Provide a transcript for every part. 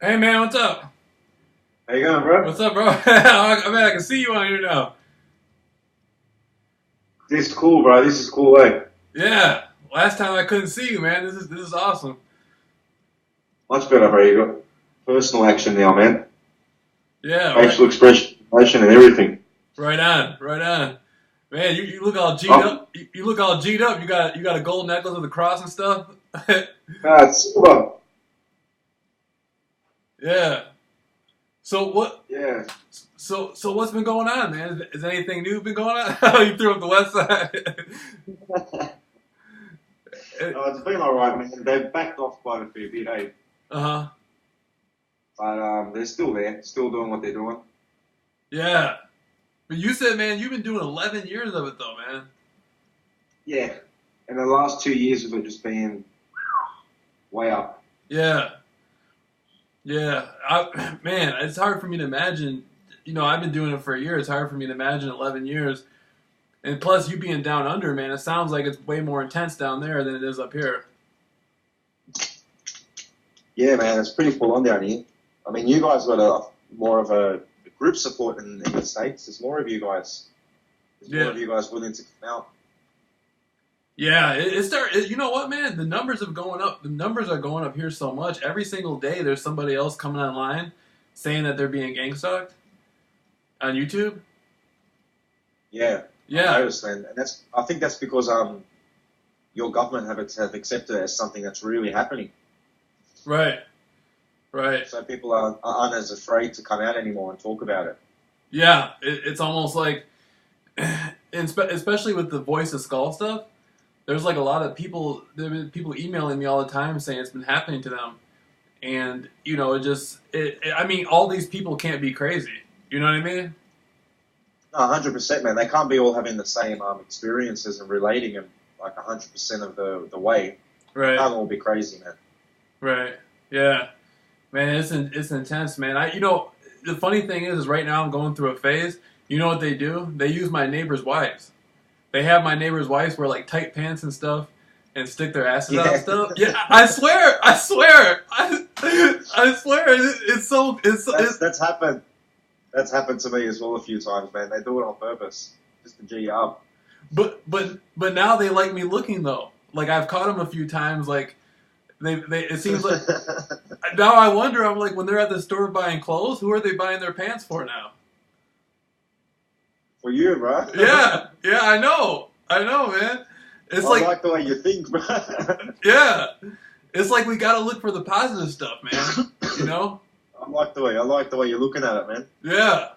Hey man, what's up? How you going, bro? What's up, bro? I can see you on here now. This is cool, bro. This is cool, eh? Yeah. Last time I couldn't see you, man. This is awesome. Much better, bro. You got personal action now, man. Yeah, right, Facial expression, emotion, and everything. right on, right on. Man, you look all G'd Oh, up. You look all G'd up. You got a gold necklace with a cross and stuff. it's silver. Yeah. So what? Yeah. So what's been going on, man? Is anything new been going on? Oh, you threw up the west side. It's been alright, man. They've backed off quite a fair bit, eh? Uh huh. But they're still there, still doing what they're doing. Yeah. But you said, man, you've been doing 11 years of it, though, man. Yeah. And the last 2 years of it just being way up. Yeah. Yeah, man, it's hard for me to imagine. I've been doing it for a year. It's hard for me to imagine 11 years. And plus, you being down under, man, it sounds like it's way more intense down there than it is up here. Yeah, man, it's pretty full on down here. I mean, you guys got more of a group support in the States. There's more of you guys. There's more Yeah, of you guys willing to come out. yeah. You know what, man? The numbers have going up. The numbers are going up here so much. Every single day, there's somebody else coming online saying that they're being gang stalked on YouTube. Yeah, I've Yeah, noticed, and I think that's because your government have accepted it as something that's really happening. right, right. So people aren't as afraid to come out anymore and talk about it. Yeah, it's almost like, especially with the Voice of Skull stuff. There's like a lot of people. There have been people emailing me all the time saying it's been happening to them, and I mean, all these people can't be crazy. You know what I mean? No, 100%, man. They can't be all having the same experiences and relating them like 100% of the way. They Right, can't all be crazy, man. right, yeah, man. It's intense, man. The funny thing is right now I'm going through a phase. You know what they do? They use my neighbors' wives. They have my neighbors' wives wear like tight pants and stuff, and stick their asses out and Yeah, stuff. Yeah, I swear. that's happened. That's happened to me as well a few times, man. They do it on purpose, just to G you up. But now they like me looking though. Like I've caught them a few times. Like they it seems like now I wonder. I'm like when they're at the store buying clothes, who are they buying their pants for now? For you, bro. Yeah, I know, man. It's I like like the way you think, bro. yeah, it's like we gotta look for the positive stuff, man. You know? I like the way you're looking at it, man. Yeah,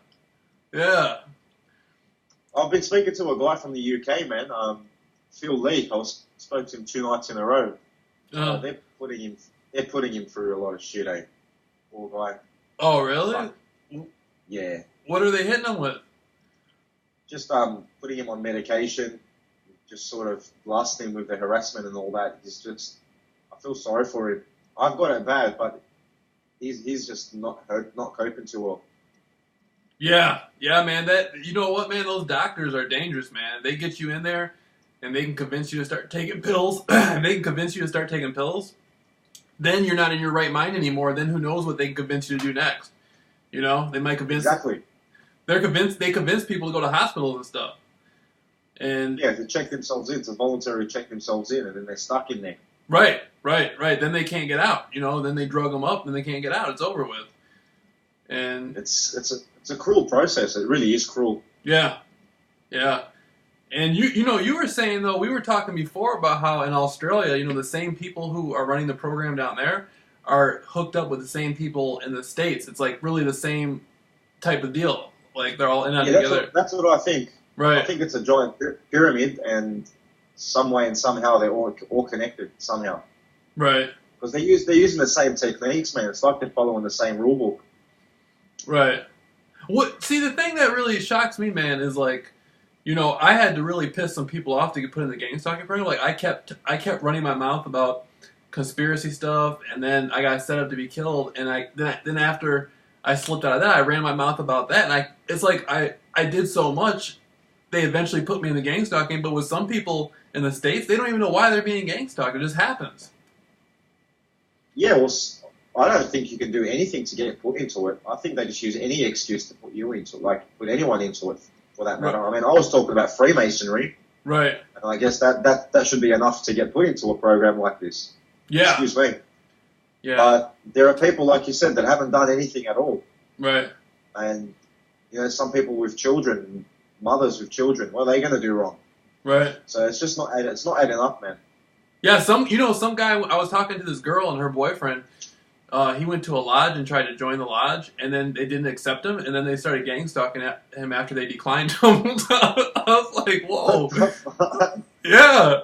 yeah. I've been speaking to a guy from the UK, man. Phil Lee. Spoke to him 2 nights in a row. Uh, They're putting him through a lot of shit, eh? Poor guy. oh, really? Fuck. Yeah. What are they hitting them with? Just putting him on medication, just sort of blasting him with the harassment and all that. I feel sorry for him. I've got it bad, but he's just not coping too well. Yeah, man. That you know what, man? Those doctors are dangerous, man. They get you in there, and they can convince you to start taking pills. And they can convince you to start taking pills. Then you're not in your right mind anymore. Then who knows what they can convince you to do next? They might convince. Exactly. They're convinced. They convince people to go to hospitals and stuff. And Yeah, to check themselves in, to voluntarily check themselves in, and then they're stuck in there. right. Then they can't get out. Then they drug them up, and they can't get out. It's over with. And It's a cruel process. It really is cruel. yeah, yeah. And you were saying though, we were talking before about how in Australia, the same people who are running the program down there are hooked up with the same people in the States. It's like really the same type of deal. Like they're all in on Yeah, together. that's what I think. I Right, think it's a giant pyramid, and some way and somehow they're all connected somehow. right, Because they're using the same techniques, man. It's like they're following the same rule book. right. See, the thing that really shocks me, man, is like, I had to really piss some people off to get put in the gang stalking program. Like I kept running my mouth about conspiracy stuff, and then I got set up to be killed, and then after I slipped out of that, I ran my mouth about that, and it's like I did so much, they eventually put me in the gang stalking. But with some people in the States, they don't even know why they're being gang stalked. It just happens. Yeah, well, I don't think you can do anything to get put into it. I think they just use any excuse to put you into it, like put anyone into it for that matter. Right. I mean, I was talking about Freemasonry, Right. and I guess that should be enough to get put into a program like this. Yeah. Excuse me. Yeah. But there are people, like you said, that haven't done anything at all. Right. And, some people with children, mothers with children, what are they going to do wrong? Right. So it's just not adding up, man. Yeah. Some guy. I was talking to this girl and her boyfriend. He went to a lodge and tried to join the lodge, and then they didn't accept him, and then they started gang stalking him after they declined him. I was like, whoa. Yeah.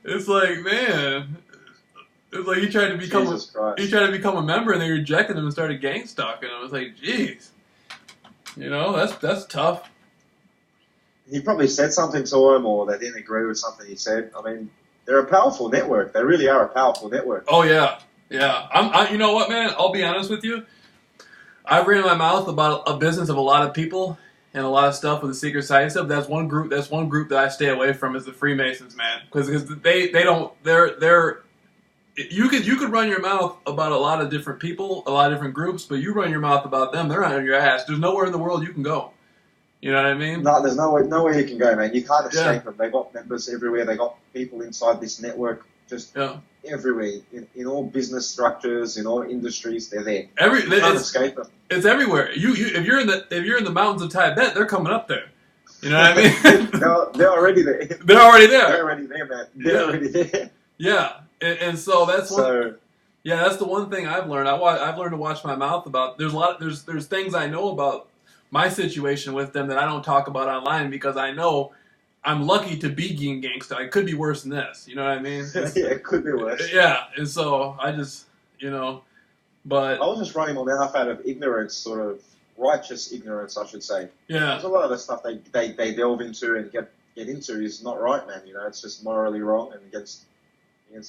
It's like, man. It's like he tried to become a member, and they rejected him and started gang stalking him. I was like, jeez. That's tough. He probably said something to him, or they didn't agree with something he said. I mean, they're a powerful network. They really are a powerful network. Oh, yeah. Yeah. You know what, man? I'll be honest with you. I ran my mouth about a business of a lot of people and a lot of stuff with the secret society stuff. That's one group that I stay away from is the Freemasons, man. Because they're you could run your mouth about a lot of different people, a lot of different groups, but you run your mouth about them, they're on your ass. There's nowhere in the world you can go. You know what I mean? No, there's nowhere you can go, man. You can't escape them. They got members everywhere. They got people inside this network just everywhere. In all business structures, in all industries, they're there. You can't escape them. It's everywhere. If you're in the mountains of Tibet, they're coming up there. You know what I mean? they're already there. They're already there. They're already there, man. They're already there. Yeah. And so that's that's the one thing I've learned. I've learned to watch my mouth about. There's things I know about my situation with them that I don't talk about online because I know I'm lucky to be being gangsta. It could be worse than this. You know what I mean? Yeah, it could be worse. Yeah, and so I just but I was just running my mouth out of ignorance, sort of righteous ignorance, I should say. Yeah, there's a lot of the stuff they delve into and get into is not right, man. It's just morally wrong and against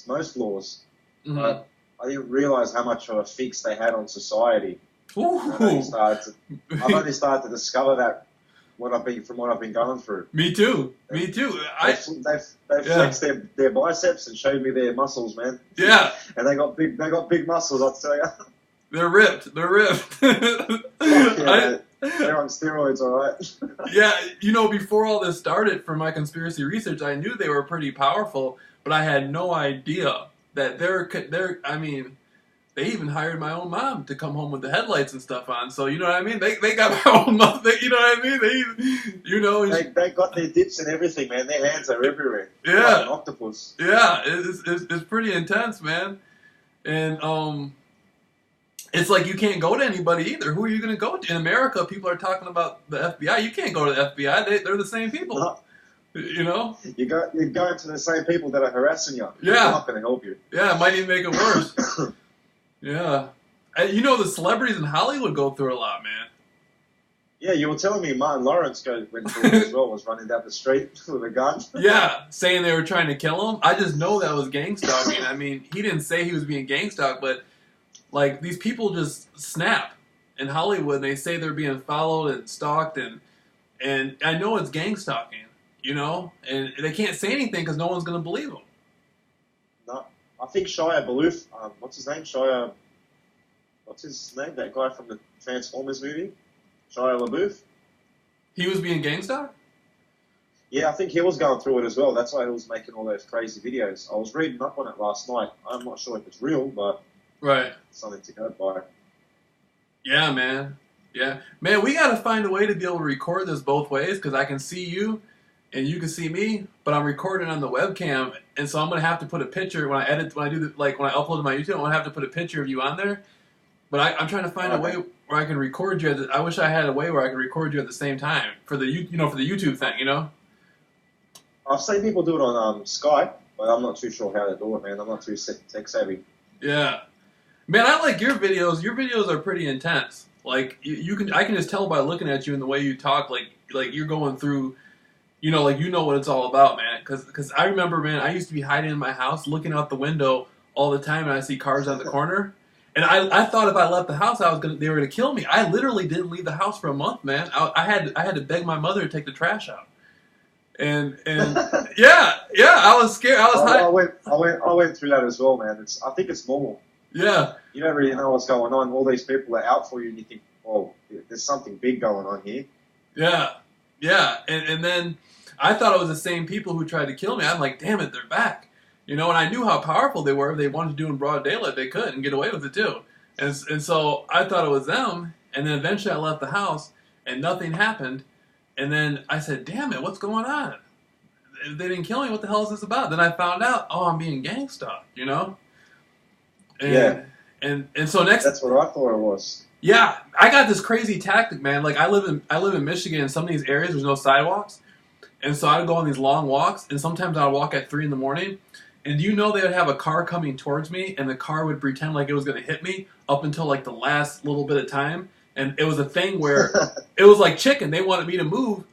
most laws. Mm-hmm. But I didn't realize how much of a fix they had on society. I've only started to discover that from what I've been going through. Me too. They've flexed their biceps and showed me their muscles, man. Yeah. And they got big muscles, I'll tell you. They're ripped. They're on steroids, all right. Yeah, before all this started, for my conspiracy research, I knew they were pretty powerful, but I had no idea that they even hired my own mom to come home with the headlights and stuff on. So, you know what I mean? They got my own mom. You know what I mean? They got their dips and everything, man. Their hands are everywhere. Yeah. Like an octopus. Yeah, it's pretty intense, man. And it's like you can't go to anybody either. Who are you going to go to? In America, people are talking about the FBI. You can't go to the FBI. They're the same people. No. You know? You're going to the same people that are harassing you. Yeah. They're not going to help you. Yeah, it might even make it worse. Yeah. And the celebrities in Hollywood go through a lot, man. Yeah, you were telling me Martin Lawrence went through it as well, was running down the street with a gun. Yeah, saying they were trying to kill him. I just know that was gang stalking. I mean, he didn't say he was being gang stalked, but, like, these people just snap in Hollywood. They say they're being followed and stalked, and I know it's gang stalking, and they can't say anything because no one's going to believe them. No. I think Shia LaBeouf, what's his name? That guy from the Transformers movie? Shia LaBeouf? He was being gang stalked? Yeah, I think he was going through it as well. That's why he was making all those crazy videos. I was reading up on it last night. I'm not sure if it's real, but right, something to go by. Yeah, man. Yeah. Man, we got to find a way to be able to record this both ways because I can see you and you can see me, but I'm recording on the webcam, and so I'm going to have to put a picture when I upload to my YouTube, I'm going to have to put a picture of you on there. But I'm trying to find a way where I can record you. I wish I had a way where I could record you at the same time for the YouTube thing, I've seen people do it on Skype, but I'm not too sure how to do it, man. I'm not too tech savvy. Yeah. Man, I like your videos. Your videos are pretty intense. Like I can just tell by looking at you and the way you talk, like you're going through, what it's all about, man. Because I remember, man, I used to be hiding in my house, looking out the window all the time, and I see cars on the corner. And I thought if I left the house, they were gonna kill me. I literally didn't leave the house for a month, man. I had to beg my mother to take the trash out. And yeah, I was scared. I was hiding. I went through that as well, man. I think it's normal. Yeah. You don't really know what's going on. All these people are out for you, and you think, oh, there's something big going on here. Yeah. Yeah. And then I thought it was the same people who tried to kill me. I'm like, damn it, they're back. You know, and I knew how powerful they were. If they wanted to do in broad daylight, they could and get away with it too. And so I thought it was them. And then eventually I left the house and nothing happened. And then I said, damn it, what's going on? If they didn't kill me, what the hell is this about? Then I found out, oh, I'm being gang stalked, you know? And, Yeah. And so next, That's what I thought it was. yeah, I got this crazy tactic, man. Like I live in Michigan. In some of these areas, there's no sidewalks, and so I'd go on these long walks, and sometimes I'd walk at 3 in the morning. And do you know they would have a car coming towards me, and the car would pretend like it was going to hit me up until like the last little bit of time. And it was a thing where it was like chicken. They wanted me to move,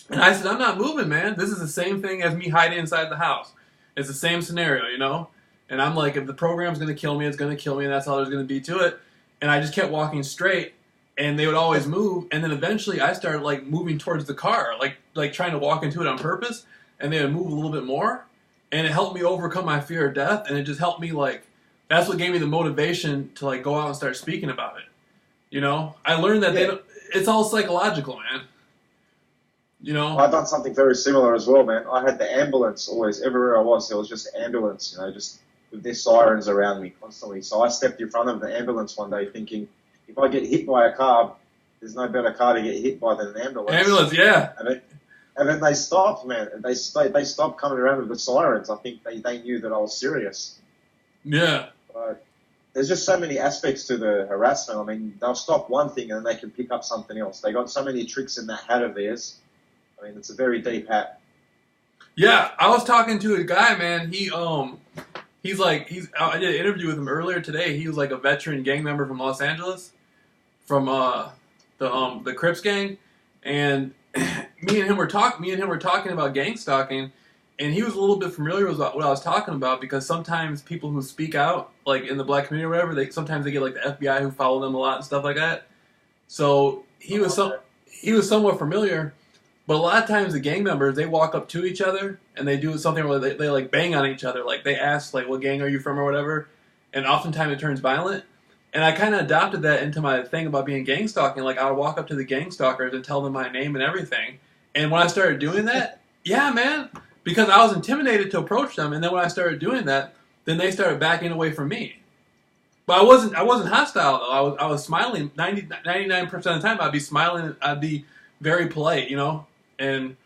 and I said, I'm not moving, man. This is the same thing as me hiding inside the house. It's the same scenario, you know? And I'm like, if the program's going to kill me, it's going to kill me, and that's all there's going to be to it. And I just kept walking straight, and they would always move. And then eventually I started, like, moving towards the car, like trying to walk into it on purpose, and they would move a little bit more. And it helped me overcome my fear of death, and it just helped me, like, that's what gave me the motivation to, like, go out and start speaking about it. You know? I learned that it's all psychological, man. You know? I've done something very similar as well, man. I had the ambulance always, everywhere I was, there was just ambulance, you know, just with their sirens around me constantly. So I stepped in front of the ambulance one day thinking, if I get hit by a car, there's no better car to get hit by than an ambulance. Ambulance, yeah. And then they stopped, man. They stopped coming around with the sirens. I think they knew that I was serious. Yeah. But there's just so many aspects to the harassment. I mean, they'll stop one thing and then they can pick up something else. They got so many tricks in that hat of theirs. I mean, it's a very deep hat. Yeah, I was talking to a guy, man. I did an interview with him earlier today. He was like a veteran gang member from Los Angeles, from the Crips gang, and me and him were talking about gang stalking, and he was a little bit familiar with what I was talking about because sometimes people who speak out, like in the black community or whatever, they get like the FBI who follow them a lot and stuff like that. So he was somewhat familiar. But a lot of times the gang members, they walk up to each other and they do something where they like bang on each other. Like they ask like, what gang are you from or whatever. And oftentimes it turns violent. And I kind of adopted that into my thing about being gang stalking. Like I would walk up to the gang stalkers and tell them my name and everything. And when I started doing that, yeah, man, because I was intimidated to approach them. And then when I started doing that, then they started backing away from me. But I wasn't hostile though. I was smiling 99% of the time. I'd be smiling. I'd be very polite, you know. And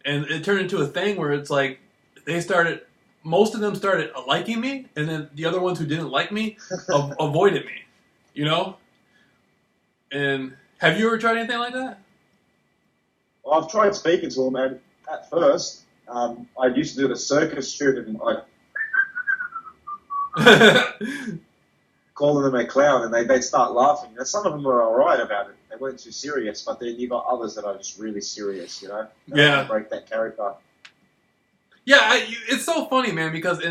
it turned into a thing where it's like most of them started liking me, and then the other ones who didn't like me avoided me, you know? And have you ever tried anything like that? Well, I've tried speaking to them, and at first, I used to do the circus shoot, and calling them a clown, and they'd start laughing. And some of them were all right about it. They weren't too serious, but then you got others that are just really serious, you know? Yeah. Break that character. Yeah, it's so funny, man, because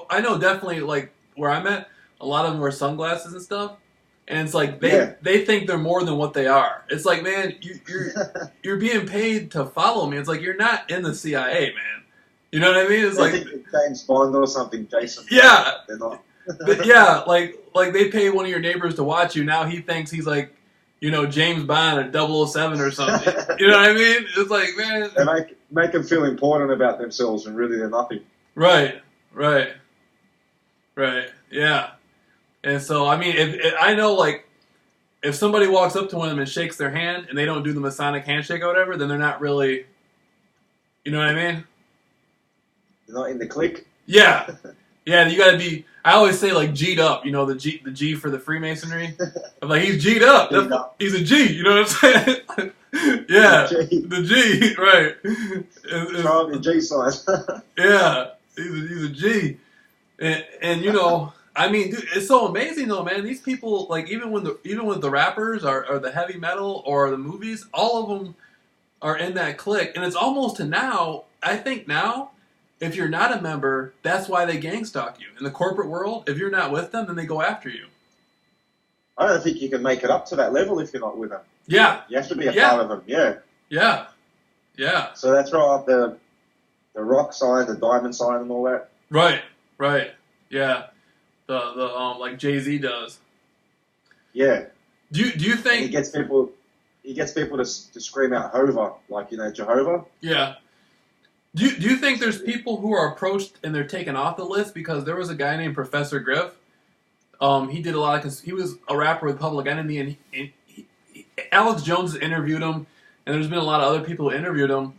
I know definitely, like, where I'm at, a lot of them wear sunglasses and stuff, and it's like they think they're more than what they are. It's like, man, you're being paid to follow me. It's like, you're not in the CIA, man. You know what I mean? It's like James Bond or something, Jason. Yeah. They're not. But yeah, like they pay one of your neighbors to watch you. Now he thinks he's like, you know, James Bond or 007 or something. You know what I mean? It's like, man. They make them feel important about themselves when really they're nothing. Right. Yeah. And so, I mean, if I know, like, if somebody walks up to one of them and shakes their hand and they don't do the Masonic handshake or whatever, then they're not really, you know what I mean? They're not in the clique? Yeah. Yeah, you gotta be, I always say, like, G'd up, you know, the G for the Freemasonry. I'm like, he's G'd up. He's a G, you know what I'm saying? Yeah, the G, right. Charlie G sign. Yeah, he's a G. And you know, I mean, dude, it's so amazing though, man. These people, like, even with the rappers or the heavy metal or the movies, all of them are in that clique. And it's almost to now, I think now, if you're not a member, that's why they gang stalk you. In the corporate world, if you're not with them, then they go after you. I don't think you can make it up to that level if you're not with them. Yeah. You have to be a part of them, Yeah. Yeah. So that's right, the rock sign, the diamond sign and all that. Right. Yeah. like Jay-Z does. Yeah. Do you And think he gets people to scream out Hova, like, Jehovah. yeah. Do you think there's people who are approached and they're taken off the list because there was a guy named Professor Griff. He did a lot of he was a rapper with Public Enemy, and Alex Jones has interviewed him, and there's been a lot of other people who interviewed him,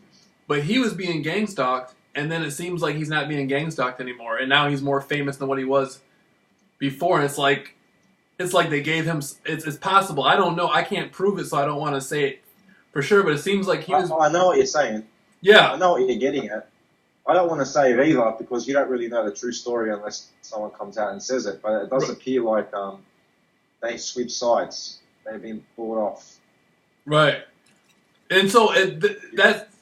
but he was being gang stalked, and then it seems like he's not being gang stalked anymore, and now he's more famous than what he was before, and it's like they gave him. It's possible. I don't know. I can't prove it, so I don't want to say it for sure. But it seems like he was. I know what you're saying. Yeah. I know what you're getting at. I don't want to say it either because you don't really know the true story unless someone comes out and says it. But it does appear like they switched sides. They've been bought off. Right. And so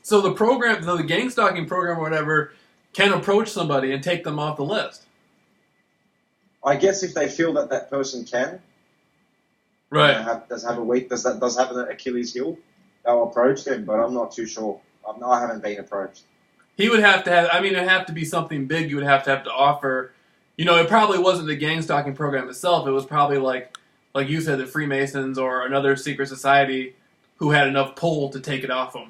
so the program, the gang stalking program or whatever, can approach somebody and take them off the list. I guess if they feel that person can, right, does have an Achilles heel, they'll approach them. But I'm not too sure. I haven't been approached. He would have to have. I mean, it'd have to be something big. You would have to offer. It probably wasn't the gang stalking program itself. It was probably like you said, the Freemasons or another secret society who had enough pull to take it off him.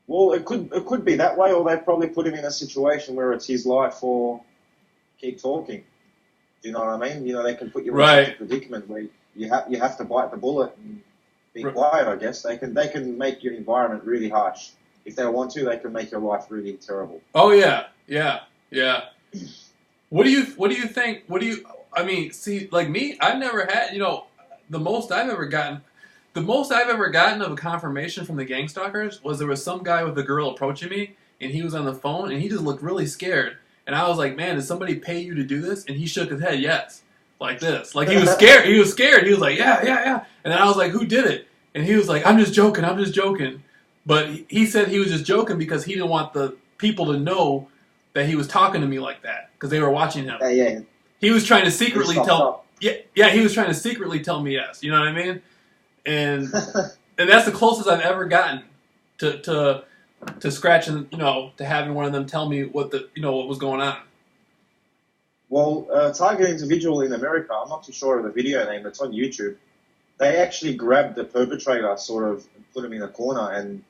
Well, it could be that way, or they probably put him in a situation where it's his life or keep talking. Do you know what I mean? They can put you in such a predicament where you have to bite the bullet and be quiet. I guess they can make your environment really harsh. If they want to, they can make your life really terrible. Oh yeah. What do you think? I mean, see, like me, I've never had. The most I've ever gotten of a confirmation from the gang stalkers was there was some guy with a girl approaching me, and he was on the phone, and he just looked really scared. And I was like, man, did somebody pay you to do this? And he shook his head, yes, like this, like he was scared. He was scared. He was like, yeah. And then I was like, who did it? And he was like, I'm just joking. But he said he was just joking because he didn't want the people to know that he was talking to me like that because they were watching him. Yeah. He was trying to secretly tell. Yeah. He was trying to secretly tell me yes. You know what I mean? And that's the closest I've ever gotten to scratching. To having one of them tell me what was going on. Well, Target Individual in America, I'm not too sure of the video name. It's on YouTube. They actually grabbed the perpetrator, sort of, and put him in a corner and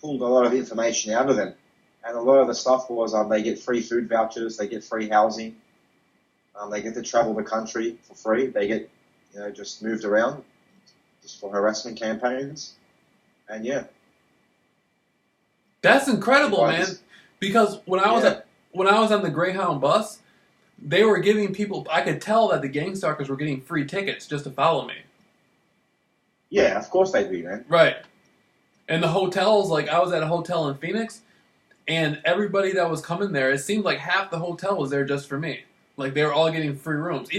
pulled a lot of information out of them. And a lot of the stuff was they get free food vouchers, they get free housing, they get to travel the country for free, they get just moved around just for harassment campaigns, and yeah. That's incredible, man. Because when I was on the Greyhound bus, they were giving people. I could tell that the gang stalkers were getting free tickets just to follow me. Yeah, of course they do, man. Right. And the hotels, like I was at a hotel in Phoenix, and everybody that was coming there, it seemed like half the hotel was there just for me. Like they were all getting free rooms.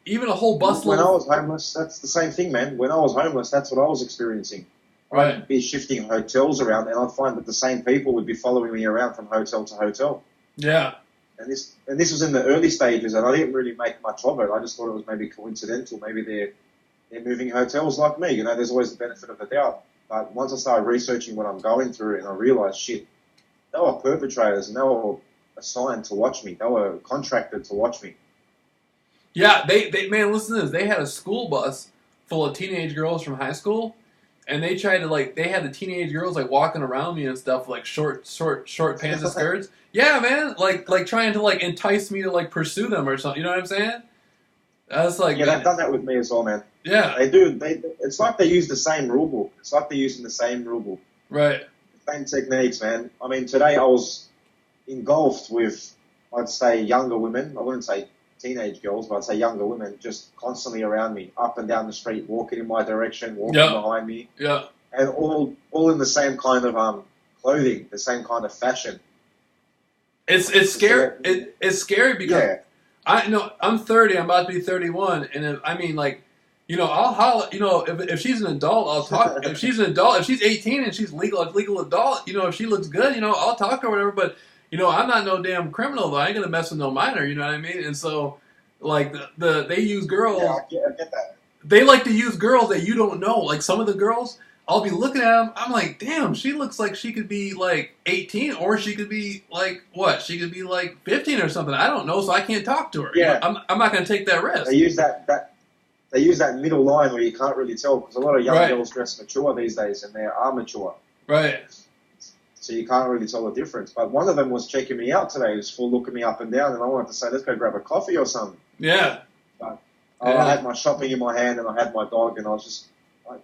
Even a whole busload. When I was homeless, that's the same thing, man. When I was homeless, that's what I was experiencing. Right. I'd be shifting hotels around, and I'd find that the same people would be following me around from hotel to hotel. Yeah. And this was in the early stages, and I didn't really make much of it. I just thought it was maybe coincidental. Maybe they're moving hotels like me. There's always the benefit of the doubt. But once I started researching what I'm going through, and I realized, shit, they were perpetrators, and they were assigned to watch me. They were contracted to watch me. Yeah, they man, listen to this. They had a school bus full of teenage girls from high school, and they tried to they had the teenage girls walking around me and stuff, like short pants and skirts. Yeah, man, like trying to entice me to pursue them or something. You know what I'm saying? That's yeah, they've done that with me as well, man. Yeah, they do. It's like they use the same rule book. It's like they're using the same rule book. Right. Same techniques, man. I mean, today I was engulfed with, I'd say, younger women. I wouldn't say teenage girls, but I'd say younger women, just constantly around me, up and down the street, walking in my direction, walking behind me. Yeah. And all in the same kind of clothing, the same kind of fashion. It's scary. It's scary because I'm 30. I'm about to be 31, and I'll holler. If she's an adult, I'll talk. If she's an adult, if she's 18 and she's legal adult, if she looks good, I'll talk to her or whatever. But I'm not no damn criminal though. I ain't gonna mess with no minor. You know what I mean? And so, they use girls. Yeah, I get that. They like to use girls that you don't know. Like some of the girls, I'll be looking at them. I'm like, damn, she looks like she could be like 18, or she could be like what? She could be like 15 or something. I don't know, so I can't talk to her. Yeah, I'm not going to take that risk. they use they use that middle line where you can't really tell, because a lot of young Right. girls dress mature these days, and they are mature. Right. So you can't really tell the difference. But one of them was checking me out today. He was full looking me up and down, and I wanted to say, let's go grab a coffee or something. Yeah. But Yeah. I had my shopping in my hand, and I had my dog, and I was just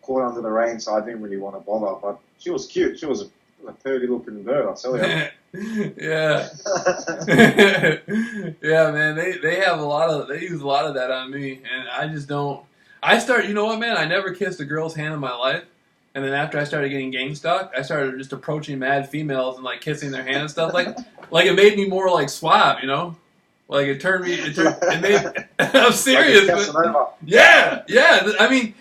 caught under the rain, so I didn't really want to bother. But she was cute. She was a pretty looking bird, I'll tell you. Yeah. Yeah, man. They have they use a lot of that on me, and I just don't. You know what, man? I never kissed a girl's hand in my life. And then after I started getting gang stalked, I started just approaching mad females and like kissing their hand and stuff. Like it made me more like suave, you know? Like it made, I'm serious. Like yeah. I mean,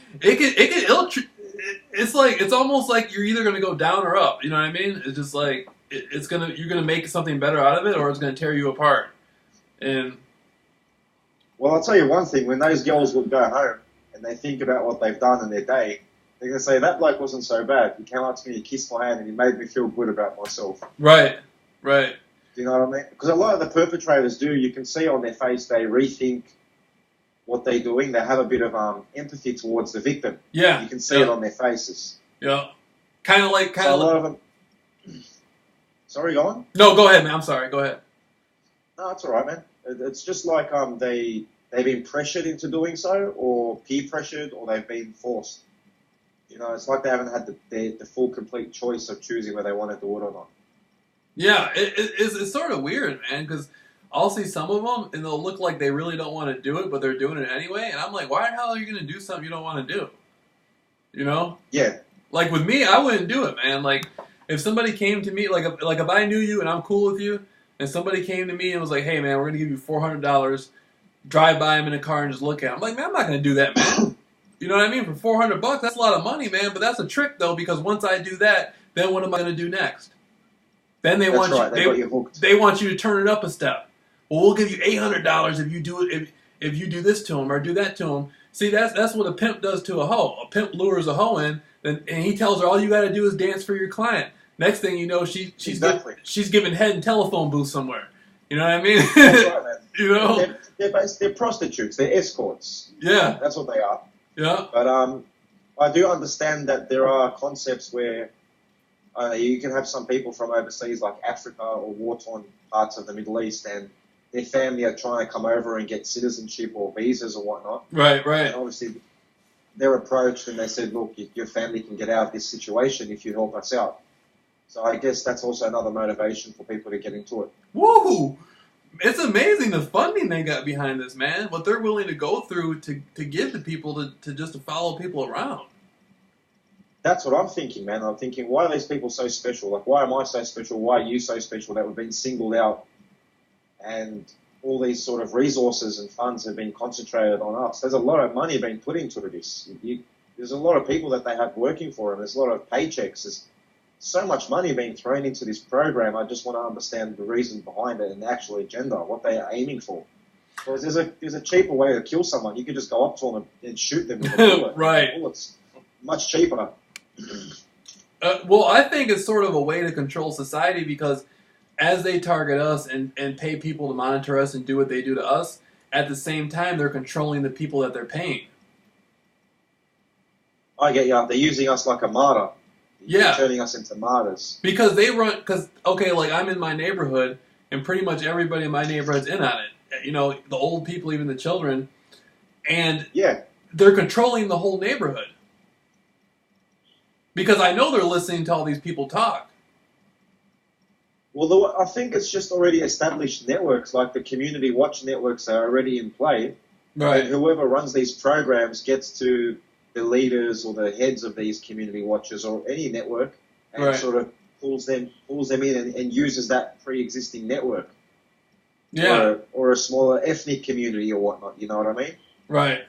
it's almost like you're either going to go down or up. You know what I mean? It's just like, you're going to make something better out of it, or it's going to tear you apart. And well, I'll tell you one thing. When those girls would go home and they think about what they've done in their day, they're going to say, that bloke wasn't so bad. He came up to me, he kissed my hand, and he made me feel good about myself. Right. Do you know what I mean? Because a lot of the perpetrators do, you can see on their face, they rethink what they're doing. They have a bit of empathy towards the victim. Yeah. You can see it on their faces. Yeah. Kind of like... A lot of them... Sorry, go on? No, go ahead, man. I'm sorry. Go ahead. No, it's all right, man. It's just like they've been pressured into doing so, or peer pressured, or they've been forced. You know, it's like they haven't had the full, complete choice of choosing whether they want to do it or not. Yeah, it's sort of weird, man, because I'll see some of them, and they'll look like they really don't want to do it, but they're doing it anyway, and I'm like, why the hell are you going to do something you don't want to do? You know? Yeah. Like, with me, I wouldn't do it, man. Like, if somebody came to me, like if I knew you and I'm cool with you, and somebody came to me and was like, hey, man, we're going to give you $400, drive by him in a car and just look at him. I'm like, man, I'm not going to do that, man. You know what I mean? For $400, that's a lot of money, man. But that's a trick, though, because once I do that, then what am I going to do next? Then they want they want you to turn it up a step. Well, we'll give you $800 if you do it if you do this to him or do that to him. See, that's what a pimp does to a hoe. A pimp lures a hoe in, and he tells her all you got to do is dance for your client. Next thing you know, she's giving head in telephone booth somewhere. You know what I mean? That's right, man. You know, they're prostitutes. They're escorts. Yeah, that's what they are. Yeah. But I do understand that there are concepts where you can have some people from overseas, like Africa or war-torn parts of the Middle East, and their family are trying to come over and get citizenship or visas or whatnot. Right. And obviously, they're approached and they said, look, your family can get out of this situation if you help us out. So I guess that's also another motivation for people to get into it. Woo! It's amazing the funding they got behind this, man. What they're willing to go through to give to people to follow people around. That's what I'm thinking, man. I'm thinking, why are these people so special? Like, why am I so special? Why are you so special that we've been singled out and all these sort of resources and funds have been concentrated on us? There's a lot of money being put into this. There's a lot of people that they have working for them. There's a lot of paychecks. There's so much money being thrown into this program. I just want to understand the reason behind it and the actual agenda, what they are aiming for. Because there's a cheaper way to kill someone. You could just go up to them and shoot them with a bullet. Right. Bullets. Much cheaper. Well, I think it's sort of a way to control society because as they target us and pay people to monitor us and do what they do to us, at the same time they're controlling the people that they're paying. I get you. They're using us like a martyr. Yeah. Turning us into martyrs. Because okay, like I'm in my neighborhood and pretty much everybody in my neighborhood's in on it. You know, the old people, even the children. And yeah, they're controlling the whole neighborhood. Because I know they're listening to all these people talk. Well, I think it's just already established networks, like the community watch networks are already in play. Right. And whoever runs these programs gets to the leaders or the heads of these community watches or any network and sort of pulls them in and uses that pre-existing network. Yeah. Or a smaller ethnic community or whatnot, you know what I mean? Right.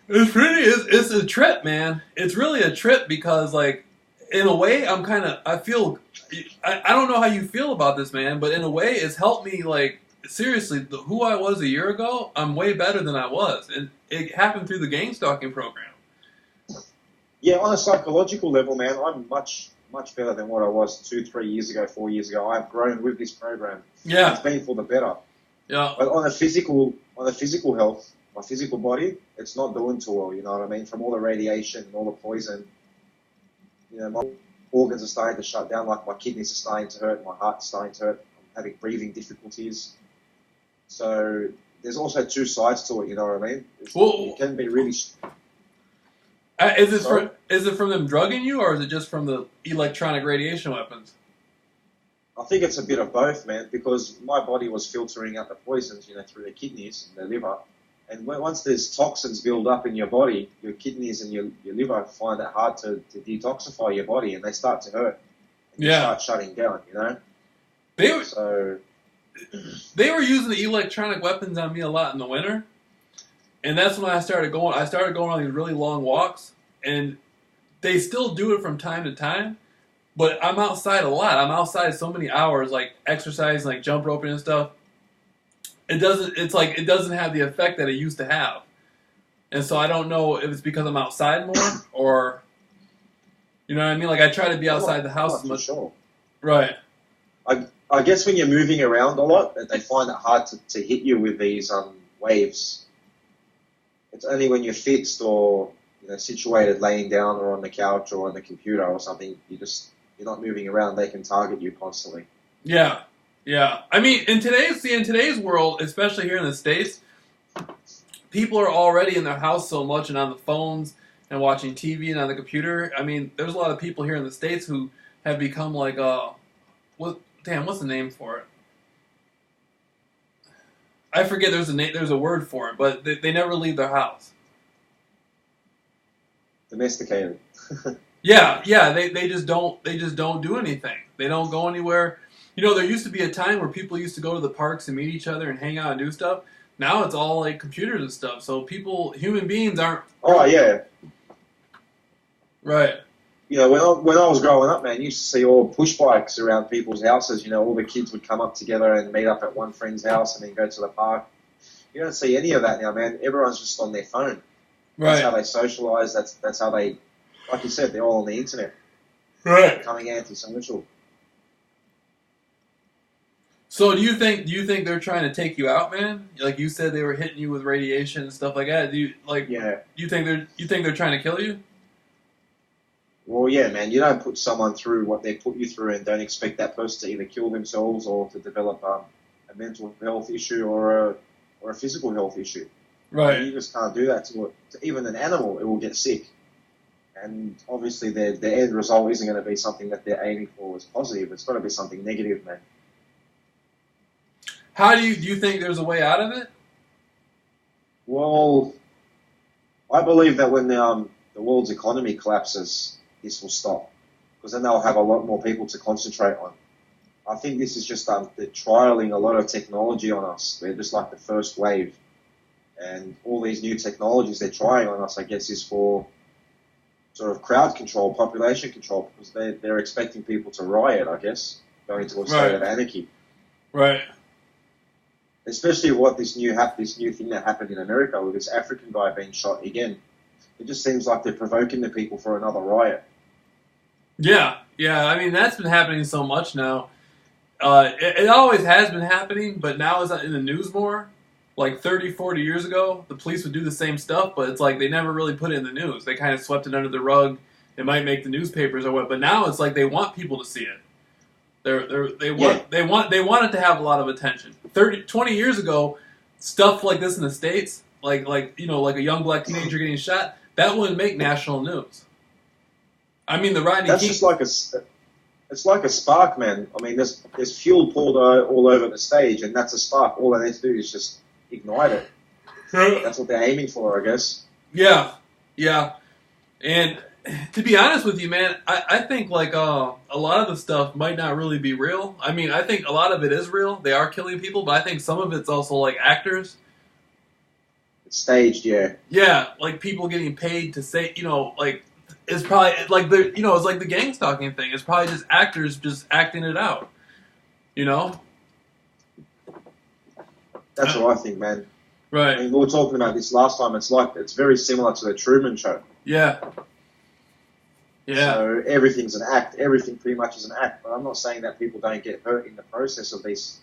It's a trip, man. It's really a trip because, like, in a way, I don't know how you feel about this, man, but in a way, it's helped me, like, seriously, who I was a year ago, I'm way better than I was. And it happened through the gang stalking program. Yeah, on a psychological level, man, I'm much better than what I was 2, 3 years ago, 4 years ago. I've grown with this program. Yeah. It's been for the better. Yeah. But on a physical health, my physical body, it's not doing too well. You know what I mean? From all the radiation and all the poison, my organs are starting to shut down. Like my kidneys are starting to hurt, my heart's starting to hurt. I'm having breathing difficulties. So there's also two sides to it. You know what I mean? It can be really. Is it from them drugging you, or is it just from the electronic radiation weapons? I think it's a bit of both, man, because my body was filtering out the poisons, through the kidneys and the liver. And once there's toxins build up in your body, your kidneys and your liver find it hard to detoxify your body, and they start to hurt. And you start shutting down, They were using the electronic weapons on me a lot in the winter. And that's when I started going on these really long walks. And they still do it from time to time. But I'm outside a lot. I'm outside so many hours, like exercising, like jump roping and stuff. It doesn't have the effect that it used to have. And so I don't know if it's because I'm outside more or, you know what I mean? Like I try to be outside the house as much. Sure. Right. I guess when you're moving around a lot, they find it hard to hit you with these waves. It's only when you're fixed or situated laying down or on the couch or on the computer or something, you're not moving around, they can target you constantly. Yeah. Yeah. I mean, in today's world, especially here in the States, people are already in their house so much and on the phones and watching TV and on the computer. I mean, there's a lot of people here in the States who have become like, what's the name for it? I forget there's a word for it, but they never leave their house. Domesticated. Yeah, they just don't do anything. They don't go anywhere. There used to be a time where people used to go to the parks and meet each other and hang out and do stuff. Now it's all like computers and stuff. So human beings aren't. Oh yeah. Right. When I was growing up, man, you used to see all push bikes around people's houses. All the kids would come up together and meet up at one friend's house and then go to the park. You don't see any of that now, man. Everyone's just on their phone. Right. That's how they socialise. That's how they, like you said, they're all on the internet. Right. Becoming antisocial. So do you think they're trying to take you out, man? Like you said, they were hitting you with radiation and stuff like that. Yeah. You think they're trying to kill you? Well, yeah, man. You don't put someone through what they put you through and don't expect that person to either kill themselves or to develop a mental health issue or a physical health issue. Right. You just can't do that to even an animal. It will get sick. And obviously the end result isn't going to be something that they're aiming for as positive. It's got to be something negative, man. How do you think there's a way out of it? Well, I believe that when the world's economy collapses, this will stop. Because then they'll have a lot more people to concentrate on. I think this is just they're trialing a lot of technology on us. They're just like the first wave. And all these new technologies they're trying on us, I guess, is for sort of crowd control, population control, because they're expecting people to riot, I guess, go into a state of anarchy. Right. Especially what this new thing that happened in America with this African guy being shot again. It just seems like they're provoking the people for another riot. Yeah. I mean, that's been happening so much now. It always has been happening, but now it's in the news more. Like 30, 40 years ago, the police would do the same stuff, but it's like they never really put it in the news. They kind of swept it under the rug. It might make the newspapers or what, but now it's like they want people to see it. They want it to have a lot of attention. 20 years ago, stuff like this in the States, like a young black teenager getting shot, that wouldn't make national news. I mean, the Rodney King. Just it's like a spark, man. I mean, there's fuel poured all over the stage, and that's a spark. All they need to do is just ignite it. That's what they're aiming for, I guess. Yeah. And to be honest with you, man, I think like a lot of the stuff might not really be real. I mean, I think a lot of it is real. They are killing people, but I think some of it's also like actors. It's staged, yeah. Yeah, like people getting paid to say, like it's probably like it's like the gang stalking thing. It's probably just actors just acting it out. That's what I think, man. Right. I mean, we were talking about this last time. It's very similar to the Truman Show. Yeah. Yeah. So everything's an act. Everything pretty much is an act. But I'm not saying that people don't get hurt in the process of these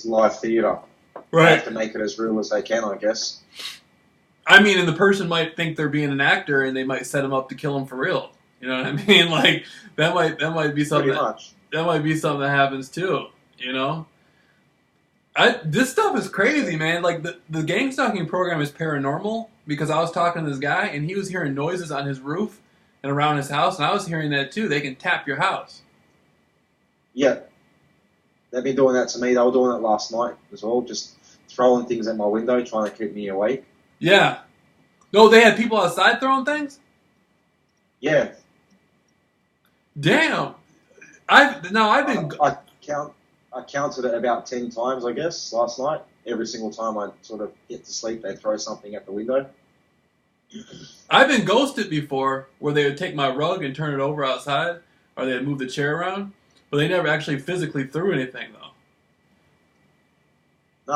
live theatre. They Right. have to make it as real as they can, I guess. I mean, and the person might think they're being an actor, and they might set him up to kill him for real. You know what I mean? Like that might be something. Pretty much. That might be something that happens too. You know. This stuff is crazy, man. Like the gang stalking program is paranormal because I was talking to this guy and he was hearing noises on his roof and around his house, and I was hearing that too. They can tap your house. Yeah. They've been doing that to me. They were doing it last night as well, just throwing things at my window, trying to keep me awake. Yeah. No, they had people outside throwing things? Yeah. Damn. I've been I counted it about 10 times, I guess, last night. Every single time I sort of get to sleep, they throw something at the window. I've been ghosted before, where they would take my rug and turn it over outside, or they'd move the chair around, but they never actually physically threw anything though.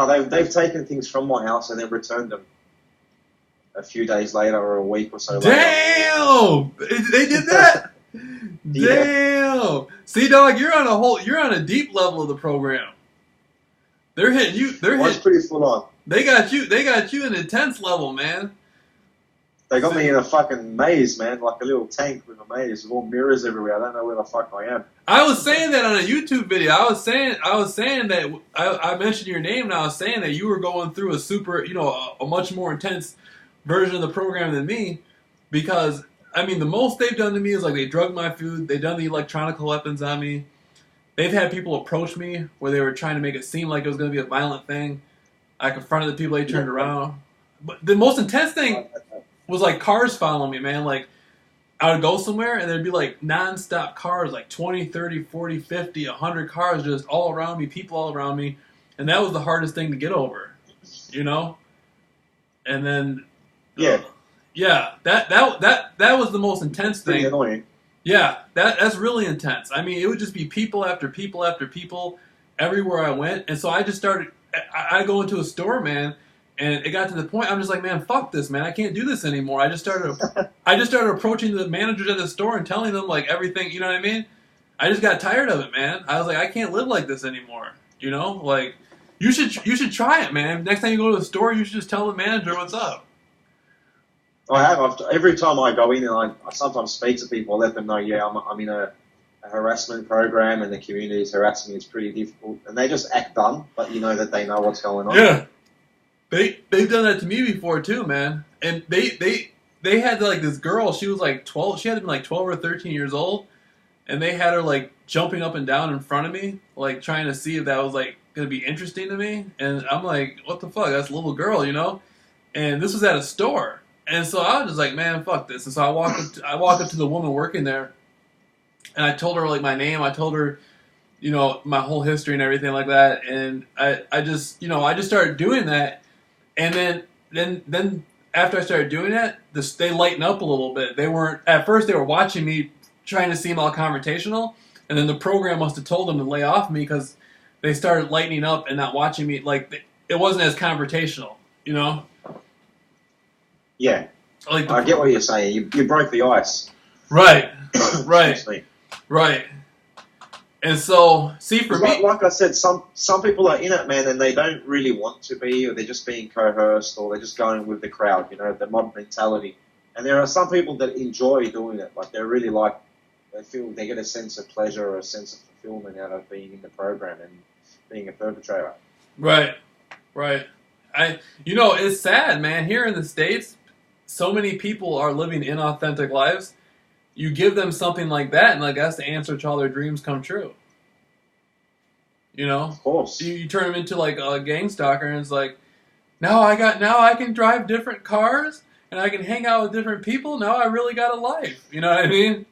No, they've taken things from my house and then returned them a few days later or a week or so later. Damn! They did that? Yeah. Damn! See, dog, you're on a deep level of the program. They're hitting you. It's pretty full on. They got you an intense level, man. They got me in a fucking maze, man, like a little tank with a maze with all mirrors everywhere. I don't know where the fuck I am. I was saying that on a YouTube video. I was saying that I mentioned your name, and I was saying that you were going through a super, a much more intense version of the program than me, because I mean, the most they've done to me is like they drugged my food, they've done the electronic weapons on me, they've had people approach me where they were trying to make it seem like it was going to be a violent thing. I confronted the people, they turned around. But the most intense thing was like cars following me, man. Like I would go somewhere and there'd be like non-stop cars, like 20, 30, 40, 50, 100 cars just all around me, people all around me. And that was the hardest thing to get over, And then yeah, that was the most intense thing. Pretty annoying. Yeah, that's really intense. I mean, it would just be people after people after people everywhere I went. And so I just started, I go into a store, man, and it got to the point, I'm just like, man, fuck this, man. I can't do this anymore. I just started approaching the managers at the store and telling them, like, everything, you know what I mean? I just got tired of it, man. I was like, I can't live like this anymore, Like, you should try it, man. Next time you go to the store, you should just tell the manager what's up. I have. Every time I go in and I sometimes speak to people, I let them know, I'm in a harassment program and the community's harassing me. It's pretty difficult. And they just act dumb, but you know that they know what's going on. Yeah. They've done that to me before too, man. And they had like this girl, she was like 12, she had to be like 12 or 13 years old, and they had her like jumping up and down in front of me, like trying to see if that was like going to be interesting to me. And I'm like, what the fuck? That's a little girl, And this was at a store. And so I was just like, man, fuck this. And so I walked up to the woman working there, and I told her like my name. I told her, my whole history and everything like that. And I just started doing that. And then after I started doing that, they lightened up a little bit. At first they were watching me trying to seem all confrontational, and then the program must have told them to lay off me because they started lightening up and not watching me. Like it wasn't as confrontational, Yeah, I get what you're saying. You broke the ice. Right, right. And so, see, for me, like I said, some people are in it, man, and they don't really want to be, or they're just being coerced, or they're just going with the crowd, the mob mentality. And there are some people that enjoy doing it, like they feel they get a sense of pleasure or a sense of fulfillment out of being in the program and being a perpetrator. Right. It's sad, man. Here in the States, so many people are living inauthentic lives. You give them something like that, and like that's the answer to all their dreams come true. Of course. You turn them into like a gang stalker, and it's like, now I can drive different cars, and I can hang out with different people. Now I really got a life. You know what I mean?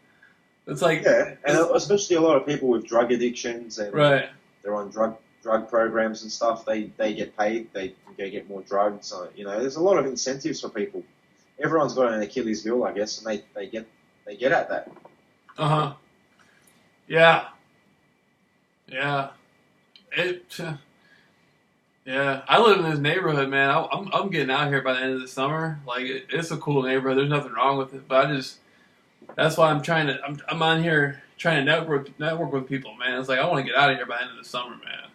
It's like and especially a lot of people with drug addictions and they're on drug programs and stuff. They get paid. They get more drugs. So, there's a lot of incentives for people. Everyone's got an Achilles heel, I guess, and they get at that. Yeah. I live in this neighborhood, man. I'm getting out here by the end of the summer. Like it's a cool neighborhood. There's nothing wrong with it, but That's why I'm on here trying to network with people, man. It's like I want to get out of here by the end of the summer, man.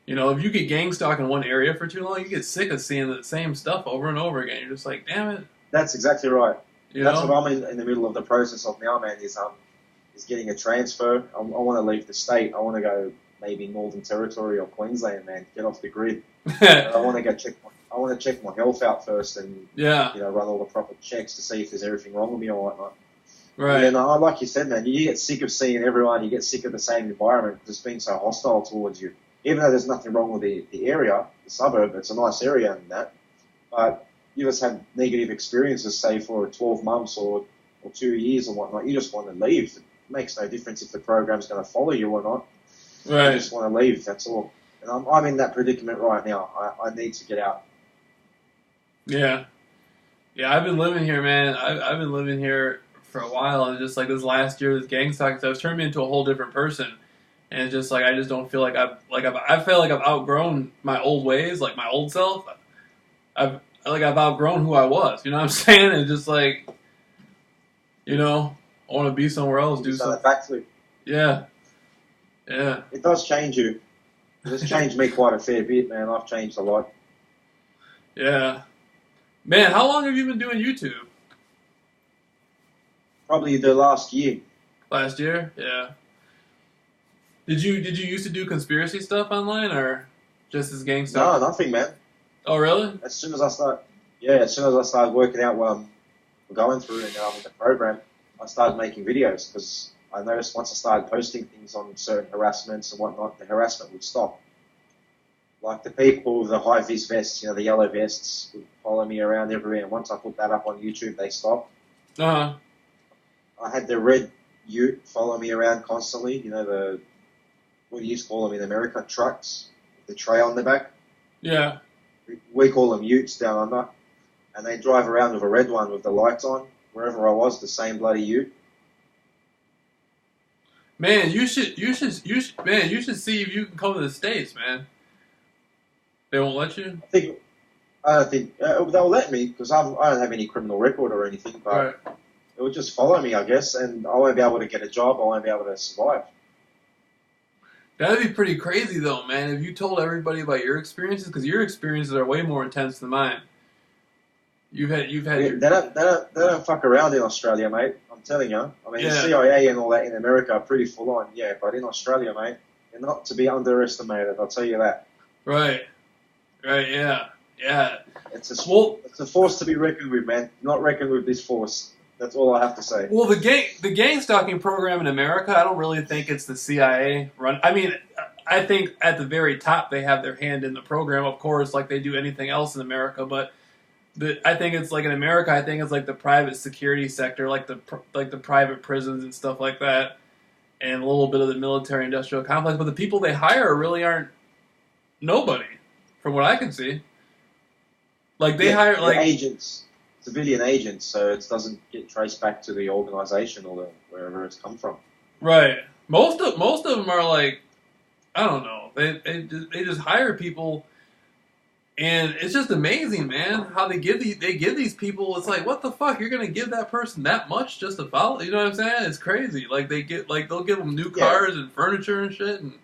You know, if you get gang stalked in one area for too long, you get sick of seeing the same stuff over and over again. You're just like, damn it. That's exactly right. You That's know? what I'm in the middle of the process of now, man. Is getting a transfer. I want to leave the state. I want to go maybe Northern Territory or Queensland, man. Get off the grid. I want to go check. I want to check my health out first, and Yeah. run all the proper checks to see if there's everything wrong with me or whatnot. Right. And like you said, man, you get sick of seeing everyone. You get sick of the same environment just being so hostile towards you. Even though there's nothing wrong with the area, the suburb, it's a nice area and that. But you just have negative experiences, say for 12 months or 2 years or whatnot. You just want to leave. It makes no difference if the program's going to follow you or not. Right. You just want to leave. That's all. And I'm in that predicament right now. I need to get out. Yeah. Yeah, I've been living here, man. I've been living here for a while, and just like this last year, this gang stalking stuff turned me into a whole different person. And it's just like I just don't feel like I feel like I've outgrown my old ways, like my old self. I've outgrown who I was. You know what I'm saying? And just like, I want to be somewhere else, do something. Backflip. Yeah. Yeah. It does change you. It has changed me quite a fair bit, man. I've changed a lot. Yeah. Man, how long have you been doing YouTube? Probably the last year. Last year? Yeah. Did you used to do conspiracy stuff online or just as gang stuff? No, nothing, man. Oh, really? As soon as I started working out what I'm going through and the program, I started making videos because I noticed once I started posting things on certain harassments and whatnot, the harassment would stop. Like the people with the high-vis vests, the yellow vests, would follow me around everywhere. And once I put that up on YouTube, they stopped. Uh-huh. I had the red ute follow me around constantly. What do you call them in America? Trucks, the tray on the back. Yeah. We call them utes down under. And they drive around with a red one with the lights on. Wherever I was, the same bloody ute. Man, you should see if you can come to the States, man. They won't let you? I don't think they'll let me because I don't have any criminal record or anything, but Right. it would just follow me, I guess, and I won't be able to get a job. I won't be able to survive. That'd be pretty crazy, though, man. If you told everybody about your experiences, because your experiences are way more intense than mine. You've had. They don't fuck around in Australia, mate. I'm telling you. I mean, Yeah. the CIA and all that in America are pretty full on, yeah, but in Australia, mate, they're not to be underestimated. I'll tell you that. Right. Right. Yeah. Yeah. It's a force to be reckoned with, man. Not reckoned with this force. That's all I have to say. Well, the gang stalking program in America, I don't really think it's the CIA run. I mean, I think at the very top they have their hand in the program, of course, like they do anything else in America. But I think it's like in America, I think it's like the private security sector, like the private prisons and stuff like that, and a little bit of the military-industrial complex. But the people they hire really aren't nobody, from what I can see. Like they hire like agents. Civilian agents, so it doesn't get traced back to the organization or wherever it's come from. Right. Most of them are like, I don't know. They just hire people, and it's just amazing, man. How they give these people. It's like, what the fuck? You're gonna give that person that much just to follow? You know what I'm saying? It's crazy. Like they'll give them new cars and furniture and shit. And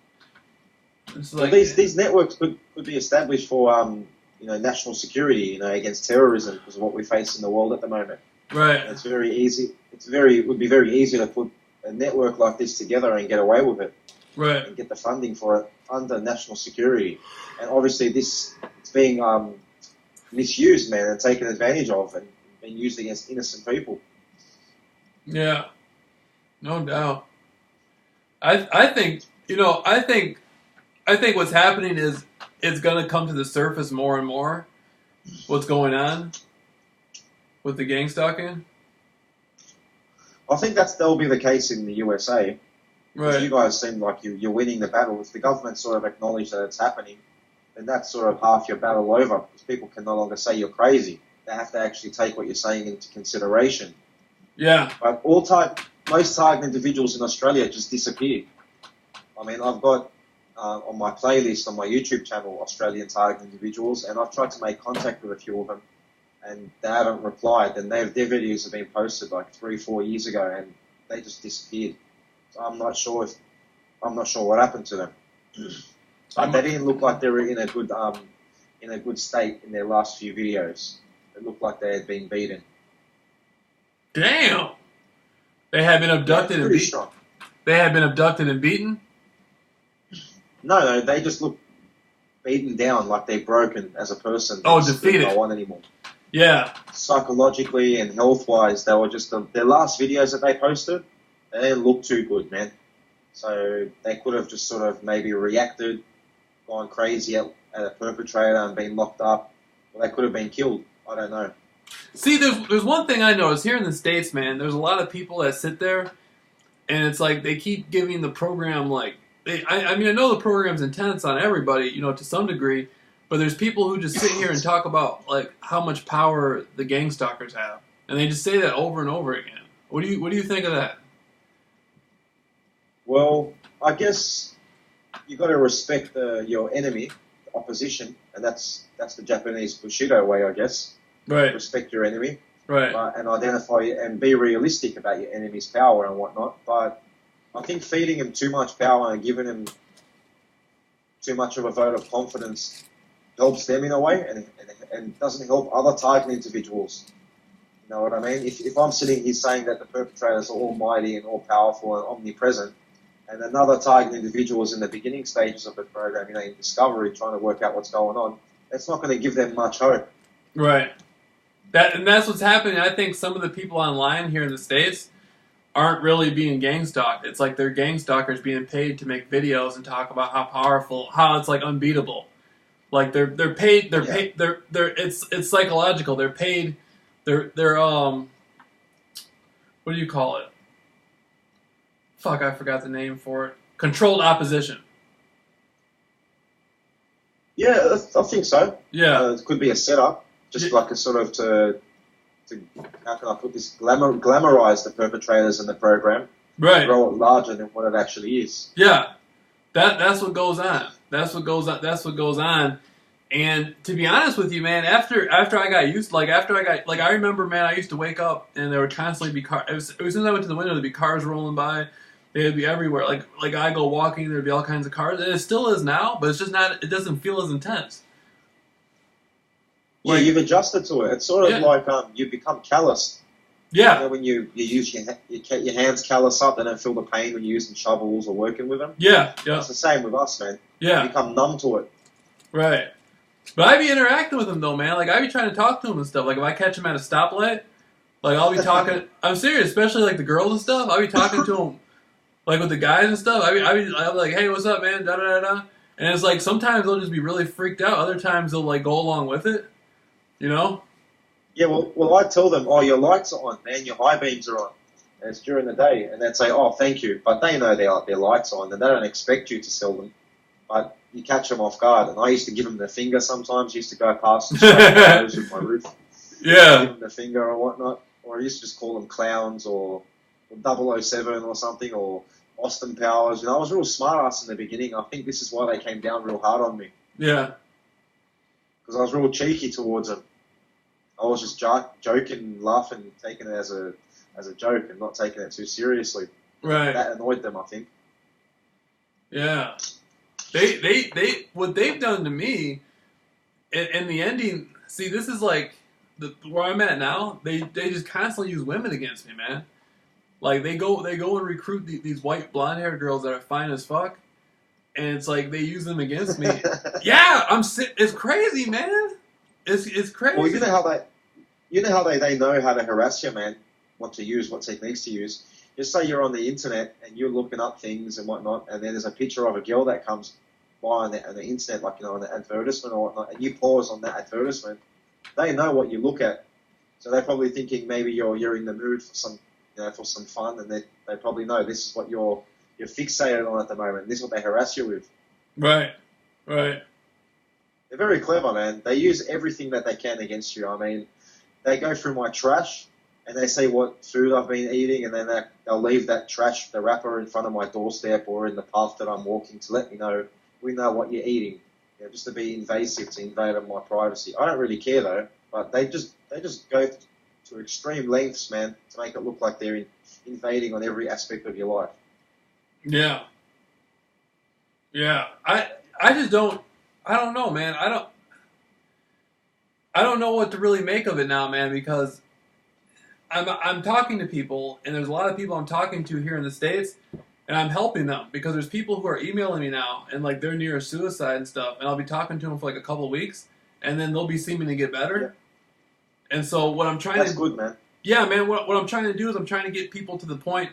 it's like these networks could be established for national security, against terrorism, because of what we face in the world at the moment. Right. It's very easy. It would be very easy to put a network like this together and get away with it. Right. And get the funding for it under national security. And obviously it's being misused, man, and taken advantage of and being used against innocent people. Yeah. No doubt. I think what's happening is it's going to come to the surface more and more what's going on with the gang stalking. I think that'll be the case in the USA. Right. You guys seem like you're winning the battle. If the government sort of acknowledge that it's happening, then that's sort of half your battle over, because people can no longer say you're crazy. They have to actually take what you're saying into consideration. Yeah. But most targeted individuals in Australia just disappear. I mean, I've got on my playlist on my YouTube channel Australian targeted individuals, and I've tried to make contact with a few of them, and they haven't replied, then their videos have been posted like 3-4 years ago, and they just disappeared. So I'm not sure what happened to them. But they didn't look like they were in a good state in their last few videos. It looked like they had been beaten. Damn. They had been abducted and beaten. They had been abducted and beaten? No, they just look beaten down, like they're broken as a person. Oh, defeated. They don't want anymore. Yeah. Psychologically and health-wise, they were just their last videos that they posted. They didn't look too good, man. So they could have just sort of maybe reacted, gone crazy at a perpetrator and been locked up. Or they could have been killed. I don't know. See, there's one thing I noticed here in the States, man. There's a lot of people that sit there, and it's like they keep giving the program like I mean I know the program's intense on everybody, you know, to some degree, but there's people who just sit here and talk about like how much power the gang stalkers have, and they just say that over and over again. What do you think of that? Well, I guess you got to respect your enemy, the opposition, and that's the Japanese Bushido way, I guess. Right. Respect your enemy. Right. And identify and be realistic about your enemy's power and whatnot. But I think feeding him too much power and giving him too much of a vote of confidence helps them in a way and doesn't help other target individuals. You know what I mean? If I'm sitting here saying that the perpetrators are almighty and all-powerful and omnipresent, and another target individual is in the beginning stages of the program, you know, in discovery, trying to work out what's going on, that's not going to give them much hope. Right. That's what's happening. I think some of the people online here in the States aren't really being gang stalked. It's like they're gang stalkers being paid to make videos and talk about how powerful, how it's like unbeatable. Like they're paid. It's psychological. They're paid. They're what do you call it? Fuck, I forgot the name for it. Controlled opposition. Yeah, I think so. Yeah, it could be a setup. Just like a sort of to how can I put this, glamorize the perpetrators in the program, right? Grow it larger than what it actually is. Yeah, that's what goes on. That's what goes on. And to be honest with you, man, after I got used, I remember, man, I used to wake up and there would constantly be cars. As soon as I went to the window, there'd be cars rolling by. They'd be everywhere. Like I go walking, there'd be all kinds of cars, and it still is now, but it's just not. It doesn't feel as intense. Yeah, you've adjusted to it. It's sort of like you become calloused. Yeah. You know, when you use your hands callous up, they don't feel the pain when you're using shovels or working with them. Yeah, yeah. It's the same with us, man. Yeah. You become numb to it. Right. But I be interacting with him though, man. Like I be trying to talk to him and stuff. Like if I catch him at a stoplight, like I'll be talking. I'm serious, especially like the girls and stuff. I'll be talking to him, like with the guys and stuff. I'll be like, hey, what's up, man? Da da da da. And it's like sometimes they'll just be really freaked out. Other times they'll like go along with it. You know? Yeah, well, I tell them, oh, your lights are on, man, your high beams are on. And it's during the day. And they'd say, oh, thank you. But they know their lights are on, and they don't expect you to sell them. But you catch them off guard. And I used to give them the finger sometimes. I used to go past and scratch with my roof. Yeah. Give them the finger or whatnot. Or I used to just call them clowns or 007 or something, or Austin Powers. You know, I was real smart ass in the beginning. I think this is why they came down real hard on me. Yeah. Because I was real cheeky towards them. I was just joking, laughing, taking it as a joke and not taking it too seriously. Right. That annoyed them, I think. Yeah. They what they've done to me in the ending. See, this is like where I'm at now. They just constantly use women against me, man. Like they go and recruit these white blonde haired girls that are fine as fuck, and it's like they use them against me. Yeah, it's crazy, man. It's crazy. Well, you know how they know how to harass you, man. What techniques to use. Just say you're on the internet and you're looking up things and whatnot, and then there's a picture of a girl that comes by on the internet, like, you know, on the advertisement or whatnot, and you pause on that advertisement. They know what you look at, so they're probably thinking maybe you're in the mood for some fun, and they probably know this is what you're fixated on at the moment. This is what they harass you with. Right. Right. They're very clever, man. They use everything that they can against you. I mean, they go through my trash and they see what food I've been eating, and then they'll leave that trash, the wrapper, in front of my doorstep or in the path that I'm walking to let me know, we know what you're eating. You know, just to be invasive, to invade on my privacy. I don't really care though, but they they just go to extreme lengths, man, to make it look like they're invading on every aspect of your life. Yeah. Yeah. I just don't. I don't know, man. I don't know what to really make of it now, man, because I'm talking to people, and there's a lot of people I'm talking to here in the States, and I'm helping them because there's people who are emailing me now, and like they're near suicide and stuff, and I'll be talking to them for like a couple of weeks, and then they'll be seeming to get better. Yeah. And so what I'm trying That's good, man. Yeah, man. What I'm trying to do is I'm trying to get people to the point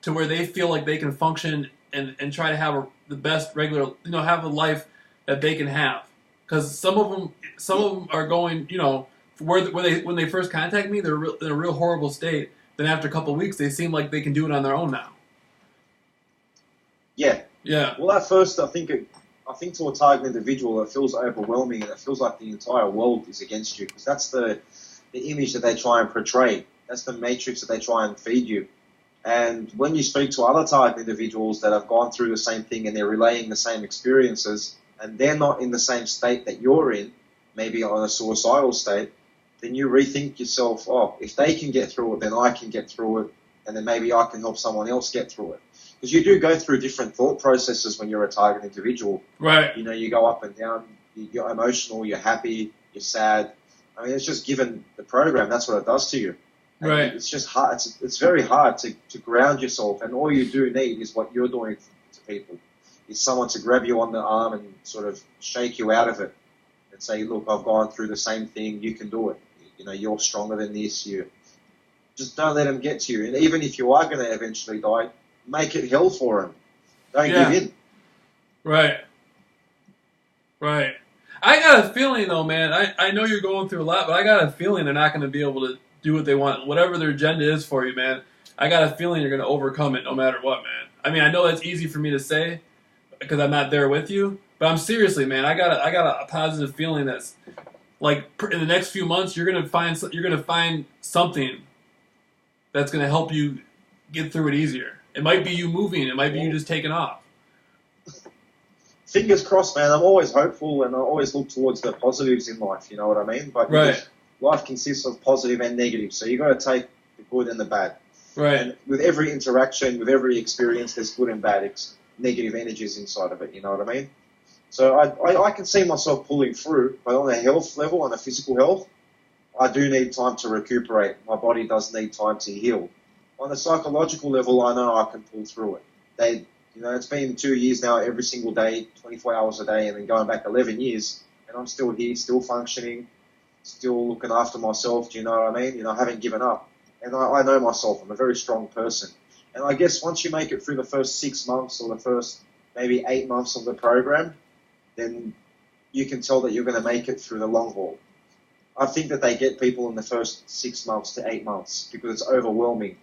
to where they feel like they can function and try to have the best regular, have a life that they can have. Because some of them are going, when they first contact me, they're in a real horrible state. Then after a couple of weeks, they seem like they can do it on their own now. Yeah. Yeah. Well, at first, I think to a target individual, it feels overwhelming, and it feels like the entire world is against you, because that's the image that they try and portray. That's the matrix that they try and feed you. And when you speak to other target individuals that have gone through the same thing and they're relaying the same experiences, and they're not in the same state that you're in, maybe on a suicidal state, then you rethink yourself, if they can get through it, then I can get through it, and then maybe I can help someone else get through it. Because you do go through different thought processes when you're a target individual. Right. You go up and down, you're emotional, you're happy, you're sad. I mean, it's just given the program, that's what it does to you. And right. It's just hard. It's very hard to ground yourself, and all you do need is what you're doing to people. Is someone to grab you on the arm and sort of shake you out of it and say, look, I've gone through the same thing, you can do it. You're stronger than this. You just don't let them get to you. And even if you are going to eventually die, make it hell for them. Don't give in. Right. Right. I got a feeling, though, man. I know you're going through a lot, but I got a feeling they're not going to be able to do what they want. Whatever their agenda is for you, man, I got a feeling you're going to overcome it no matter what, man. I mean, I know that's easy for me to say because I'm not there with you, but I'm seriously, man. I got a positive feeling that's like in the next few months you're going to find something that's going to help you get through it easier. It might be you moving. It might be you just taking off. Fingers crossed, man. I'm always hopeful, and I always look towards the positives in life. You know what I mean? But right. Life consists of positive and negative, so you got to take the good and the bad. Right. And with every interaction, with every experience, there's good and bad, negative energies inside of it. You know what I mean? So I can see myself pulling through, but on a health level, on a physical health, I do need time to recuperate. My body does need time to heal. On a psychological level, I know I can pull through it. It's been 2 years now, every single day, 24 hours a day, and then going back 11 years, and I'm still here, still functioning, still looking after myself. Do you know what I mean? I haven't given up. And I know myself. I'm a very strong person. And I guess once you make it through the first 6 months or the first maybe 8 months of the program, then you can tell that you're going to make it through the long haul. I think that they get people in the first 6 months to 8 months because it's overwhelming.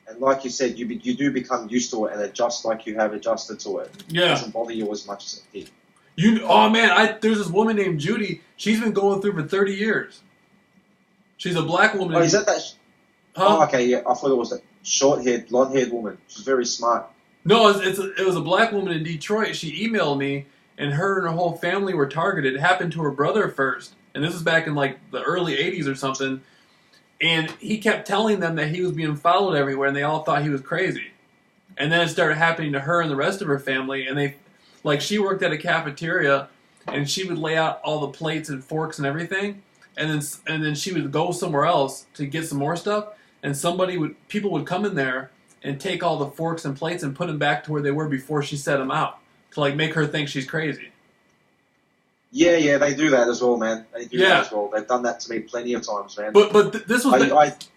And like you said, you do become used to it and adjust like you have adjusted to it. Yeah. It doesn't bother you as much as it did. There's this woman named Judy. She's been going through for 30 years. She's a black woman. Oh, is that? Huh? Oh, okay, yeah. I thought it was a short-haired, blonde-haired woman. She's very smart. No, it was a black woman in Detroit. She emailed me, and her whole family were targeted. It happened to her brother first, and this was back in like the early 80s or something. And he kept telling them that he was being followed everywhere, and they all thought he was crazy. And then it started happening to her and the rest of her family, and she worked at a cafeteria, and she would lay out all the plates and forks and everything, and then she would go somewhere else to get some more stuff, and people would come in there and take all the forks and plates and put them back to where they were before she set them out to make her think she's crazy. Yeah, they do that as well, man. They do that as well. They've done that to me plenty of times, man. But this was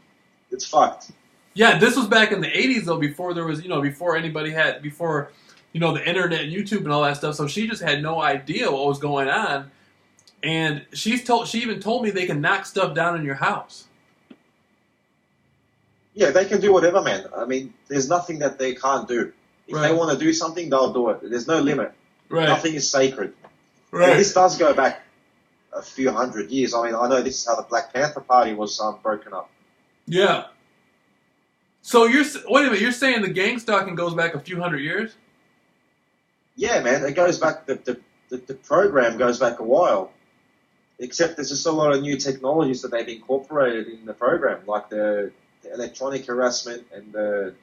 it's fucked. Yeah, this was back in the 80s though, before there was, before the internet and YouTube and all that stuff. So she just had no idea what was going on, and she even told me they can knock stuff down in your house. Yeah, they can do whatever, man. I mean, there's nothing that they can't do. If they want to do something, they'll do it. There's no limit. Right. Nothing is sacred. Right. And this does go back a few hundred years. I mean, I know this is how the Black Panther Party was broken up. Yeah. So wait a minute, you're saying the gang stalking goes back a few hundred years? Yeah, man, it goes back. The program goes back a while. except there's just a lot of new technologies that they've incorporated in the program, like the electronic harassment and the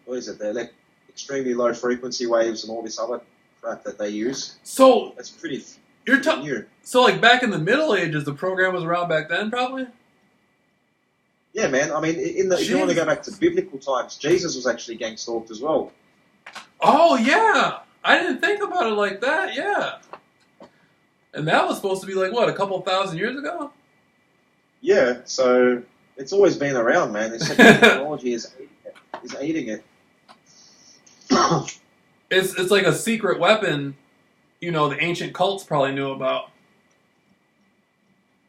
what is it, the extremely low frequency waves and all this other crap that they use. So That's pretty you're new. So like back in the Middle Ages, the program was around back then, probably. Yeah, man. I mean, if you want to go back to biblical times, Jesus was actually gang stalked as well. Oh yeah, I didn't think about it like that. Yeah, and that was supposed to be like what, a couple thousand years ago. Yeah, so it's always been around, man. It's just technology is aiding it. It's like a secret weapon, the ancient cults probably knew about.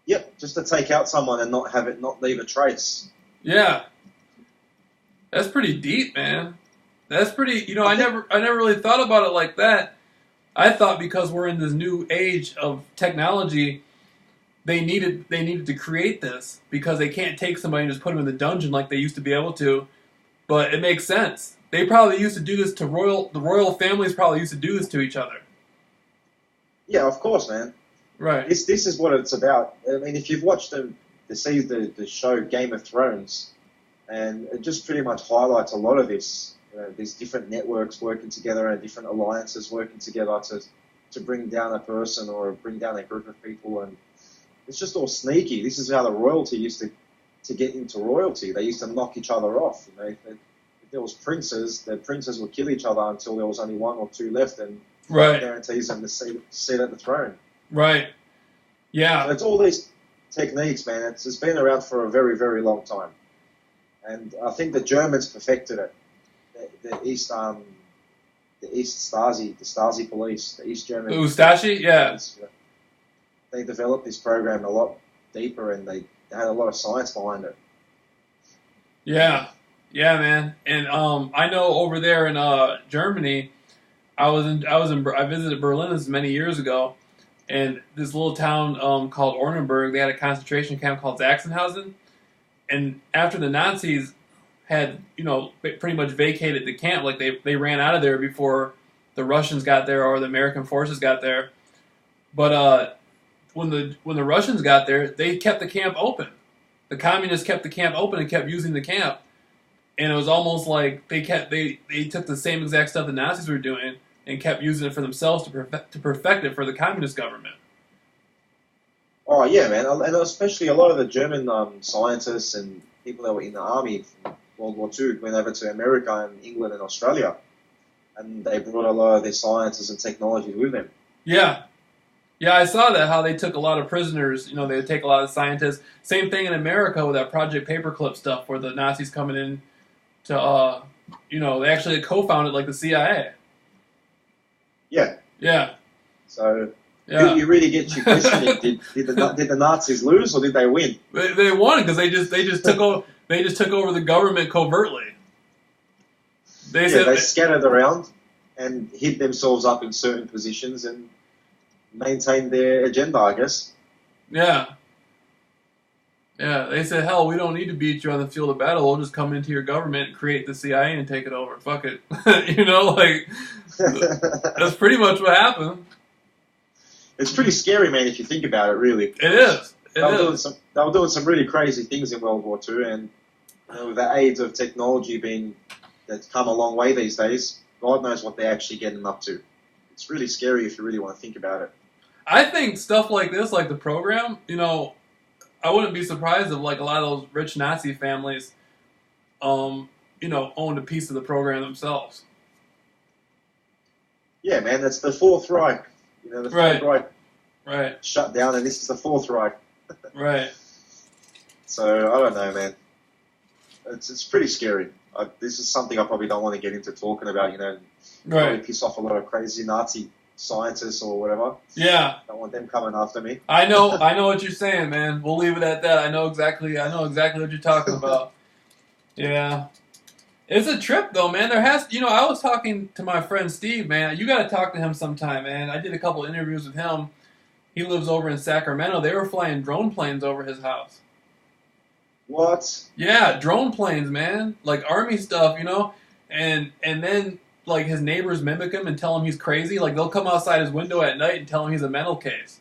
Yep, just to take out someone and not leave a trace. Yeah, that's pretty deep, man. That's pretty. I never really thought about it like that. I thought because we're in this new age of technology, they needed to create this because they can't take somebody and just put them in the dungeon like they used to be able to. But it makes sense. They probably used to do this to the royal families probably used to do this to each other. Yeah, of course, man. Right. This is what it's about. I mean, if you've watched the show Game of Thrones, and it just pretty much highlights a lot of this. These different networks working together and different alliances working together to bring down a person or bring down a group of people, and it's just all sneaky. This is how the royalty used to get into royalty. They used to knock each other off. If there was princes, the princes would kill each other until there was only one or two left, and right. guarantees them the seat at the throne. Right. Yeah. So it's all these techniques, man. It's been around for a very, very long time, and I think the Germans perfected it. The East Stasi, the Stasi police, the East German. Stasi, yeah. They developed this program a lot deeper, and they had a lot of science behind it. Yeah, man. And I know over there in Germany, I visited Berlin this many years ago, and this little town called Oranienburg, they had a concentration camp called Sachsenhausen, and after the Nazis had pretty much vacated the camp, like they ran out of there before the Russians got there or the American forces got there. But when the Russians got there, they kept the camp open. The communists kept the camp open and kept using the camp, and it was almost like they took the same exact stuff the Nazis were doing and kept using it for themselves to perfect it for the communist government. Oh yeah, man, and especially a lot of the German scientists and people that were in the army from World War II went over to America and England and Australia, and they brought a lot of their sciences and technologies with them. Yeah, I saw that, how they took a lot of prisoners. They would take a lot of scientists. Same thing in America with that Project Paperclip stuff, where the Nazis coming in to, they actually co-founded like the CIA. Yeah. Yeah. So yeah. You really get you questioning: did the Nazis lose or did they win? They won because they just took over. They just took over the government covertly. They scattered around and hid themselves up in certain positions and maintained their agenda, I guess. Yeah. Yeah, they said, hell, we don't need to beat you on the field of battle. We'll just come into your government, create the CIA, and take it over. Fuck it. That's pretty much what happened. It's pretty scary, man, if you think about it, really. It is. They were doing some really crazy things in World War II, and with the aids of technology that's come a long way these days, God knows what they're actually getting up to. It's really scary if you really want to think about it. I think stuff like this, like the program, I wouldn't be surprised if like a lot of those rich Nazi families, owned a piece of the program themselves. Yeah, man, that's the Fourth Reich. The Third Reich shut down, and this is the Fourth Reich. Right. So, I don't know, man. It's pretty scary. This is something I probably don't want to get into talking about, Probably piss off a lot of crazy Nazi scientists or whatever. Yeah. Don't want them coming after me. I know what you're saying, man. We'll leave it at that. I know exactly what you're talking about. Yeah. It's a trip, though, man. I was talking to my friend Steve, man. You got to talk to him sometime, man. I did a couple interviews with him. He lives over in Sacramento. They were flying drone planes over his house. What? Yeah, drone planes, man. Like army stuff, And then, like, his neighbors mimic him and tell him he's crazy. Like, they'll come outside his window at night and tell him he's a mental case.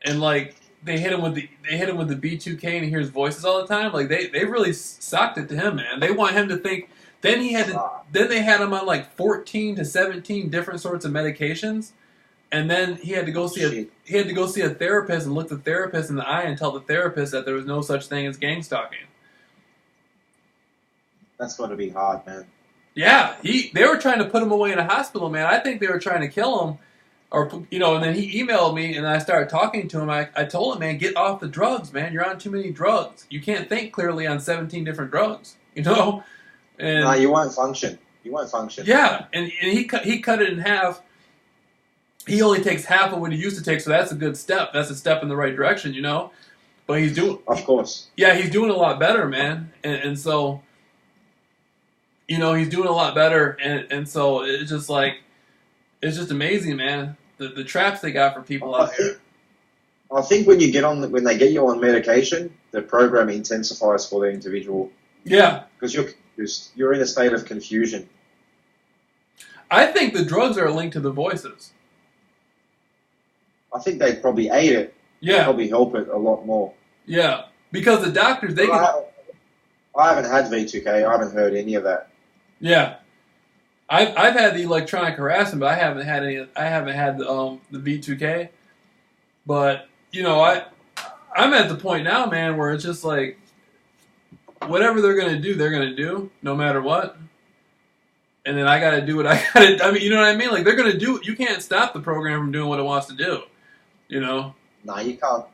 and like they hit him with the B2K and he hears voices all the time. Like they really socked it to him, man. They want him to think. Then they had him on like 14 to 17 different sorts of medications, and then he had to go see a therapist and look the therapist in the eye and tell the therapist that there was no such thing as gang stalking. That's got to be hard, man. Yeah, they were trying to put him away in a hospital, man. I think they were trying to kill him. Or, and then he emailed me, and I started talking to him. I told him, man, get off the drugs, man. You're on too many drugs. You can't think clearly on 17 different drugs, And no, you won't function. You won't function. Yeah, and he cut it in half. He only takes half of what he used to take, so that's a good step. That's a step in the right direction, But he's doing... Of course. Yeah, he's doing a lot better, man. And so, he's doing a lot better. And so it's just like... It's just amazing, man. The traps they got for people out here. I think when they get you on medication, the program intensifies for the individual. Yeah, because you're in a state of confusion. I think the drugs are linked to the voices. I think they probably aid it. Yeah, they probably help it a lot more. Yeah, because the doctors I haven't had V2K. I haven't heard any of that. Yeah. I've had the electronic harassment, but I haven't had any. I haven't had the V2K. But I'm at the point now, man, where it's just like whatever they're gonna do, no matter what. And then I gotta do what I gotta. I mean, you know what I mean? Like they're gonna do. You can't stop the program from doing what it wants to do. No, you can't.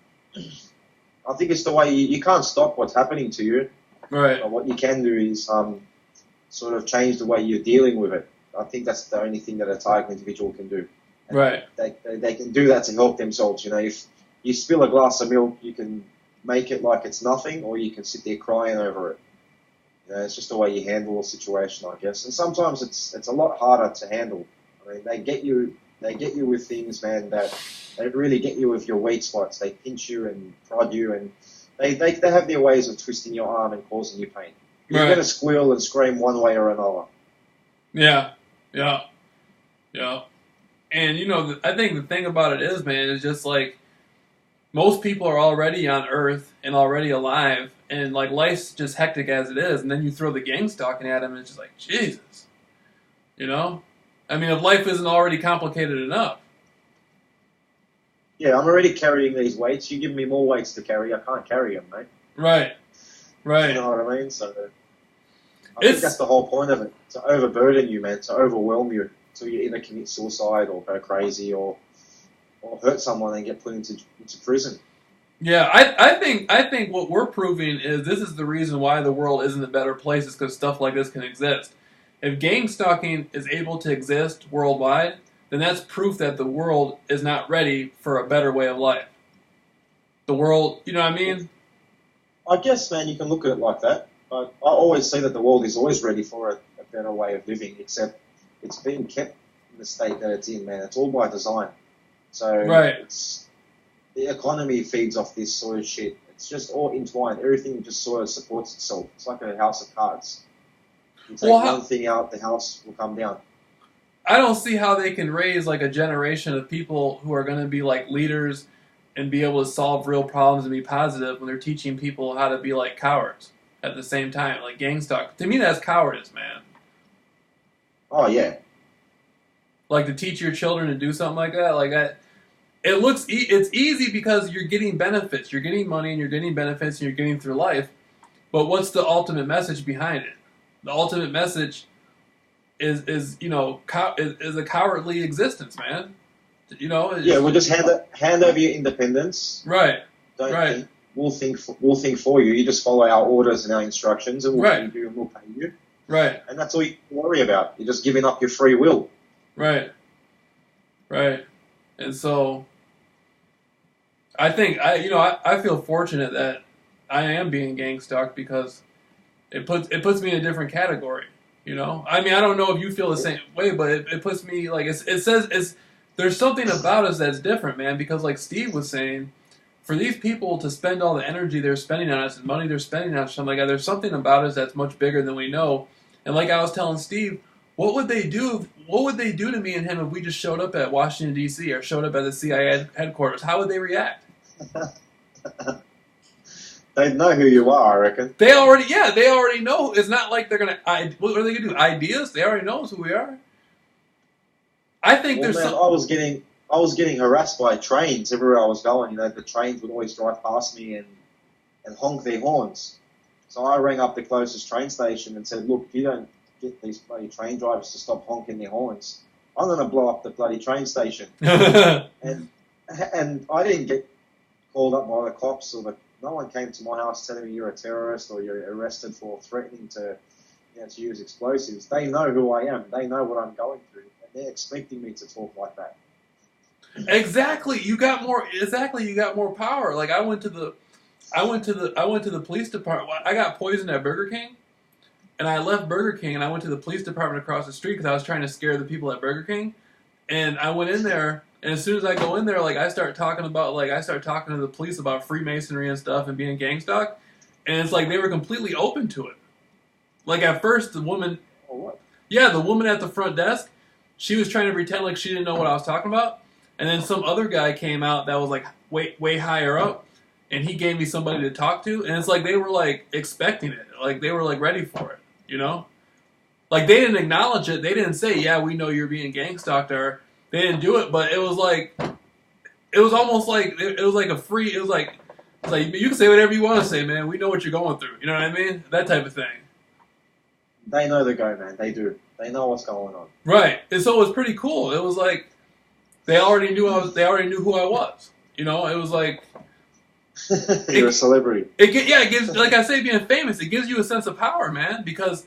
I think it's the way you can't stop what's happening to you. Right. But what you can do is sort of change the way you're dealing with it. I think that's the only thing that a target individual can do. And right. They can do that to help themselves. If you spill a glass of milk, you can make it like it's nothing, or you can sit there crying over it. It's just the way you handle a situation, I guess. And sometimes it's a lot harder to handle. I mean, they get you with things, man, that they really get you with your weak spots. They pinch you and prod you, and they have their ways of twisting your arm and causing you pain. You're going to squeal and scream one way or another. Yeah. And, I think the thing about it is, man, is just like most people are already on Earth and already alive, and like life's just hectic as it is, and then you throw the gang stalking at them, and it's just like, Jesus. I mean, if life isn't already complicated enough. Yeah, I'm already carrying these weights. You give me more weights to carry, I can't carry them, mate. Right. You know what I mean? So I think that's the whole point of it, to overburden you, man, to overwhelm you, so you either commit suicide or go crazy or hurt someone and get put into prison. Yeah, I think what we're proving is this is the reason why the world isn't a better place, is because stuff like this can exist. If gang stalking is able to exist worldwide, then that's proof that the world is not ready for a better way of life. The world, you know what I mean? I guess, man, you can look at it like that. But I always say that the world is always ready for a better way of living, except it's being kept in the state that it's in, man. It's all by design. So the economy feeds off this sort of shit. It's just all entwined. Everything just sort of supports itself. It's like a house of cards. You take one thing out, the house will come down. I don't see how they can raise like a generation of people who are going to be like leaders and be able to solve real problems and be positive when they're teaching people how to be like cowards at the same time. Like gang stalk. To me, that's cowardice, man. Oh, yeah. Like to teach your children to do something like that. Like that. It's easy because you're getting benefits. You're getting money and you're getting benefits and you're getting through life. But what's the ultimate message behind it? The ultimate message is a cowardly existence, man. We'll just hand over your independence. Right. Don't think. We'll think for you. You just follow our orders and our instructions, and we'll feed you and we'll pay you. Right. And that's all you can worry about. You're just giving up your free will. Right. And so I think I feel fortunate that I am being gang stalked because it puts me in a different category. I mean, I don't know if you feel the same way, but it puts me like it says there's something about us that's different, man. Because like Steve was saying, for these people to spend all the energy they're spending on us and money they're spending on us, something like that, there's something about us that's much bigger than we know. And like I was telling Steve, what would they do to me and him if we just showed up at Washington D.C. or showed up at the CIA headquarters? How would they react? They know who you are, I reckon. They already know. It's not like they're gonna. What are they gonna do? Ideas? They already knows who we are. I think Well, there's man, some. I was getting harassed by trains everywhere I was going. You know, the trains would always drive past me and honk their horns. So I rang up the closest train station and said, look, if you don't get these bloody train drivers to stop honking their horns, I'm going to blow up the bloody train station. and I didn't get called up by the cops no one came to my house telling me you're a terrorist or you're arrested for threatening to use explosives. They know who I am. They know what I'm going through. And they're expecting me to talk like that. Exactly. You got more power. Like I went to the police department. I got poisoned at Burger King, and I left Burger King and I went to the police department across the street because I was trying to scare the people at Burger King. And I went in there, and as soon as I go in there, I start talking to the police about Freemasonry and stuff and being gang stalked, and it's like they were completely open to it. Like at first, the woman, the woman at the front desk, she was trying to pretend like she didn't know what I was talking about, and then some other guy came out that was like way higher up, and he gave me somebody to talk to, and it's like they were like expecting it, like they were like ready for it, you know. Like, they didn't acknowledge it. They didn't say, yeah, we know you're being gang stalked, or they didn't do it, but it was like, it was almost like, it was like a free, it was like you can say whatever you want to say, man. We know what you're going through. You know what I mean? That type of thing. They know the go, man. They do. They know what's going on. Right. And so it was pretty cool. It was like, they already knew who I was. You know, it was like, you're a celebrity. It gives, like I say, being famous, it gives you a sense of power, man, because,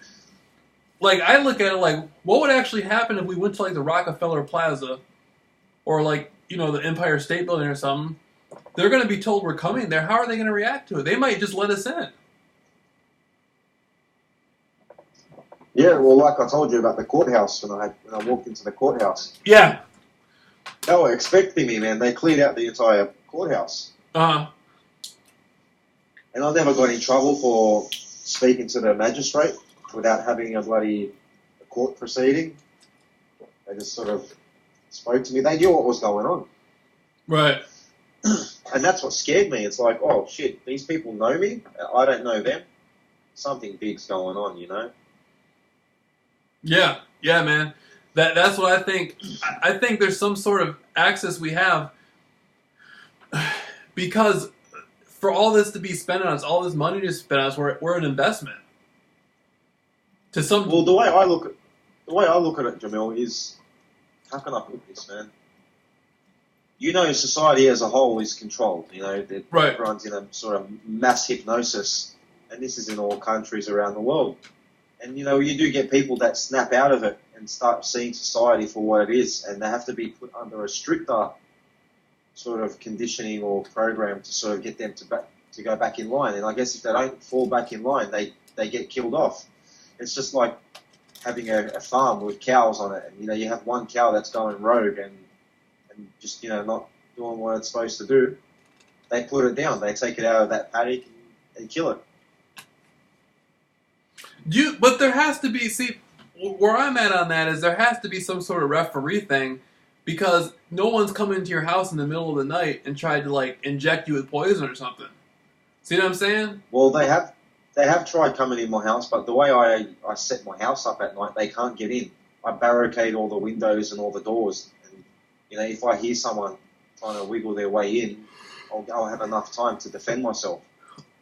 like, I look at it like, what would actually happen if we went to, like, the Rockefeller Plaza or, like, you know, the Empire State Building or something? They're going to be told we're coming there. How are they going to react to it? They might just let us in. Yeah, well, like I told you about the courthouse when I walked into the courthouse. Yeah. They were expecting me, man. They cleared out the entire courthouse. Uh-huh. And I never got in trouble for speaking to the magistrate without having a bloody court proceeding. They just sort of spoke to me. They knew what was going on. Right. And that's what scared me. It's like, oh, shit, these people know me. I don't know them. Something big's going on, you know? Yeah. Yeah, man. That's what I think. I think there's some sort of access we have because for all this to be spent on us, all this money to spend on us, we're an investment. To some. Well, the way I look at it, Jameel, is how can I put this, man? You know, society as a whole is controlled. You know, right. Everyone's in a sort of mass hypnosis, and this is in all countries around the world. And you know, you do get people that snap out of it and start seeing society for what it is, and they have to be put under a stricter sort of conditioning or program to sort of get them to go back in line. And I guess if they don't fall back in line, they get killed off. It's just like having a farm with cows on it, and you know, you have one cow that's going rogue and just, you know, not doing what it's supposed to do. They put it down. They take it out of that paddock and kill it. But there has to be, see, where I'm at on that is there has to be some sort of referee thing, because no one's come into your house in the middle of the night and tried to, like, inject you with poison or something. See what I'm saying? Well, they have tried coming in my house, but the way I set my house up at night, they can't get in. I barricade all the windows and all the doors. And, you know, if I hear someone trying to wiggle their way in, I'll have enough time to defend myself.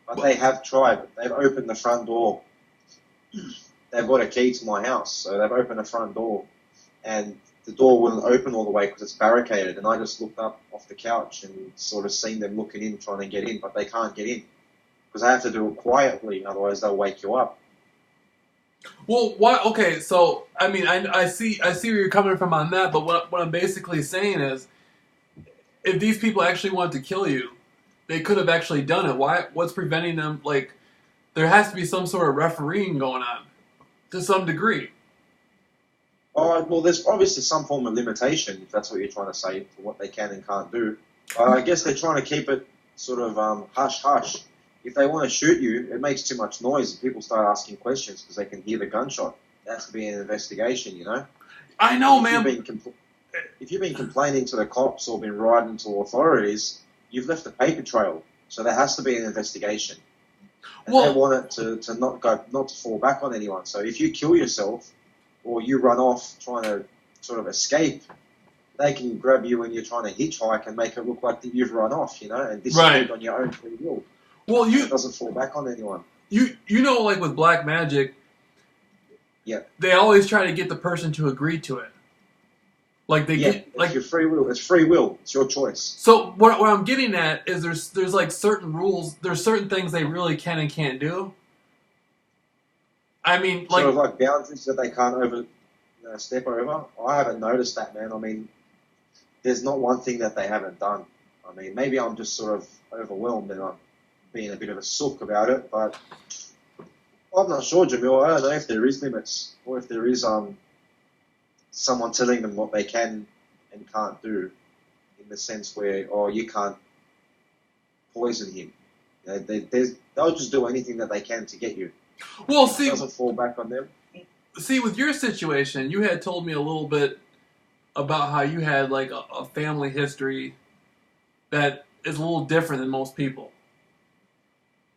But they have tried. They've opened the front door. They've got a key to my house, so they've opened the front door, and the door wouldn't open all the way because it's barricaded. And I just looked up off the couch and sort of seen them looking in, trying to get in, but they can't get in because I have to do it quietly, otherwise they'll wake you up. Well, what? Okay, so I mean, I see where you're coming from on that, but what I'm basically saying is, if these people actually wanted to kill you, they could have actually done it. What's preventing them? Like, there has to be some sort of refereeing going on, to some degree. Oh, well, there's obviously some form of limitation, if that's what you're trying to say, for what they can and can't do. I guess they're trying to keep it sort of hush-hush. If they want to shoot you, it makes too much noise and people start asking questions because they can hear the gunshot. There has to be an investigation, you know? I know, man. If you've been complaining to the cops or been writing to authorities, you've left a paper trail, so there has to be an investigation. And Well, they want it to not to fall back on anyone. So if you kill yourself or you run off trying to sort of escape, they can grab you when you're trying to hitchhike and make it look like that you've run off, and disappeared on your own free will. Well, it doesn't fall back on anyone. You know, like with black magic, Yeah. they always try to get the person to agree to it. Like it's your free will. It's free will. It's your choice. So what I'm getting at is there's like certain rules. There's certain things they really can and can't do. I mean, like sort of like boundaries that they can't step over. I haven't noticed that, man. I mean, there's not one thing that they haven't done. I mean, maybe I'm just sort of overwhelmed and I'm being a bit of a sook about it, but I'm not sure, Jameel. I don't know if there is limits or if there is someone telling them what they can and can't do, in the sense where, you can't poison him. They'll just do anything that they can to get you. Well, see, it doesn't fall back on them. See, with your situation, you had told me a little bit about how you had like a family history that is a little different than most people.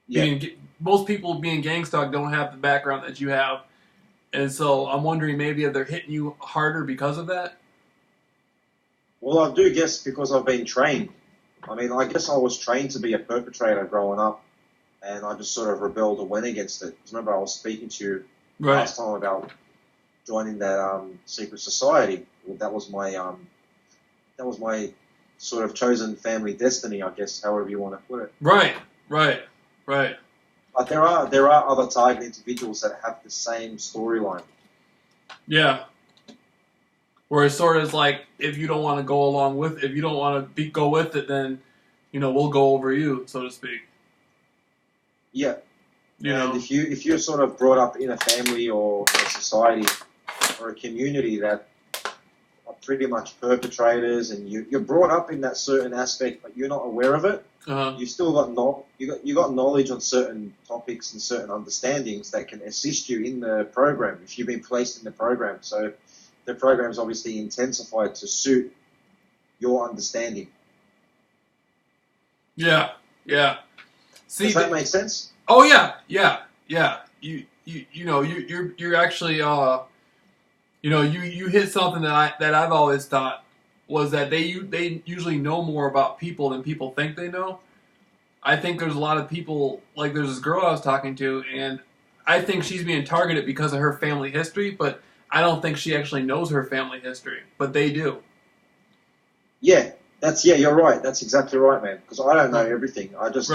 Yeah. Most people being gang stalked don't have the background that you have. And so I'm wondering maybe if they're hitting you harder because of that? Well, I do guess because I've been trained. I mean, I guess I was trained to be a perpetrator growing up, and I just sort of rebelled and went against it. Because remember, I was speaking to you last time about joining that secret society. Well, that was my sort of chosen family destiny, I guess, however you want to put it. Right. But there are other target individuals that have the same storyline. Yeah. Where it's sort of like, if you don't want to go along with, if you don't want to go with it, then, we'll go over you, so to speak. Yeah. And if you're sort of brought up in a family or in a society or a community that are pretty much perpetrators, and you're brought up in that certain aspect, but you're not aware of it, you still got you got knowledge on certain topics and certain understandings that can assist you in the program if you've been placed in the program. So the program is obviously intensified to suit your understanding. Yeah. See, does that make sense? Oh yeah. You're actually you hit something that I've always thought was that they usually know more about people than people think they know. I think there's a lot of people, like there's this girl I was talking to, and I think she's being targeted because of her family history, but I don't think she actually knows her family history, but they do. Yeah, you're right. That's exactly right, man. Because I don't know everything. I just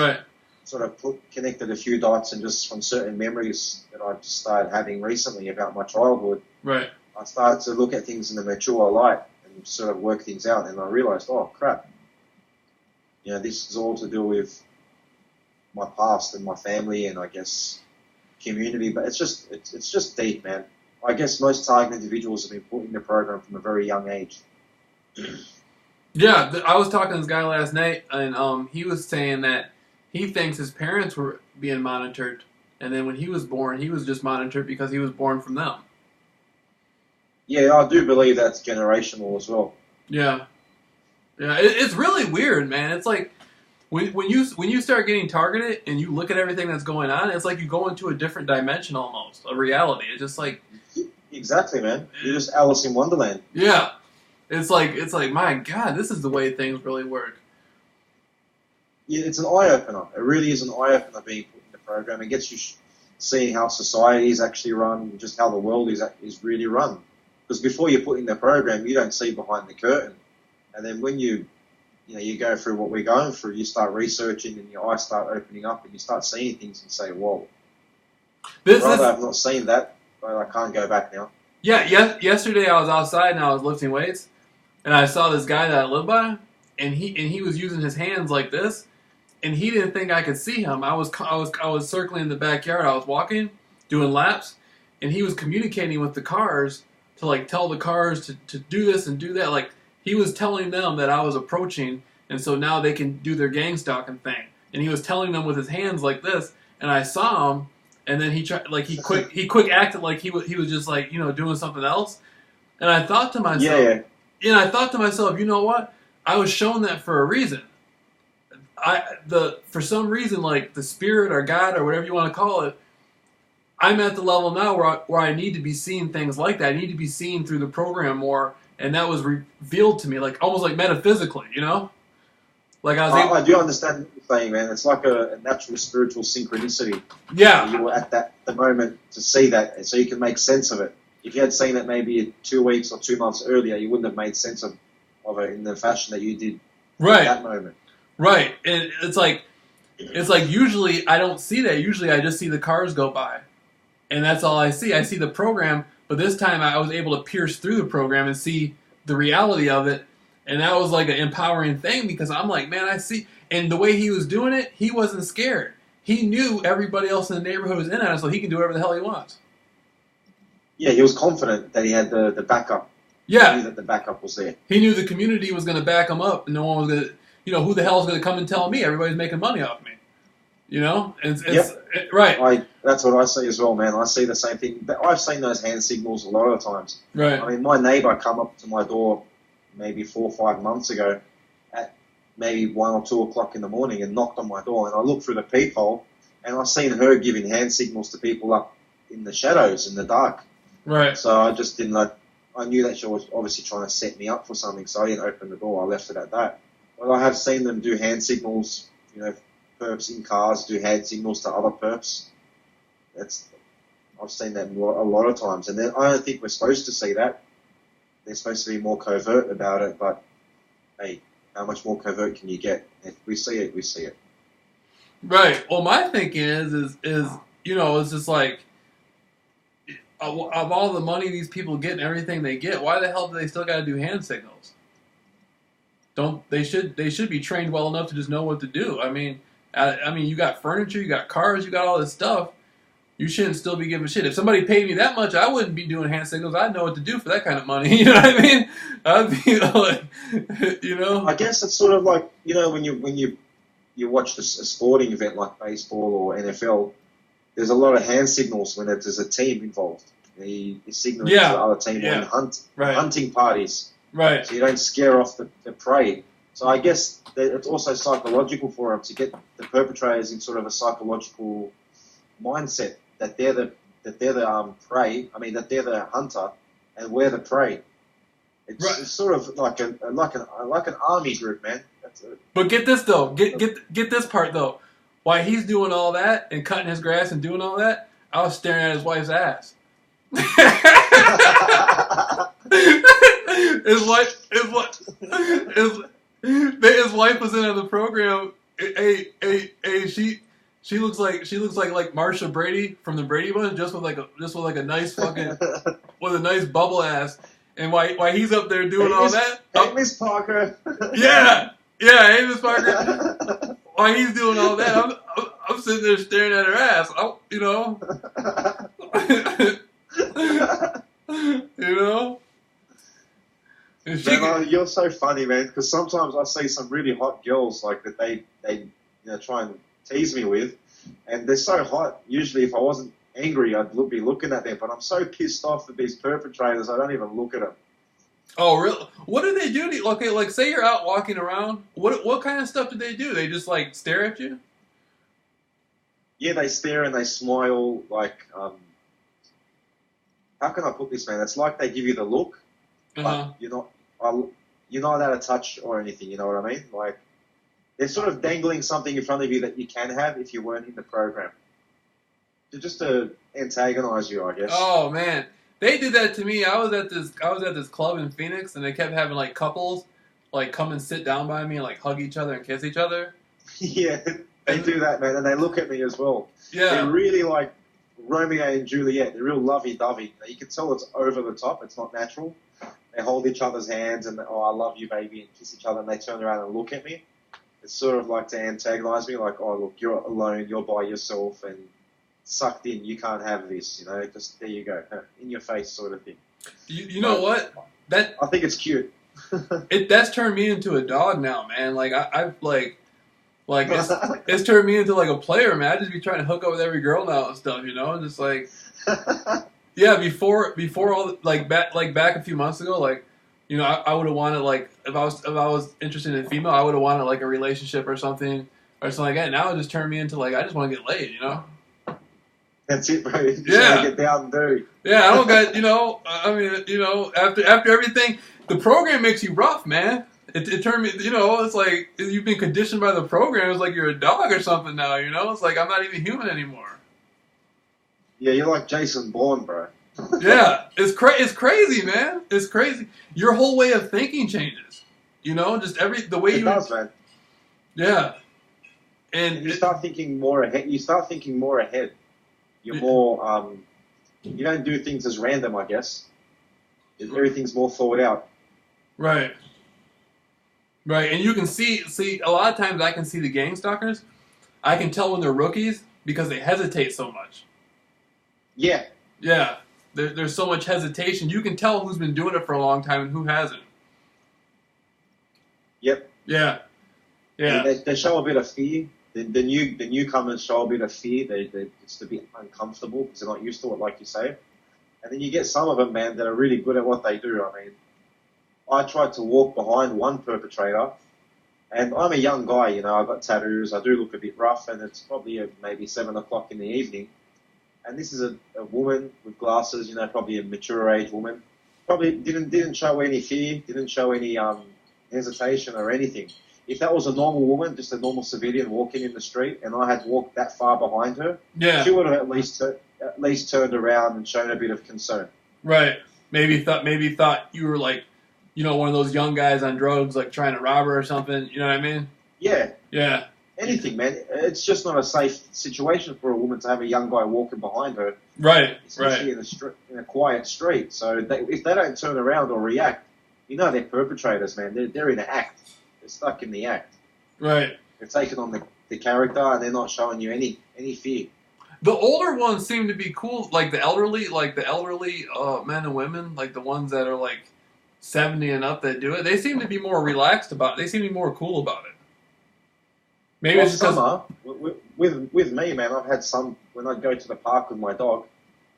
sort of connected a few dots, and just from certain memories that I just started having recently about my childhood, right, I started to look at things in a mature light and sort of work things out, and I realized, oh crap, this is all to do with my past and my family and I guess community. But it's just deep, man. I guess most target individuals have been put in the program from a very young age. Yeah, I was talking to this guy last night, and he was saying that he thinks his parents were being monitored, and then when he was born, he was just monitored because he was born from them. Yeah, I do believe that's generational as well. Yeah, it's really weird, man. It's like when you start getting targeted and you look at everything that's going on, it's like you go into a different dimension almost, a reality. It's just like exactly, man. You're just Alice in Wonderland. Yeah, it's like my God, this is the way things really work. Yeah, it's an eye opener. It really is an eye opener being put in the program. It gets you seeing how society is actually run, just how the world is really run. Because before you put in the program, you don't see behind the curtain, and then when you go through what we're going through, you start researching and your eyes start opening up and you start seeing things and say, whoa. I've not seen that, but I can't go back now. Yeah, yesterday I was outside and I was lifting weights, and I saw this guy that I live by, and he was using his hands like this, and he didn't think I could see him. I was circling in the backyard. I was walking, doing laps, and he was communicating with the cars to like tell the cars to do this and do that. Like he was telling them that I was approaching, and so now they can do their gang stalking thing. And he was telling them with his hands like this, and I saw him, and then he quick acted like he was just like doing something else. And I thought to myself, I thought to myself, you know what? I was shown that for a reason. for some reason, like the spirit or God or whatever you want to call it, I'm at the level now where I need to be seeing things like that. I need to be seen through the program more, and that was revealed to me, like almost like metaphysically, you know? Like I do understand what you're saying, man. It's like a natural spiritual synchronicity. Yeah. You were at the moment to see that, so you can make sense of it. If you had seen it maybe 2 weeks or 2 months earlier, you wouldn't have made sense of it in the fashion that you did right. at that moment. Right. And it's like usually I don't see that. Usually I just see the cars go by. And that's all I see. I see the program, but this time I was able to pierce through the program and see the reality of it. And that was like an empowering thing because I'm like, man, I see. And the way he was doing it, he wasn't scared. He knew everybody else in the neighborhood was in on it, so he can do whatever the hell he wants. Yeah, he was confident that he had the backup. Yeah. He knew that the backup was there. He knew the community was going to back him up, and no one was going to, who the hell is going to come and tell me? Everybody's making money off me. Right. That's what I see as well, man. I see the same thing. I've seen those hand signals a lot of times. Right. I mean, my neighbour come up to my door maybe 4 or 5 months ago at maybe 1 or 2 o'clock in the morning and knocked on my door, and I looked through the peephole and I seen her giving hand signals to people up in the shadows in the dark. Right. So I just didn't know. I knew that she was obviously trying to set me up for something, so I didn't open the door. I left it at that. But I have seen them do hand signals, perps in cars do hand signals to other perps. I've seen that a lot of times, and then I don't think we're supposed to see that. They're supposed to be more covert about it, but hey, how much more covert can you get? If we see it, we see it. Right. Well, my thinking is it's just like of all the money these people get and everything they get, why the hell do they still got to do hand signals? They should be trained well enough to just know what to do. I mean, you got furniture, you got cars, you got all this stuff. You shouldn't still be giving shit. If somebody paid me that much, I wouldn't be doing hand signals. I'd know what to do for that kind of money. You know what I mean? I'd be like, I guess it's sort of like, when you watch a sporting event like baseball or NFL, there's a lot of hand signals when there's a team involved. You're signaling to the other team in hunting parties. Right. So you don't scare off the prey. So I guess that it's also psychological for them to get the perpetrators in sort of a psychological mindset that they're the prey. I mean that they're the hunter and we're the prey. It's sort of like an army group, man. But get this though. Get this part though. While he's doing all that and cutting his grass and doing all that, I was staring at his wife's ass. His wife was in on the program. She looks like Marsha Brady from the Brady Bunch, just with a nice fucking with a nice bubble ass. And while he's up there doing all that, hey Miss Parker. Hey Miss Parker. While he's doing all that, I'm sitting there staring at her ass. Man, you're so funny, man. Because sometimes I see some really hot girls like that they try and tease me with, and they're so hot. Usually, if I wasn't angry, I'd be looking at them. But I'm so pissed off at these perpetrators, I don't even look at them. Oh, really? What do they do? Okay, like say you're out walking around. What kind of stuff do? They just like stare at you? Yeah, they stare and they smile. Like, how can I put this, man? It's like they give you the look, but you're not allowed to touch or anything. You know what I mean? Like, they're sort of dangling something in front of you that you can have if you weren't in the program. Just to antagonize you, I guess. Oh man, they did that to me. I was at this club in Phoenix, and they kept having like couples like come and sit down by me and like hug each other and kiss each other. Yeah, they do that, man, and they look at me as well. Yeah, they're really like Romeo and Juliet. They're real lovey-dovey. You can tell it's over the top. It's not natural. They hold each other's hands and I love you, baby, and kiss each other, and they turn around and look at me. It's sort of like to antagonize me, like, oh look, you're alone, you're by yourself, and sucked in, you can't have this, just there you go, in your face sort of thing. You know what? I think it's cute. That's turned me into a dog now, man. Like I've it's turned me into like a player, man. I just be trying to hook up with every girl now and stuff, just like yeah. Before all back a few months ago, like You know, I would have wanted like if I was interested in a female, I would have wanted like a relationship or something like that. Now it just turned me into like I just want to get laid. You know? That's it, bro. You just want to Yeah. get down and dirty. Yeah, I don't got, I mean, after everything, the program makes you rough, man. It turned me, it's like you've been conditioned by the program. It's like you're a dog or something now, It's like I'm not even human anymore. Yeah, you're like Jason Bourne, bro. Yeah, it's crazy, man. It's crazy. Your whole way of thinking changes. Just the way It you. does, man. Yeah, And you start thinking more ahead. You start thinking more ahead. You're more. You don't do things as random, I guess. Everything's more thought out. right, right, and you can see a lot of times I can see the gang stalkers. I can tell when they're rookies because they hesitate so much. Yeah. Yeah, there's so much hesitation. You can tell who's been doing it for a long time and who hasn't. Yep. Yeah, yeah, They show a bit of fear. The newcomers show a bit of fear. It's a bit uncomfortable because they're not used to it, like you say. And then you get some of them, man, that are really good at what they do. I mean, I tried to walk behind one perpetrator, and I'm a young guy, I've got tattoos, I do look a bit rough, and it's probably maybe 7 o'clock in the evening. And this is a woman with glasses, probably a mature age woman. Probably didn't show any fear, didn't show any hesitation or anything. If that was a normal woman, just a normal civilian walking in the street, and I had walked that far behind her, yeah. she would have at least turned around and shown a bit of concern. Right. Maybe thought you were like, one of those young guys on drugs, like trying to rob her or something. You know what I mean? Yeah. Yeah. Anything, man. It's just not a safe situation for a woman to have a young guy walking behind her. Right. Especially in a quiet street. So if they don't turn around or react, they're perpetrators, man. They're in an act. They're stuck in the act. Right. They're taking on the character, and they're not showing you any fear. The older ones seem to be cool, like the elderly men and women, like the ones that are like 70 and up that do it. They seem to be more relaxed about it. They seem to be more cool about it. Maybe it's just summer, with me, man, I've had some, when I go to the park with my dog,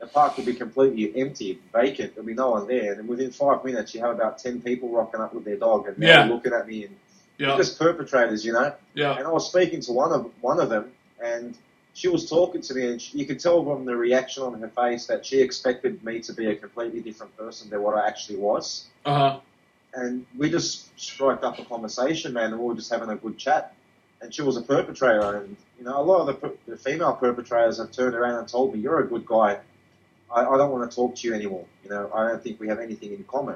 the park will be completely empty, vacant, there'll be no one there, and within 5 minutes you have about 10 people rocking up with their dog, and they're looking at me, and they're just perpetrators, Yeah. And I was speaking to one of them, and she was talking to me, and you could tell from the reaction on her face that she expected me to be a completely different person than what I actually was. Uh-huh. And we just struck up a conversation, man, and we were just having a good chat. And she was a perpetrator, and a lot of the female perpetrators have turned around and told me, "You're a good guy. I don't want to talk to you anymore. I don't think we have anything in common."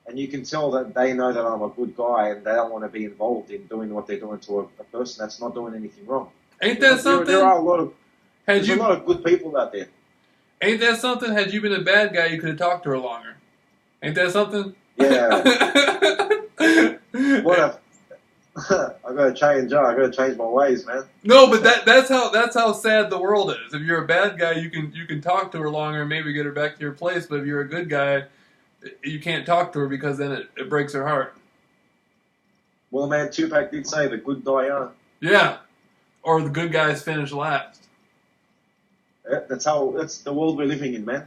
And you can tell that they know that I'm a good guy, and they don't want to be involved in doing what they're doing to a person that's not doing anything wrong. Ain't that something? There are a lot of good people out there. Ain't that something? Had you been a bad guy, you could have talked to her longer. Ain't that something? Yeah. I gotta change. I gotta change my ways, man. No, but that's how sad the world is. If you're a bad guy, you can talk to her longer and maybe get her back to your place. But if you're a good guy, you can't talk to her because then it breaks her heart. Well, man, Tupac did say the good die young. Yeah, or the good guys finish last. That's the world we're living in, man.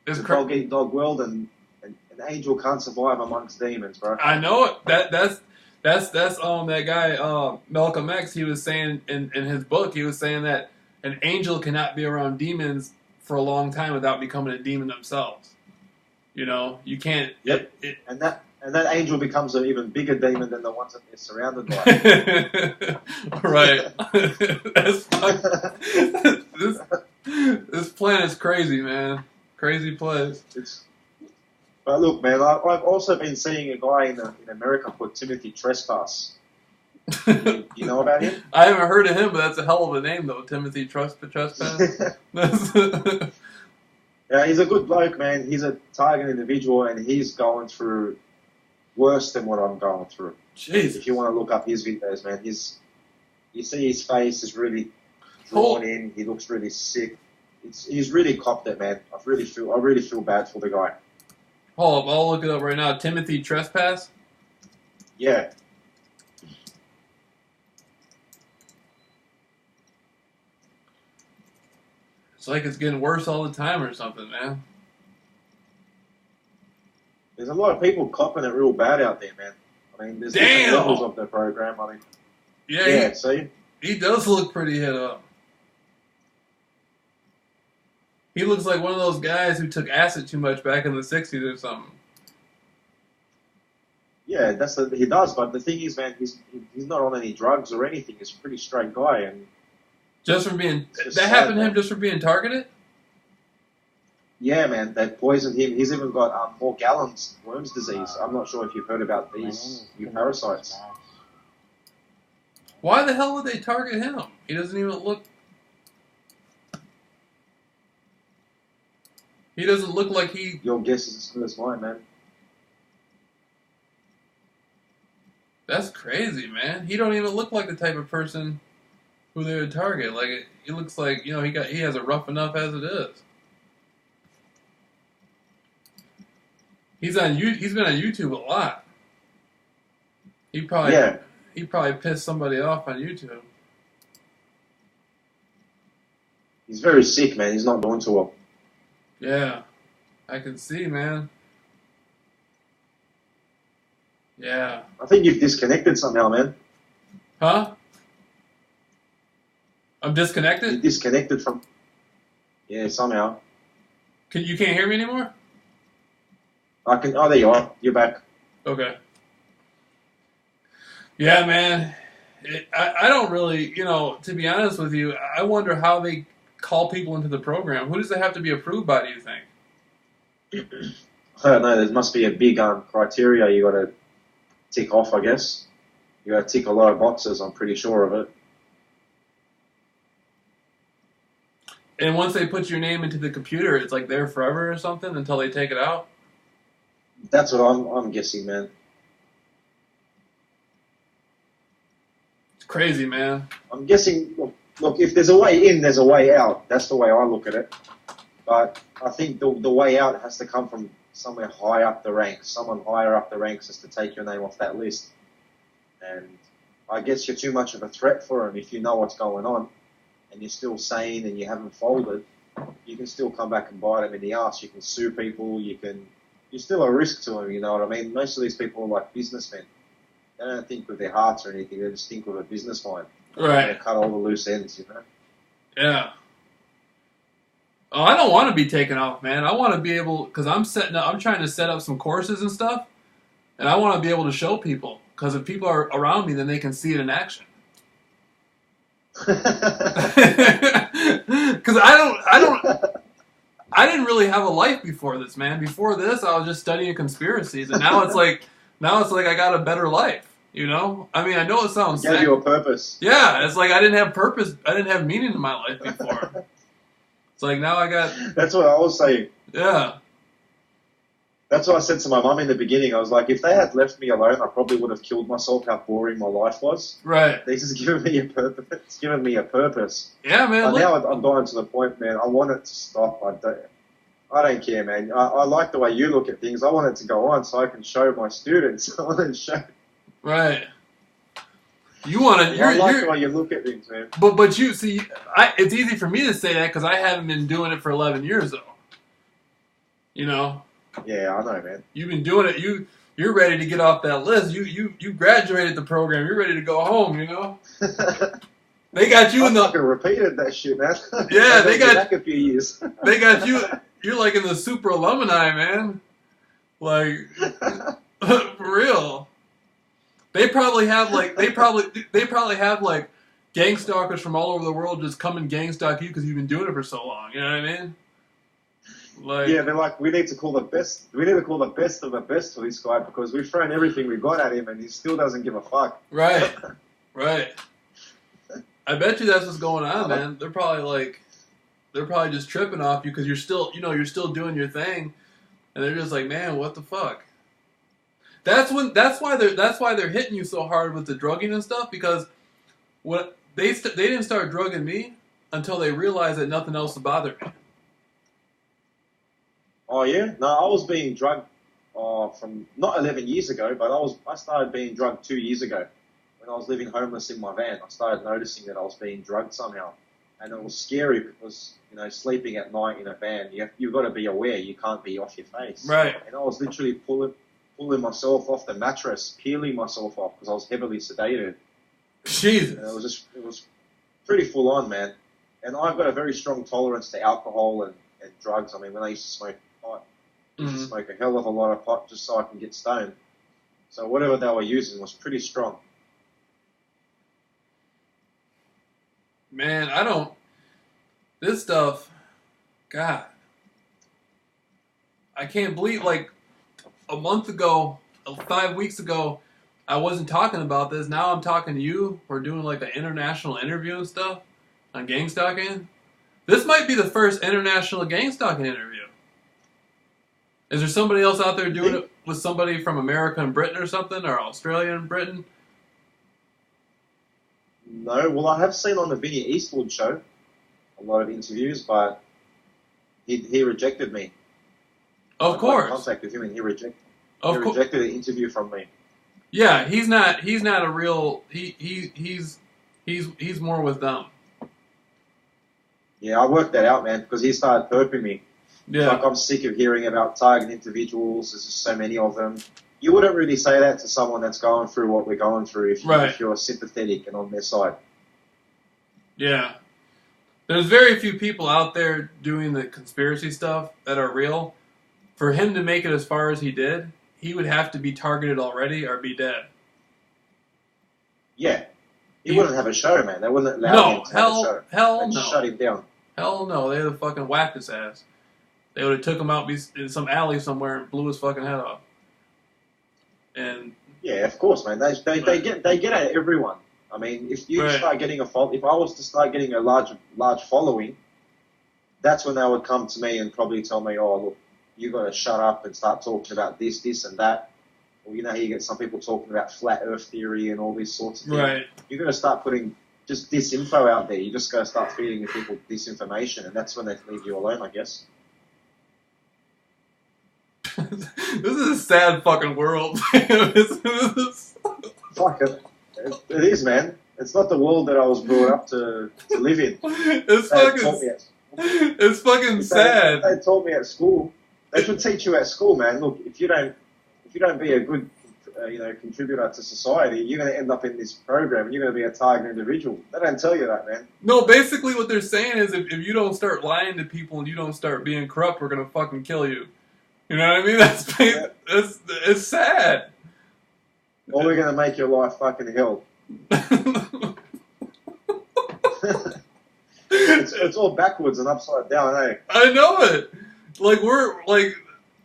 It's a dog eat dog world, and an angel can't survive amongst demons, bro. I know it. That's that guy Malcolm X. He was saying in his book, he was saying that an angel cannot be around demons for a long time without becoming a demon themselves. You can't. Yep. And that angel becomes an even bigger demon than the ones that they're surrounded by. Right. This planet's crazy, man. Crazy place. But look, man, I've also been seeing a guy in America called Timothy Trespass. You know about him? I haven't heard of him, but that's a hell of a name, though. Timothy Trespass. Yeah, he's a good bloke, man. He's a target individual, and he's going through worse than what I'm going through. Jeez. If you want to look up his videos, man, you see his face is really drawn in. He looks really sick. He's really copped it, man. I really feel bad for the guy. Hold up, I'll look it up right now. Timothy Trespass? Yeah. It's like it's getting worse all the time or something, man. There's a lot of people copping it real bad out there, man. I mean, there's Damn. different levels of the program. I mean, Yeah, see? he does look pretty hit up. He looks like one of those guys who took acid too much back in the 60s or something. Yeah, he does. But the thing is, man, he's not on any drugs or anything. He's a pretty straight guy, and just from being sad, happened to man. him just for being targeted. Yeah, man, they poisoned him. He's even got Morgellons worms disease. I'm not sure if you've heard about these new parasites. Why the hell would they target him? He doesn't even look. He doesn't look like he. Your guess is as good as mine, man. That's crazy, man. He don't even look like the type of person who they would target. Like he looks like he has it rough enough as it is. He's been on YouTube a lot. He probably pissed somebody off on YouTube. He's very sick, man. He's not doing too well. Yeah, I can see, man. Yeah. I think you've disconnected somehow, man. Huh? I'm disconnected? You're disconnected from... Yeah, somehow. You can't hear me anymore? I can... Oh, there you are. You're back. Okay. Yeah, man. I don't really, to be honest with you, I wonder how they call people into the program. Who does it have to be approved by, do you think? I don't know. There must be a big criteria you got to tick off, I guess. You got to tick a lot of boxes, I'm pretty sure of it. And once they put your name into the computer, it's like there forever or something until they take it out? That's what I'm guessing, man. It's crazy, man. I'm guessing, look, if there's a way in, there's a way out. That's the way I look at it. But I think the way out has to come from somewhere high up the ranks. Someone higher up the ranks has to take your name off that list. And I guess you're too much of a threat for them if you know what's going on and you're still sane and you haven't folded. You can still come back and bite them in the ass. You can sue people. You're still a risk to them, you know what I mean? Most of these people are like businessmen. They don't think with their hearts or anything. They just think with a business mind. Right. They cut all the loose ends, you know? Yeah. Oh, I don't want to be taken off, man. I want to be able, because I'm trying to set up some courses and stuff, and I want to be able to show people, because if people are around me, then they can see it in action. Because I didn't really have a life before this, man. Before this, I was just studying conspiracies, and now it's like I got a better life, you know? I mean, I know it sounds Gave you a purpose. Yeah, it's like I didn't have purpose. I didn't have meaning in my life before. It's like now I got... That's what I was saying. Yeah. That's what I said to my mum in the beginning. I was like, if they had left me alone, I probably would have killed myself how boring my life was. Right. This has given me a purpose. It's given me a purpose. Yeah, man. But now I'm going to the point, man, I want it to stop. I don't care, man. I like the way you look at things. I want it to go on so I can show my students. I want to show... Right. You want to... I like the way you look at things, man. But you see, it's easy for me to say that because I haven't been doing it for 11 years, though. You know? Yeah, I know, man. You've been doing it. You're ready to get off that list. You graduated the program. You're ready to go home, you know? They got you in the... I fucking repeated that shit, man. Yeah, they got... back a few years. They got you... You're like in the super alumni, man. Like, for real. They probably have like gang stalkers from all over the world just come and gang stalk you because you've been doing it for so long. You know what I mean? Like, yeah, they're like, we need to call the best of the best for this guy because we've thrown everything we got at him and he still doesn't give a fuck. Right, right. I bet you that's what's going on, man. They're probably just tripping off you because you're still doing your thing, and they're just like, man, what the fuck? That's why they're hitting you so hard with the drugging and stuff because they didn't start drugging me until they realized that nothing else would bother me. Oh yeah, no, I was being drugged from not 11 years ago, but I started being drugged 2 years ago when I was living homeless in my van. I started noticing that I was being drugged somehow. and it was scary because sleeping at night in a van, you've got to be aware you can't be off your face. Right. And I was literally pulling myself off the mattress, peeling myself off because I was heavily sedated. Jesus. And it was pretty full on, man. And I've got a very strong tolerance to alcohol and drugs. I mean, when I used to smoke pot, I used to smoke a hell of a lot of pot just so I can get stoned. So whatever they were using was pretty strong. Man, this stuff, God, I can't believe, like, a month ago, 5 weeks ago, I wasn't talking about this. Now I'm talking to you. We're doing, like, an international interview and stuff on gang stalking. This might be the first international gang stalking interview. Is there somebody else out there doing it with somebody from America and Britain or something, or Australia and Britain? No, well, I have seen on the Vinny Eastwood show a lot of interviews, but he rejected me. Of course. I contacted him and he rejected the interview from me. Yeah, he's not a real. He's more with them. Yeah, I worked that out, man, because he started perping me. Yeah. Like, I'm sick of hearing about target individuals. There's just so many of them. You wouldn't really say that to someone that's going through what we're going through if you're sympathetic and on their side. Yeah. There's very few people out there doing the conspiracy stuff that are real. For him to make it as far as he did, he would have to be targeted already or be dead. Yeah. He wouldn't have a show, man. They wouldn't allow him to have a show. Hell They'd no. shut him down. Hell no. They'd have fucking whacked his ass. They would have took him out in some alley somewhere and blew his fucking head off. And yeah, of course, man. They get at everyone. I mean, if you start getting if I was to start getting a large following, that's when they would come to me and probably tell me, "Oh, look, you got to shut up and start talking about this, and that." Or you get some people talking about flat Earth theory and all these sorts of things. Right. You're going to start putting just disinfo out there. You just got to start feeding people disinformation, and that's when they leave you alone, I guess. This is a sad fucking world. Fuck it. It is, man. It's not the world that I was brought up to live in. It's fucking sad. They taught me at school. They should teach you at school, man. Look, if you don't be a good contributor to society, you're going to end up in this program and you're going to be a target individual. They don't tell you that, man. No, basically what they're saying is if you don't start lying to people and you don't start being corrupt, we're going to fucking kill you. You know what I mean? It's sad. Or we're going to make your life fucking hell. It's all backwards and upside down, eh? I know it. Like we're like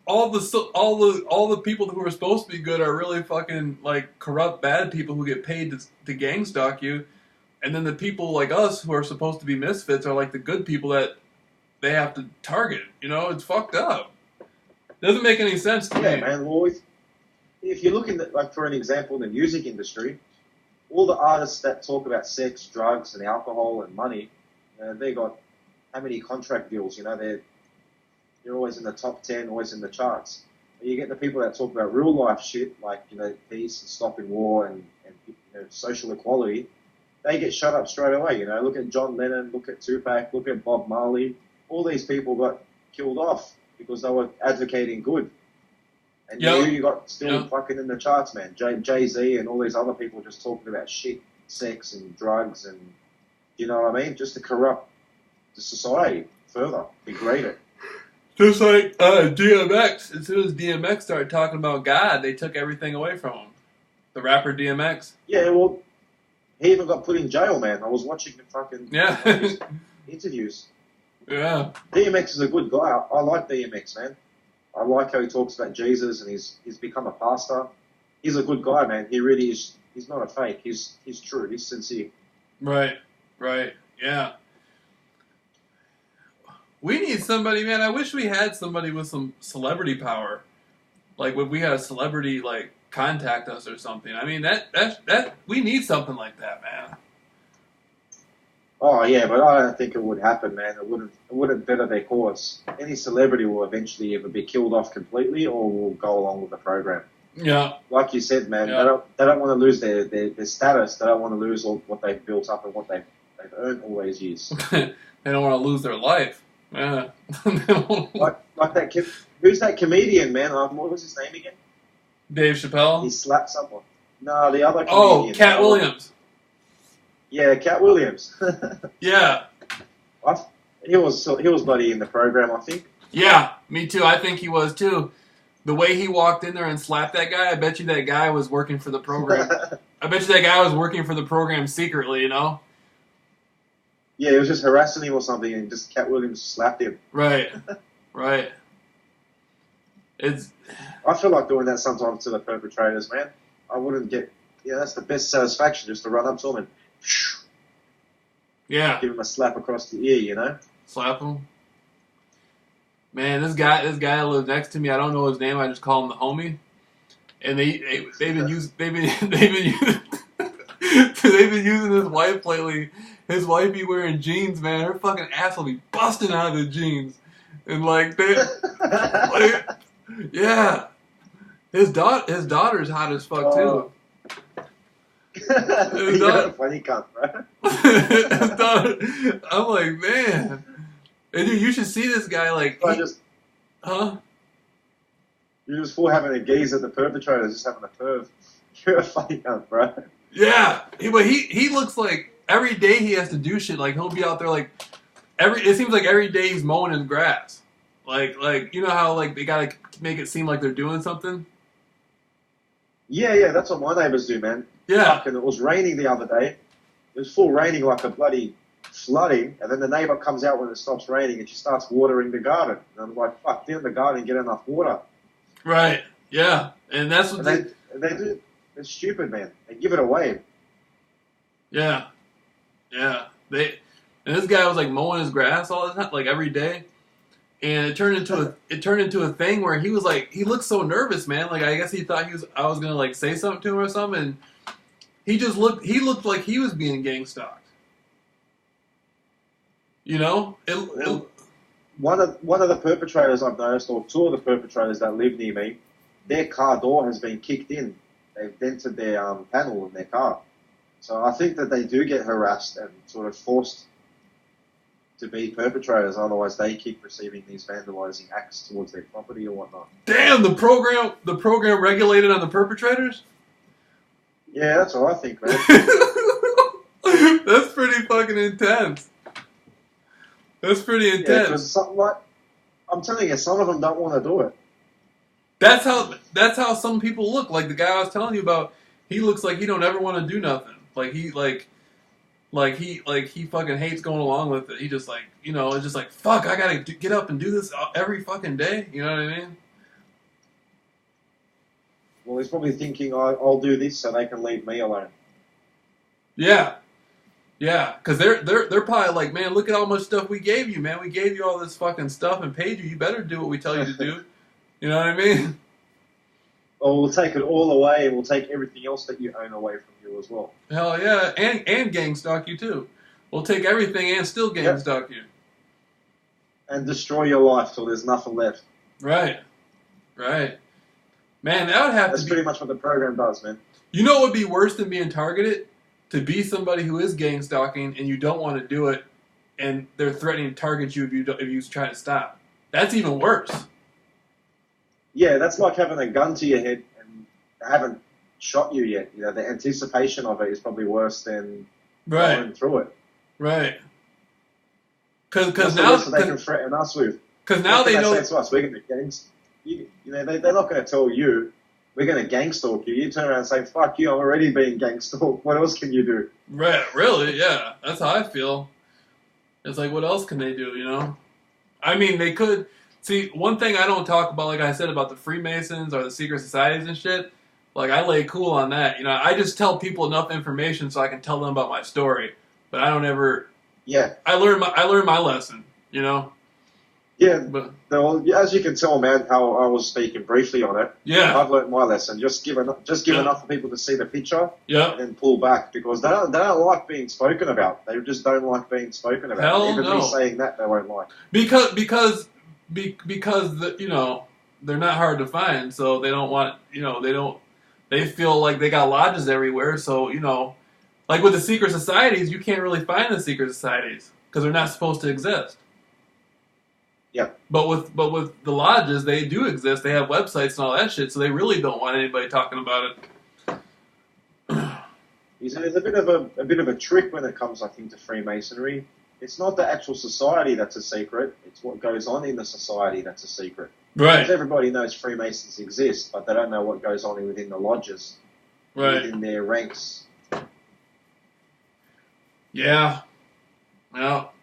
all the people who are supposed to be good are really fucking like corrupt bad people who get paid to gang stalk you, and then the people like us who are supposed to be misfits are like the good people that they have to target. You know, it's fucked up. Doesn't make any sense to me. Yeah, man. Well, if you're looking at, like, for an example, in the music industry, all the artists that talk about sex, drugs, and alcohol and money, they got how many contract deals? They're always in the top 10, always in the charts. But you get the people that talk about real life shit, like peace and stopping war and social equality. They get shut up straight away. Look at John Lennon, look at Tupac, look at Bob Marley. All these people got killed off because they were advocating good. And you got still fucking in the charts, man. Jay-Z and all these other people just talking about shit, sex and drugs and, you know what I mean? Just to corrupt the society further, degrade it. Just like DMX. As soon as DMX started talking about God, they took everything away from him. The rapper DMX. Yeah, well, he even got put in jail, man. I was watching the fucking interviews. Yeah. DMX is a good guy. I like DMX, man. I like how he talks about Jesus and he's become a pastor. He's a good guy, man. He really is. He's not a fake. He's true. He's sincere. Right. Yeah. We need somebody, man. I wish we had somebody with some celebrity power. Like if we had a celebrity like contact us or something. I mean that we need something like that, man. Oh yeah, but I don't think it would happen, man. It wouldn't better their cause. Any celebrity will eventually either be killed off completely or will go along with the program. Yeah. Like you said, man, they don't want to lose their status. They don't want to lose all what they've built up and what they've they've earned all those years. They don't want to lose their life. Yeah. like that kid. Who's that comedian, man? What was his name again? Dave Chappelle? He slapped someone. No, the other Oh, comedian. Cat Williams. Yeah, Cat Williams. Yeah. He was bloody in the program, I think. Yeah, me too. I think he was too. The way he walked in there and slapped that guy, I bet you that guy was working for the program. I bet you that guy was working for the program secretly, you know? Yeah, he was just harassing him or something, and just Cat Williams slapped him. Right. Right. I feel like doing that sometimes to the perpetrators, man. I wouldn't get... Yeah, that's the best satisfaction, just to run up to them and... Yeah. Give him a slap across the ear, you know? Slap him. Man, this guy that lives next to me, I don't know his name, I just call him the homie. And they've been using his wife lately. His wife be wearing jeans, man. Her fucking ass will be busting out of the jeans. And like yeah. His daughter's hot as fuck too. You're a funny cunt, bro. His daughter, I'm like, man. And dude, you should see this guy like huh? You're just full having a gaze at the perpetrator, just having a perv. You're a funny cunt, bro. Yeah. But he looks like every day he has to do shit. Like he'll be out there like it seems like every day he's mowing his grass. Like you know how like they gotta make it seem like they're doing something? Yeah, that's what my neighbours do, man. Yeah. Fucking, it was raining the other day. It was full raining like a bloody flooding, and then the neighbour comes out when it stops raining and she starts watering the garden. And I'm like, fuck, get in the garden and get enough water. Right. Yeah. And that's what they do. It's stupid, man. They give it away. Yeah. Yeah. And this guy was like mowing his grass all the time, like every day. And it turned into a thing where he was like, he looked so nervous, man. Like I guess he thought I was gonna like say something to him or something, and he looked like he was being gang stalked. You know? One of the perpetrators I've noticed, or two of the perpetrators that live near me, their car door has been kicked in. They've dented their panel in their car. So I think that they do get harassed and sort of forced to be perpetrators, otherwise they keep receiving these vandalizing acts towards their property or whatnot. Damn, the program regulated on the perpetrators? Yeah, that's what I think, man. That's pretty fucking intense. That's pretty intense. Yeah, I'm telling you, some of them don't want to do it. That's how some people look. Like the guy I was telling you about, he looks like he don't ever want to do nothing. Like he fucking hates going along with it. He just like, you know, it's just like, fuck, I gotta get up and do this every fucking day. You know what I mean? Well, he's probably thinking, I'll do this so they can leave me alone. Yeah. Yeah, because they're probably like, man, look at how much stuff we gave you, man. We gave you all this fucking stuff and paid you. You better do what we tell you to do. You know what I mean? Or we'll take it all away, and we'll take everything else that you own away from you as well. Hell yeah, and gang stalk you too. We'll take everything and still gang stalk you. And destroy your life till there's nothing left. Right. Man, that would have That's to be... pretty much what the program does, man. You know what would be worse than being targeted? To be somebody who is gang stalking and you don't want to do it, and they're threatening to target you if you try to stop. That's even worse. Yeah, that's like having a gun to your head and they haven't shot you yet. You know, the anticipation of it is probably worse than going through it. Right. Because now they can threaten us with. Because now they know. Say to us, we're going to gangs. You know, they're not going to tell you. We're going to gang stalk you. You turn around and say, fuck you, I'm already being gang stalked. What else can you do? Right, really, yeah. That's how I feel. It's like, what else can they do, you know? I mean, they could... See, one thing I don't talk about, like I said, about the Freemasons or the secret societies and shit, like, I lay cool on that. You know, I just tell people enough information so I can tell them about my story. But I don't ever... Yeah. I learned my lesson, you know? Yeah, but as you can tell, man, how I was speaking briefly on it. Yeah, I've learned my lesson. Just give enough for people to see the picture. Yeah, and then pull back because they don't like being spoken about. They just don't like being spoken about. Hell Even no. me saying that, they won't like. Because you know they're not hard to find, so they don't want they feel like they got lodges everywhere. So you know Like with the secret societies, you can't really find the secret societies because they're not supposed to exist. Yeah. But with the lodges, they do exist. They have websites and all that shit, so they really don't want anybody talking about it. There's a bit of a trick when it comes, I think, to Freemasonry. It's not the actual society that's a secret. It's what goes on in the society that's a secret. Right. Because everybody knows Freemasons exist, but they don't know what goes on within the lodges, right, within their ranks. Yeah. Well,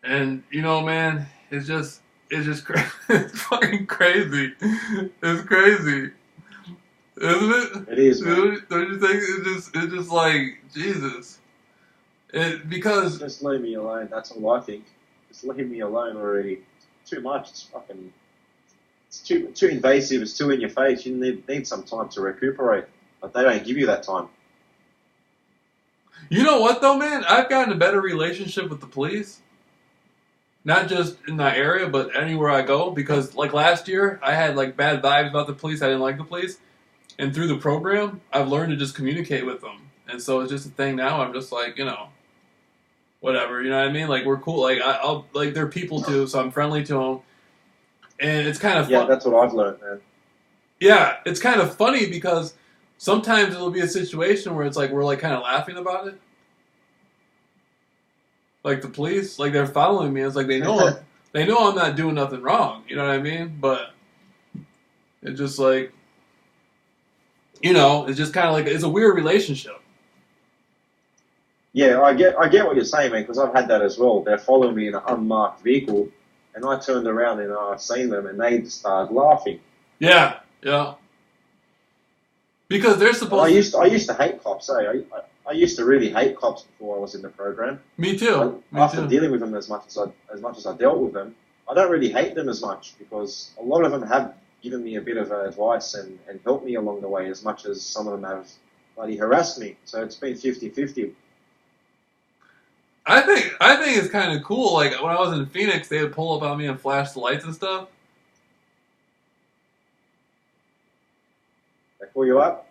and you know, man, it's just it's fucking crazy. It's crazy, isn't it? It is, man. Don't you think it's just like Jesus? Because just leave me alone. That's all I think. Just leave me alone already. Too much. It's too invasive. It's too in your face. You need some time to recuperate, but they don't give you that time. You know what though, man? I've gotten a better relationship with the police. Not just in my area, but anywhere I go. Because like last year, I had like bad vibes about the police. I didn't like the police. And through the program, I've learned to just communicate with them. And so it's just a thing now. I'm just like, whatever. You know what I mean? Like we're cool. Like I'll like they're people too, so I'm friendly to them. And it's kind of fun. Yeah, that's what I've learned, man. Yeah, it's kind of funny because sometimes it'll be a situation where it's like we're like kind of laughing about it. Like the police, like they're following me. It's like they know I'm not doing nothing wrong. You know what I mean? But it's just like, it's just kind of like it's a weird relationship. Yeah, I get what you're saying, man. Because I've had that as well. They're following me in an unmarked vehicle, and I turned around and I seen them, and they just started laughing. Yeah. Because they're supposed. I used to hate cops. I used to really hate cops before I was in the program. Me too. After dealing with them as much as I dealt with them, I don't really hate them as much because a lot of them have given me a bit of advice and helped me along the way as much as some of them have bloody harassed me. So it's been 50-50. I think it's kind of cool. Like when I was in Phoenix, they would pull up on me and flash the lights and stuff. They pull you up?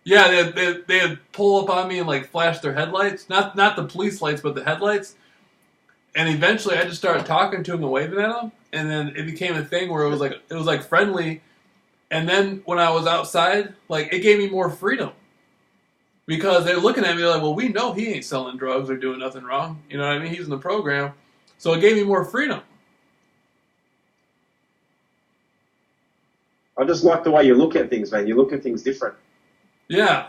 Yeah, they'd pull up on me and like flash their headlights, not the police lights, but the headlights. And eventually, I just started talking to them and waving at them, and then it became a thing where it was like friendly. And then when I was outside, like it gave me more freedom because they're looking at me like, well, we know he ain't selling drugs or doing nothing wrong. You know what I mean? He's in the program, so it gave me more freedom. I just like the way you look at things, man. You look at things different. Yeah.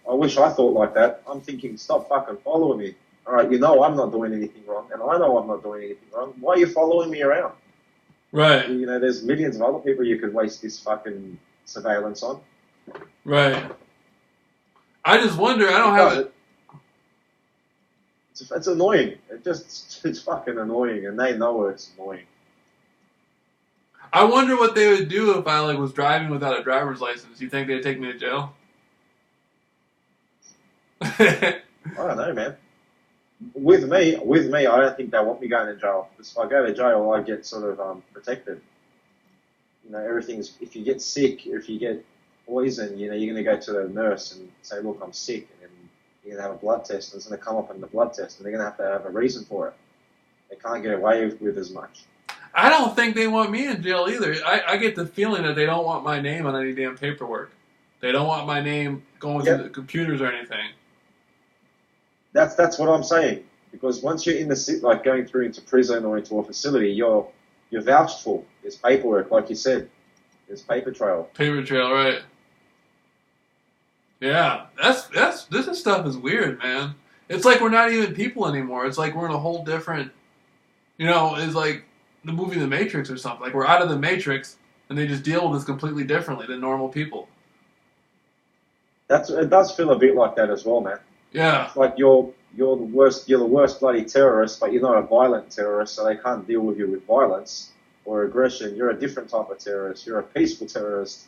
I wish I thought like that. I'm thinking, stop fucking following me. All right, I'm not doing anything wrong, and I know I'm not doing anything wrong. Why are you following me around? Right. There's millions of other people you could waste this fucking surveillance on. Right. I just wonder, I don't have it. It's annoying. It's fucking annoying, and they know it's annoying. I wonder what they would do if I was driving without a driver's license. You think they'd take me to jail? I don't know, man. With me, I don't think they want me going to jail. Because if I go to jail, I get sort of protected. Everything's. If you get sick, or if you get poison, you're going to go to the nurse and say, "Look, I'm sick," and you're going to have a blood test, and it's going to come up in the blood test, and they're going to have a reason for it. They can't get away with as much. I don't think they want me in jail either. I get the feeling that they don't want my name on any damn paperwork. They don't want my name going through the computers or anything. That's what I'm saying. Because once you're in going through into prison or into a facility, you're vouched for. There's paperwork, like you said. There's paper trail. Paper trail, right? Yeah, this stuff is weird, man. It's like we're not even people anymore. It's like we're in a whole different. It's like the movie The Matrix or something. Like we're out of the Matrix, and they just deal with this completely differently than normal people. It does feel a bit like that as well, man. Yeah. It's like you're the worst bloody terrorist, but you're not a violent terrorist, so they can't deal with you with violence or aggression. You're a different type of terrorist. You're a peaceful terrorist.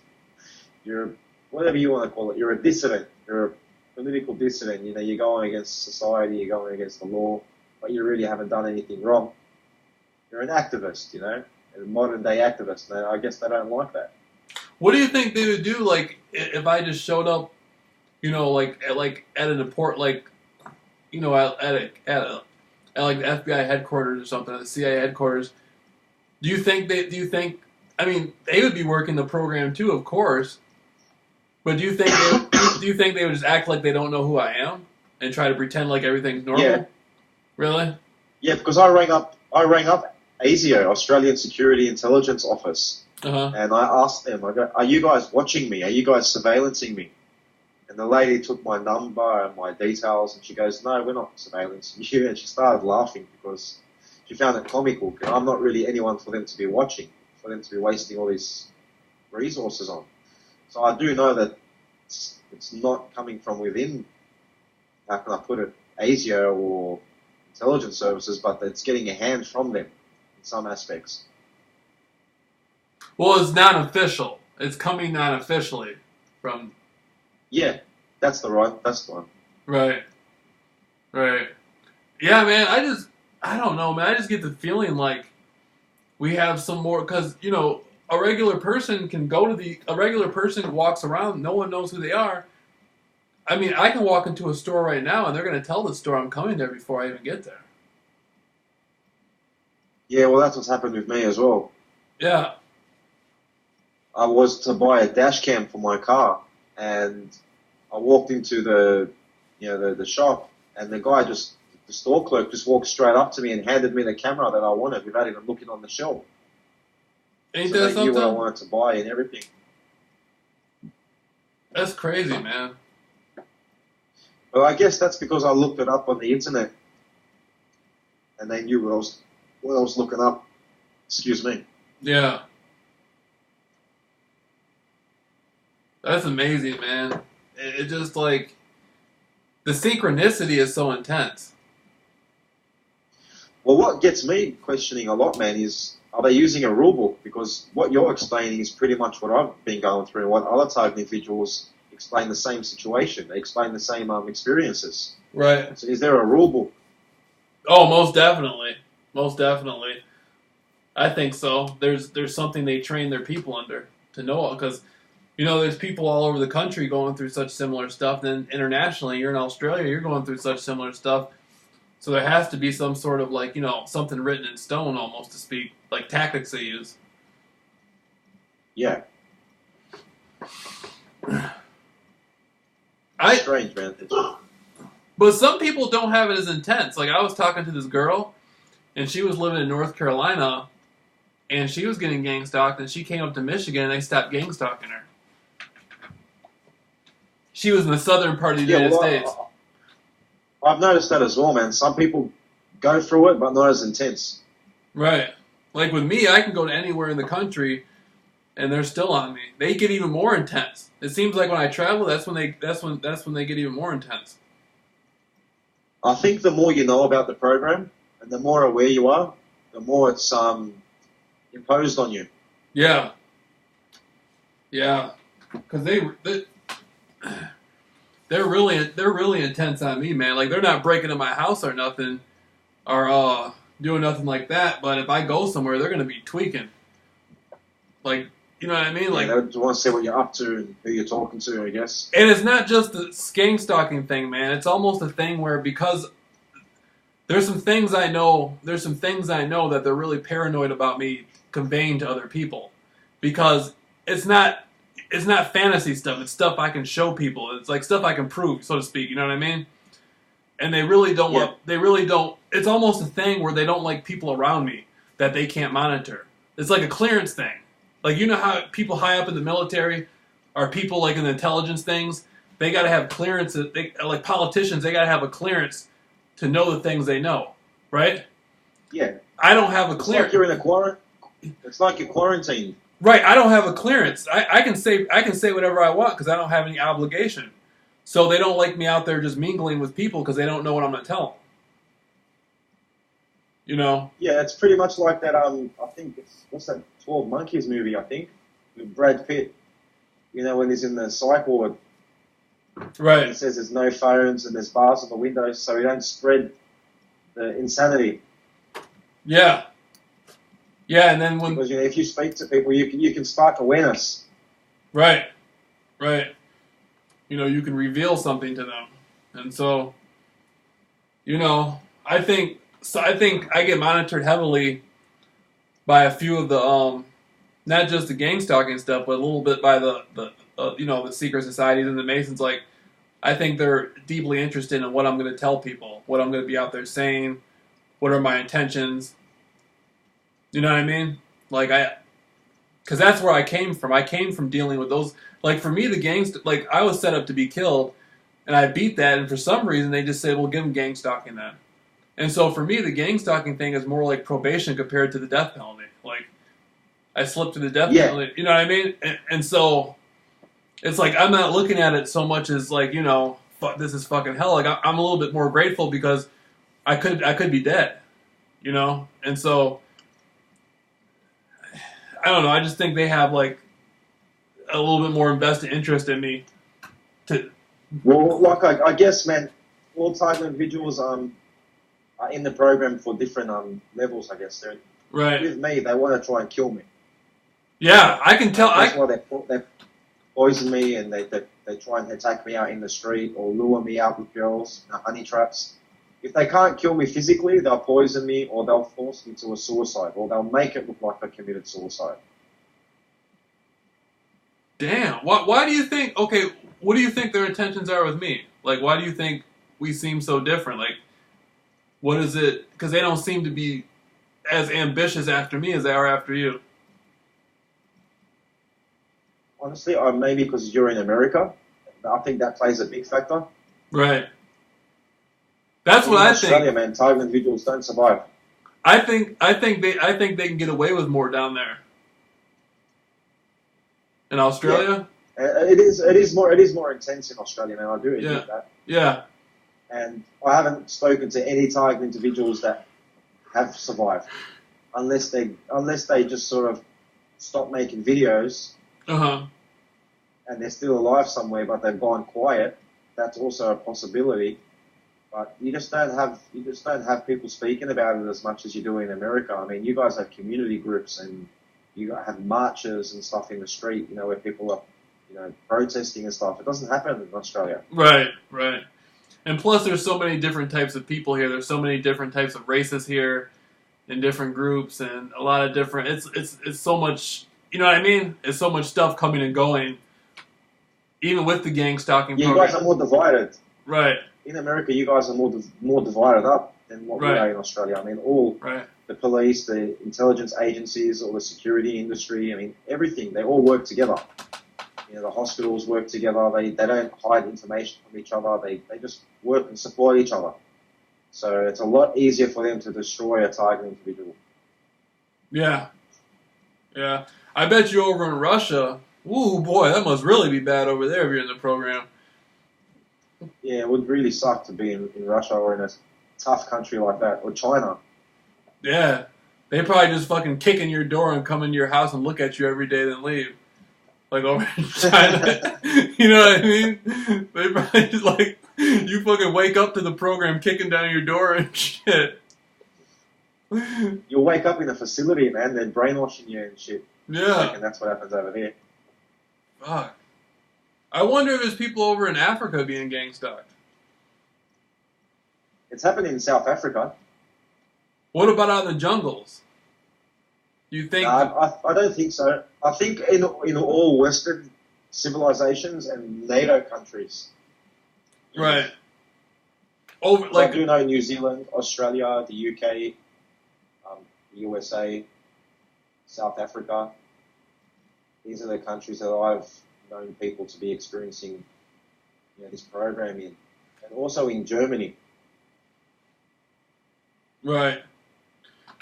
You're whatever you want to call it. You're a dissident. You're a political dissident. You're going against society. You're going against the law, but you really haven't done anything wrong. You're an activist, a modern day activist. And I guess they don't like that. What do you think they would do, like, if I just showed up you know, like at an import, like, you know, at like the FBI headquarters or something, at the CIA headquarters. Do you think they? Do you think? I mean, they would be working the program too, of course. But do you think they would just act like they don't know who I am and try to pretend like everything's normal? Yeah, Really? yeah, because I rang up ASIO, Australian Security Intelligence Office, Uh huh. and I asked them, I go, are you guys watching me? Are you guys surveillancing me? And the lady took my number and my details, and she goes, no, we're not surveillancing you. And she started laughing because she found it comical. I'm not really anyone for them to be watching, for them to be wasting all these resources on. So I do know that it's not coming from within, how can I put it, ASIO or intelligence services, but it's getting a hand from them in some aspects. Well, it's non-official. It's coming non-officially from. Yeah, that's the one. Right. Right. Yeah, man. I don't know, man. I just get the feeling like we have some more because you know a regular person can go to a regular person walks around, no one knows who they are. I mean, I can walk into a store right now and they're going to tell the store I'm coming there before I even get there. Yeah, well, that's what's happened with me as well. Yeah. I was to buy a dash cam for my car, and I walked into the shop, and the store clerk just walked straight up to me and handed me the camera that I wanted without even looking on the shelf. Ain't So that they knew what I something? wanted to buy and everything. That's crazy, man. But I guess that's because I looked it up on the internet, and they knew what I was looking up. Excuse me. Yeah. That's amazing, man. It just like the synchronicity is so intense. Well, what gets me questioning a lot, man, is are they using a rule book? Because what you're explaining is pretty much what I've been going through, and what other target individuals explain the same situation. They explain the same experiences. Right. So is there a rule book? Oh, most definitely. Most definitely. I think so. There's something they train their people under to know because you know there's people all over the country going through such similar stuff. Then internationally, you're in Australia, you're going through such similar stuff. So there has to be some sort of like you know something written in stone, almost to speak, like tactics they use. Yeah. I Strange, man. But some people don't have it as intense. Like I was talking to this girl, and she was living in North Carolina, and she was getting gang stalked, and she came up to Michigan, and they stopped gang stalking her. She was in the southern part of the United States. I've noticed that as well, man. Some people go through it, but not as intense. Right. Like with me, I can go to anywhere in the country, and they're still on me. They get even more intense. It seems like when I travel, that's when they get even more intense. I think the more you know about the program and the more aware you are, the more it's imposed on you. Yeah. Yeah. Because they're really intense on me, man. Like they're not breaking into my house or nothing, or doing nothing like that. But if I go somewhere, they're gonna be tweaking. Like you know what I mean? Like they want to see what you're up to and who you're talking to, I guess. and it's not just the gang stalking thing, man. It's almost a thing where because there's some things I know that they're really paranoid about me conveying to other people because it's not fantasy stuff. It's stuff I can show people. It's like stuff I can prove, so to speak. You know what I mean? And they really don't Yeah. want. They really don't. It's almost a thing where they don't like people around me that they can't monitor. It's like a clearance thing. Like you know how people high up in the military or people like in the intelligence things, they got to have clearance. Like politicians, they got to have a clearance to know the things they know, right? Yeah. I don't have a It's clearance. like you're in a quarantine. It's like you're quarantined. Right, I don't have a clearance. I can say whatever I want because I don't have any obligation. So they don't like me out there just mingling with people because they don't know what I'm going to tell them. You know? Yeah, it's pretty much like that. I think what's that 12 Monkeys movie? I think with Brad Pitt. You know when he's in the psych ward. Right. He says there's no phones and there's bars on the windows, so we don't spread the insanity. Yeah. Yeah, and then when Because if you speak to people, you can spark awareness. right, right. you can reveal something to them. And so, I think I get monitored heavily by a few of the not just the gang stalking stuff, but a little bit by the secret societies and the Masons. Like, I think they're deeply interested in what I'm going to tell people, what I'm going to be out there saying, what are my intentions. You know what I mean? Like, because that's where I came from. I came from dealing with those. Like, for me, the gangs, like, I was set up to be killed, and I beat that, and for some reason, they just said, well, give them gang stalking then. And so for me, the gang stalking thing is more like probation compared to the death penalty. Like, I slipped to the death penalty. You know what I mean? And so it's like I'm not looking at it so much as like, this is fucking hell. Like, I'm a little bit more grateful because I could be dead, And so I don't know. I just think they have like a little bit more invested interest in me. Well, like I guess, man, all type of individuals are in the program for different levels. I guess they're right. With me, they want to try and kill me. Yeah, I can tell. That's why they poison me and they try and attack me out in the street or lure me out with girls, honey traps. If they can't kill me physically, they'll poison me or they'll force me to a suicide or they'll make it look like I committed suicide. Damn. Why do you think, okay, what do you think their intentions are with me? Like, why do you think we seem so different? Like, what is it? Because they don't seem to be as ambitious after me as they are after you. Honestly, maybe because you're in America. I think that plays a big factor. Right. That's what I think. Australia, man, type individuals don't survive. I think they can get away with more down there. In Australia? Yeah. It is more intense in Australia, man. I do admit that. Yeah. And I haven't spoken to any type individuals that have survived, unless they just sort of stop making videos. And they're still alive somewhere, but they've gone quiet. That's also a possibility. But you just don't have people speaking about it as much as you do in America. I mean, you guys have community groups and you have marches and stuff in the street, where people are, protesting and stuff. It doesn't happen in Australia. Right. And plus, there's so many different types of people here. There's so many different types of races here, in different groups, and a lot of different. It's so much. You know what I mean? It's so much stuff coming and going, even with the gang stalking program. You guys are more divided. Right. In America, you guys are more divided up than what we are in Australia. I mean, the police, the intelligence agencies, all the security industry, I mean, everything, they all work together. The hospitals work together. They don't hide information from each other. They just work and support each other. So it's a lot easier for them to destroy a target individual. Yeah. Yeah. I bet you over in Russia, ooh, boy, that must really be bad over there if you're in the program. Yeah, it would really suck to be in Russia or in a tough country like that, or China. Yeah. They probably just fucking kick in your door and come into your house and look at you every day, then leave. Like over in China. You know what I mean? They probably just like, you fucking wake up to the program kicking down your door and shit. You'll wake up in a facility, man. They're brainwashing you and shit. Yeah. And that's what happens over here. Fuck. I wonder if there's people over in Africa being gang stalked. It's happening in South Africa. What about out in the jungles? You think? I don't think so. I think in all Western civilizations and NATO countries. Right. Over like I do know New Zealand, Australia, the UK, the USA, South Africa. These are the countries that I've known people to be experiencing, this program in, and also in Germany. Right.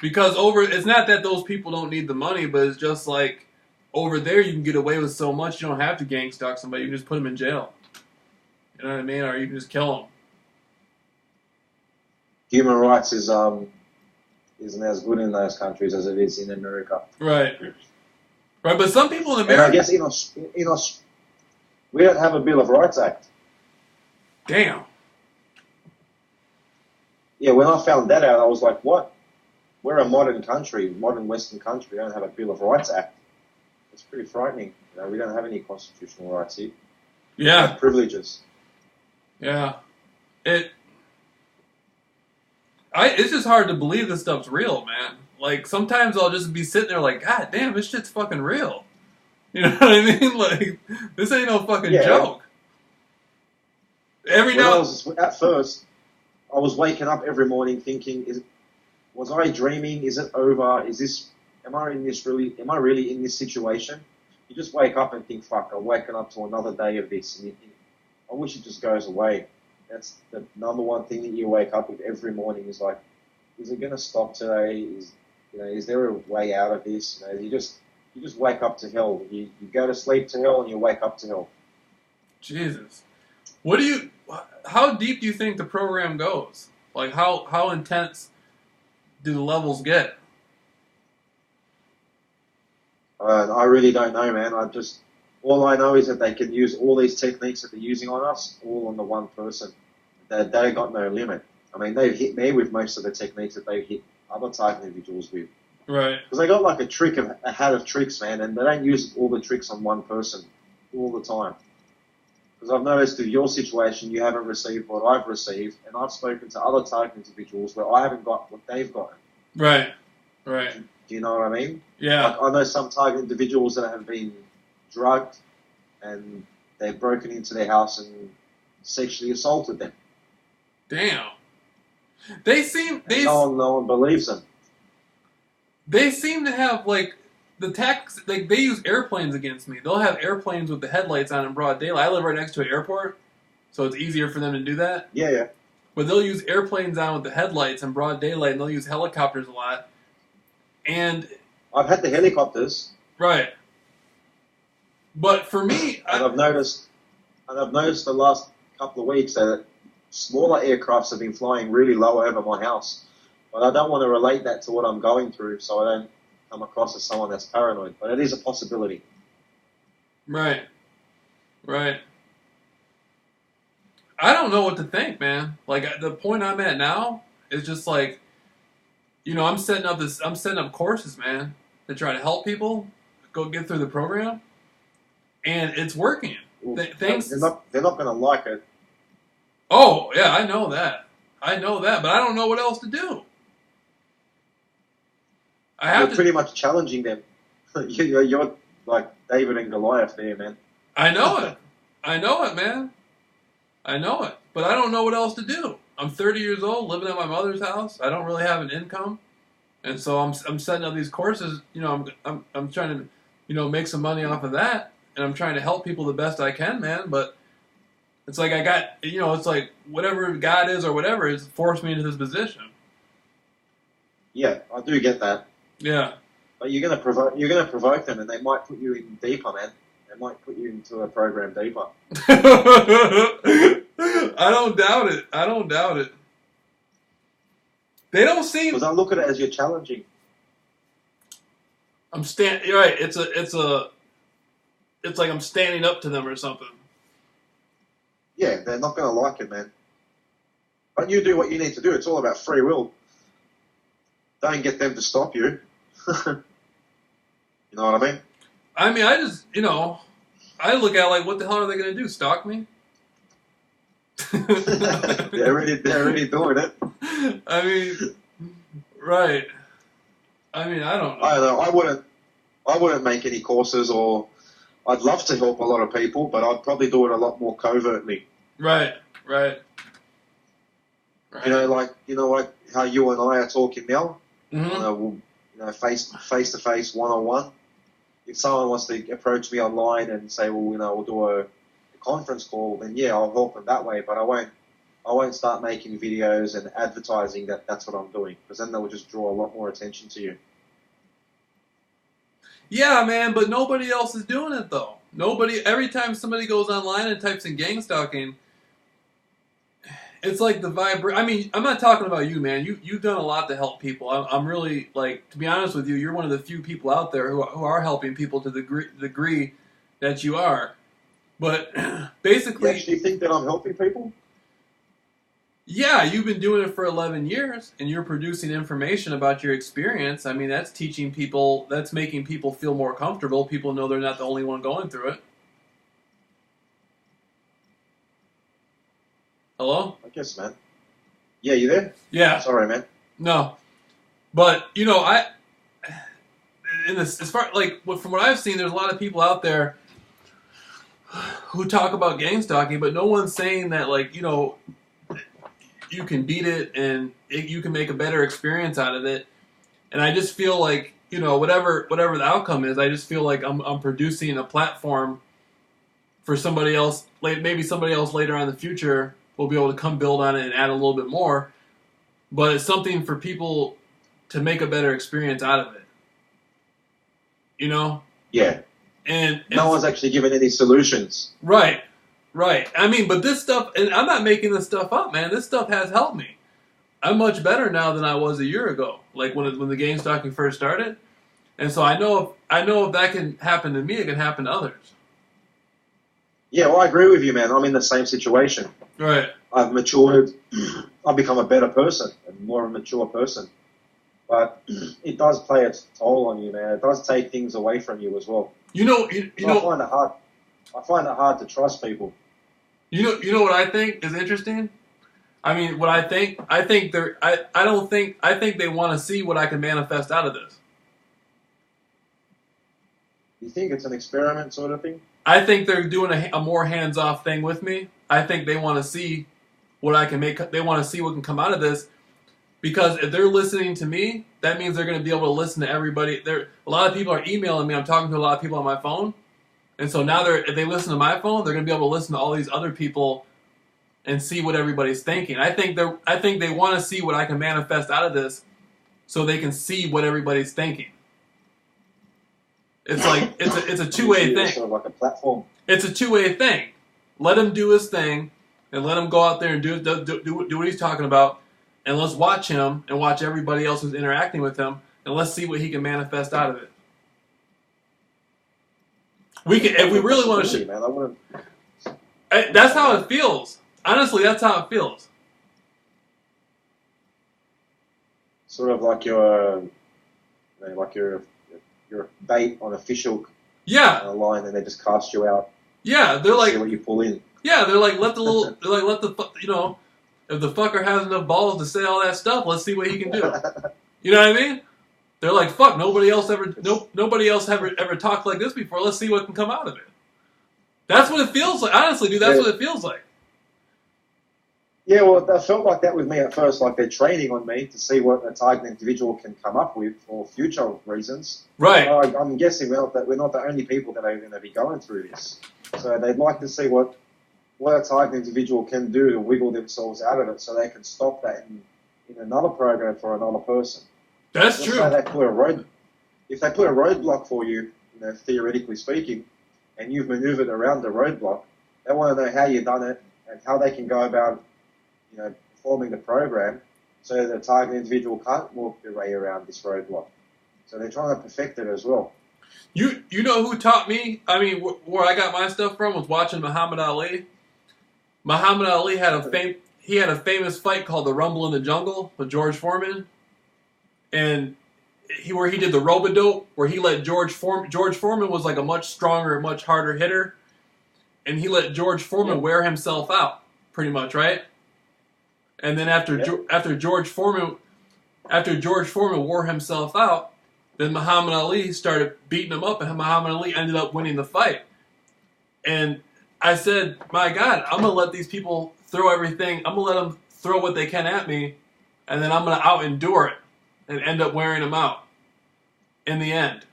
Because it's not that those people don't need the money, but it's just like over there you can get away with so much. You don't have to gang stalk somebody. You can just put them in jail. You know what I mean? Or you can just kill them. Human rights isn't as good in those countries as it is in America. Right. Right, but some people in America... And I guess in we don't have a Bill of Rights Act. Damn. Yeah, when I found that out, I was like, what? We're a modern country, modern Western country. We don't have a Bill of Rights Act. It's pretty frightening. We don't have any constitutional rights here. Yeah. have privileges. Yeah. It's just hard to believe this stuff's real, man. Like, sometimes I'll just be sitting there like, God damn, this shit's fucking real. You know what I mean? Like, this ain't no fucking joke. At first, I was waking up every morning thinking, was I dreaming? Is it over? Am I really in this situation? You just wake up and think, fuck, I'm waking up to another day of this. And you think, I wish it just goes away. That's the number one thing that you wake up with every morning is like, is it going to stop today? Is there a way out of this? You just wake up to hell. You go to sleep to hell and you wake up to hell. Jesus. How deep do you think the program goes? Like, how intense do the levels get? I really don't know, man. All I know is that they can use all these techniques that they're using on us, all on the one person. They got no limit. I mean, they've hit me with most of the techniques that they've hit other target individuals with. Right. Because they got like a hat of tricks, man, and they don't use all the tricks on one person all the time. Because I've noticed with your situation, you haven't received what I've received, and I've spoken to other target individuals where I haven't got what they've gotten. Right. Right. Do you know what I mean? Yeah. Like, I know some target individuals that have been drugged and they've broken into their house and sexually assaulted them. Damn. No one believes them. They seem to have like the tax. Like they use airplanes against me. They'll have airplanes with the headlights on in broad daylight. I live right next to an airport, so it's easier for them to do that. Yeah. But they'll use airplanes on with the headlights in broad daylight, and they'll use helicopters a lot. And I've had the helicopters. Right. But for me, I've noticed the last couple of weeks that smaller aircrafts have been flying really low over my house. But I don't want to relate that to what I'm going through, so I don't come across as someone that's paranoid. But it is a possibility. Right. Right. I don't know what to think, man. Like, the point I'm at now is just like, I'm setting up courses, man, to try to help people go get through the program, and it's working. Well, they're not going to like it. Oh, yeah, I know that, but I don't know what else to do. You're pretty much challenging them. You're like David and Goliath there, man. I know it, man. I know it, but I don't know what else to do. I'm 30 years old, living at my mother's house. I don't really have an income, and so I'm setting up these courses. I'm trying to, make some money off of that, and I'm trying to help people the best I can, man. But it's like it's like whatever God is or whatever has forced me into this position. Yeah, I do get that. Yeah. But you're gonna provoke them, and they might put you in deeper, man. They might put you into a program deeper. I don't doubt it. They don't seem. Because I look at it as you're challenging. You're right. It's like I'm standing up to them or something. Yeah, they're not going to like it, man. But you do what you need to do. It's all about free will. Don't get them to stop you. You know what I mean? I mean, I look at it like, what the hell are they going to do? Stalk me? they're already doing it. I mean, right. I mean, I don't know. I don't know. I wouldn't make any courses, or I'd love to help a lot of people, but I'd probably do it a lot more covertly. Right. Like how you and I are talking now. Mm-hmm. Face to face, 1-on-1. If someone wants to approach me online and say, well, we'll do a conference call, then yeah, I'll help them that way. But I won't start making videos and advertising that's what I'm doing, because then they'll just draw a lot more attention to you. Yeah, man, but nobody else is doing it though. Every time somebody goes online and types in gang stalking, it's like the I mean, I'm not talking about you, man. You've done a lot to help people. I'm really, like, to be honest with you, you're one of the few people out there who are helping people to the degree that you are. But basically, You actually think that I'm helping people? Yeah, you've been doing it for 11 years, and you're producing information about your experience. I mean, that's teaching people, that's making people feel more comfortable. People know they're not the only one going through it. Hello? I guess, man. Yeah, you there? Yeah. Sorry, man. No. But, you know, in this, as far, like, from what I've seen, there's a lot of people out there who talk about gang stalking, but no one's saying that, like, you know, you can beat it and you can make a better experience out of it. And I just feel like, you know, whatever the outcome is, I just feel like I'm producing a platform for somebody else, maybe somebody else later on in the future will be able to come build on it and add a little bit more. But it's something for people to make a better experience out of it. You know? Yeah. And no one's actually given any solutions. Right. I mean, but this stuff, and I'm not making this stuff up, man. This stuff has helped me. I'm much better now than I was a year ago, like when the gang stalking first started. And so I know if that can happen to me, it can happen to others. Yeah, well, I agree with you, man. I'm in the same situation. Right. I've matured. I've become a better person, a more mature person. But it does play its toll on you, man. It does take things away from you as well. You know, I find it hard. I find it hard to trust people. You know what I think is interesting? I mean, what I think they want to see what I can manifest out of this. You think it's an experiment sort of thing? I think they're doing a more hands-off thing with me. I think they want to see what I can make. They want to see what can come out of this. Because if they're listening to me, that means they're going to be able to listen to everybody. A lot of people are emailing me. I'm talking to a lot of people on my phone. And so now if they listen to my phone, they're going to be able to listen to all these other people and see what everybody's thinking. I think they want to see what I can manifest out of this so they can see what everybody's thinking. It's like it's a two-way thing. Sort of like a platform. It's a two-way thing. Let him do his thing and let him go out there and do what he's talking about. And let's watch him and watch everybody else who's interacting with him, and let's see what he can manifest out of it. We can, if we really want to. Man, that's how it feels. Honestly, that's how it feels. Sort of like you're bait on a fish hook. Yeah. On a line, and they just cast you out. Yeah, they're like. See what you pull in. Yeah, they're like you know. If the fucker has enough balls to say all that stuff, let's see what he can do. You know what I mean? They're like, fuck, nobody else ever talked like this before. Let's see what can come out of it. That's what it feels like. Honestly, dude, that's what it feels like. Yeah, well, it felt like that with me at first. Like they're training on me to see what a target individual can come up with for future reasons. Right. I'm guessing we're not the only people that are going to be going through this. So they'd like to see what a target individual can do to wiggle themselves out of it so they can stop that in another program for another person. That's true. If they put a roadblock for you, theoretically speaking, and you've maneuvered around the roadblock, they want to know how you've done it and how they can go about, performing the program so the target individual can't walk their way around this roadblock. So they're trying to perfect it as well. You know who taught me? I mean, where I got my stuff from was watching Muhammad Ali. Muhammad Ali had a famous fight called the Rumble in the Jungle with George Foreman, and where he did the rope-a-dope, where he let George Foreman was like a much stronger, much harder hitter, and he let George Foreman wear himself out, pretty much, right? And then after George Foreman wore himself out, then Muhammad Ali started beating him up, and Muhammad Ali ended up winning the fight. And I said, my God, I'm going to let these people throw everything. I'm going to let them throw what they can at me, and then I'm going to out-endure it and end up wearing them out in the end.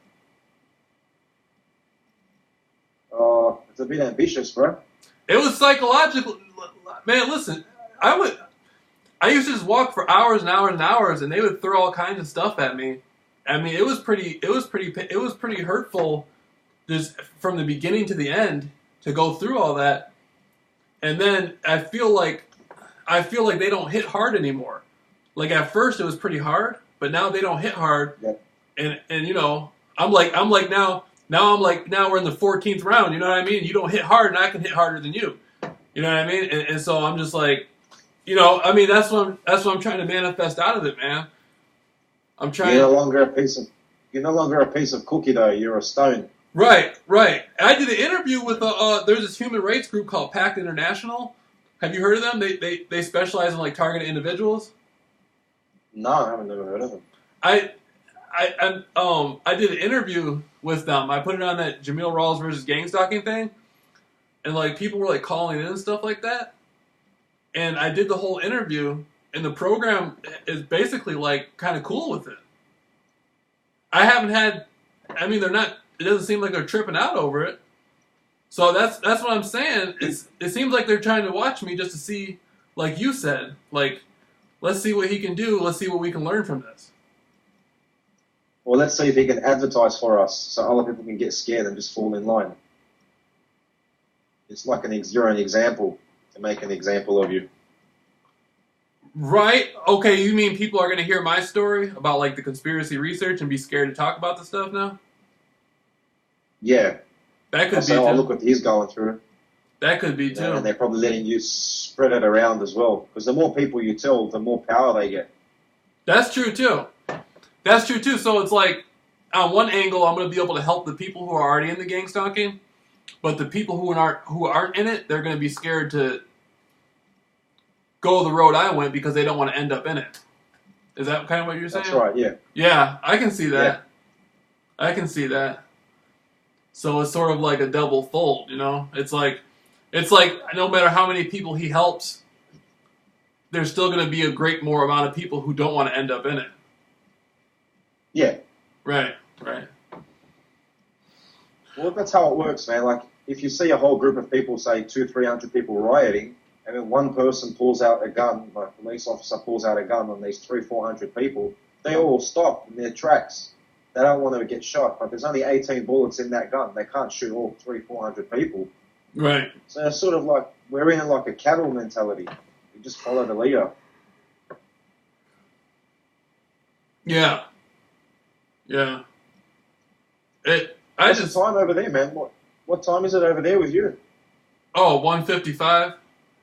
Oh, it's a bit ambitious, bro. It was psychological. Man, listen, I used to just walk for hours and hours and hours, and they would throw all kinds of stuff at me. I mean, it was pretty hurtful just from the beginning to the end to go through all that. And then I feel like they don't hit hard anymore. Like at first it was pretty hard, but now they don't hit hard. Yep. And I'm like now we're in the 14th round, you know what I mean? You don't hit hard and I can hit harder than you. You know what I mean? And so I'm just like, I mean, that's what I'm trying to manifest out of it, man. I'm trying. You're no longer a piece of cookie though. You're a stone. Right. I did an interview with there's this human rights group called PACT International. Have you heard of them? They specialize in like targeted individuals. No, I haven't never heard of them. I did an interview with them. I put it on that JAMEEL RAWLS versus gang stalking thing, and like people were like calling in and stuff like that. And I did the whole interview, and the program is basically like kind of cool with it. I haven't had. I mean, they're not. It doesn't seem like they're tripping out over it. So that's what I'm saying. It seems like they're trying to watch me just to see, like you said, like let's see what he can do. Let's see what we can learn from this. Well, let's see if he can advertise for us so other people can get scared and just fall in line. It's like you're an example to make an example of you. Right? Okay, you mean people are going to hear my story about like the conspiracy research and be scared to talk about the stuff now? Yeah. That could be too. too. Look what he's going through. That could be too. And they're probably letting you spread it around as well. Because the more people you tell, the more power they get. That's true too. That's true too. So it's like, on one angle, I'm going to be able to help the people who are already in the gang stalking, but the people who aren't in it, they're going to be scared to go the road I went because they don't want to end up in it. Is that kind of what you're saying? That's right. Yeah. Yeah, I can see that. Yeah. I can see that. So it's sort of like a double fold, you know? It's like no matter how many people he helps, there's still going to be a great more amount of people who don't want to end up in it. Yeah. Right. Well, that's how it works, man. Like, if you see a whole group of people, say 200-300 people rioting, and then one person pulls out a gun, like a police officer pulls out a gun on these 300-400 people, they all stop in their tracks. They don't want to get shot, but there's only 18 bullets in that gun. They can't shoot all 300-400 people. Right. So it's sort of like, we're in like a cattle mentality. We just follow the leader. Yeah. What's the time over there, man? What time is it over there with you? Oh, 1:55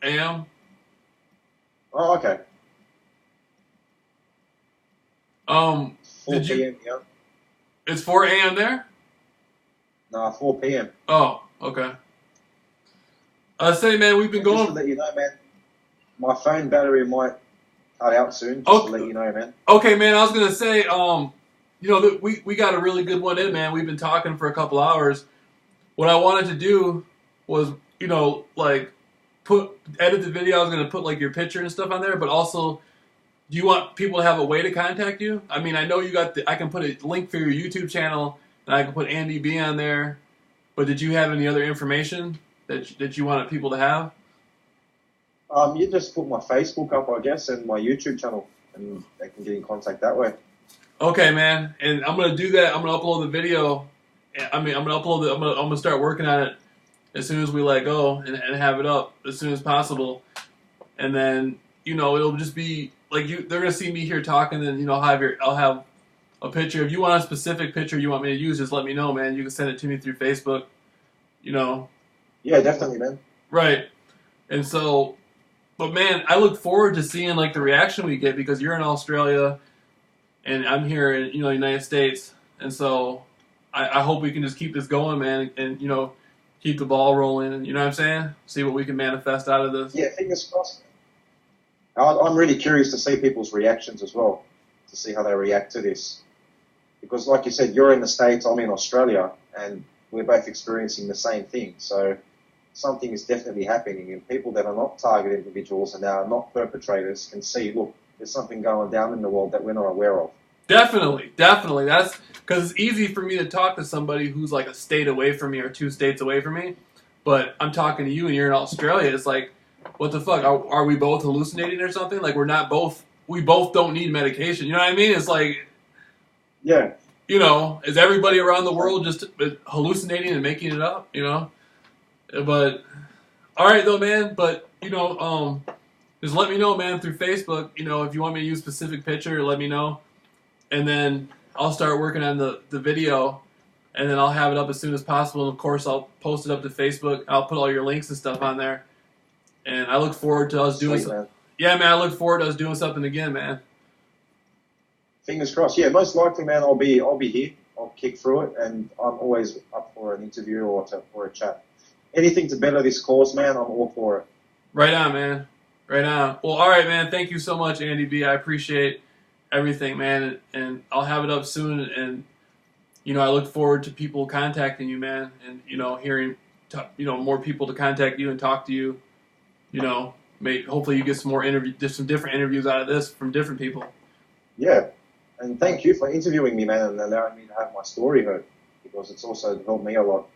a.m. Oh, okay. 4 p.m. Yeah. It's 4 a.m. there? No, 4 p.m. Oh, okay. I say, man, we've been going. Just to let you know, man, my phone battery might cut out soon. Just to let you know, man. Okay, man. I was gonna say, you know, we got a really good one in, man. We've been talking for a couple hours. What I wanted to do was, you know, like edit the video. I was gonna put like your picture and stuff on there, but also, do you want people to have a way to contact you? I mean, I know you got I can put a link for your YouTube channel, and I can put Andy B on there. But did you have any other information that you wanted people to have? You just put my Facebook up, I guess, and my YouTube channel, and they can get in contact that way. Okay, man. And I'm gonna do that. I'm gonna upload the video. I mean, I'm gonna start working on it as soon as we let go and have it up as soon as possible. And then, you know, it'll just be like they're gonna see me here talking, and you know, I'll have a picture. If you want a specific picture you want me to use, just let me know, man. You can send it to me through Facebook. You know. Yeah, definitely, man. Right. And so, but man, I look forward to seeing like the reaction we get because you're in Australia, and I'm here in United States, and so I hope we can just keep this going, man, and you know, keep the ball rolling, and you know what I'm saying? See what we can manifest out of this. Yeah, fingers crossed. I'm really curious to see people's reactions as well, to see how they react to this. Because like you said, you're in the States, I'm in Australia, and we're both experiencing the same thing. So something is definitely happening, and people that are not target individuals and that are not perpetrators can see, look, there's something going down in the world that we're not aware of. Definitely. That's because it's easy for me to talk to somebody who's like a state away from me or 2 states away from me, but I'm talking to you and you're in Australia. It's like, what the fuck? Are we both hallucinating or something? Like we both don't need medication. You know what I mean? It's like, yeah. You know, is everybody around the world just hallucinating and making it up? You know? But, all right though, man. But, you know, just let me know, man, through Facebook. You know, if you want me to use a specific picture, let me know. And then I'll start working on the video, and then I'll have it up as soon as possible. And of course, I'll post it up to Facebook. I'll put all your links and stuff on there. And I look forward to us doing something. Yeah, man, I look forward to us doing something again, man. Fingers crossed. Yeah, most likely, man, I'll be here. I'll kick through it, and I'm always up for an interview or a chat. Anything to better this cause, man, I'm all for it. Right on, man. Right on. Well, all right, man. Thank you so much, Andy B. I appreciate everything, man, and I'll have it up soon. And I look forward to people contacting you, man, and hearing, more people to contact you and talk to you. Hopefully you get some more some different interviews out of this from different people. Yeah, and thank you for interviewing me, man, and allowing me to have my story heard, because it's also helped me a lot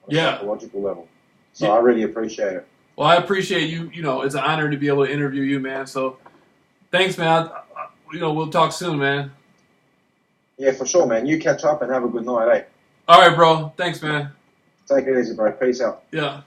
on a psychological level. So I really appreciate it. Well, I appreciate you. It's an honor to be able to interview you, man. So thanks, man. We'll talk soon, man. Yeah, for sure, man. You catch up and have a good night, eh? All right, bro. Thanks, man. Take it easy, bro. Peace out. Yeah.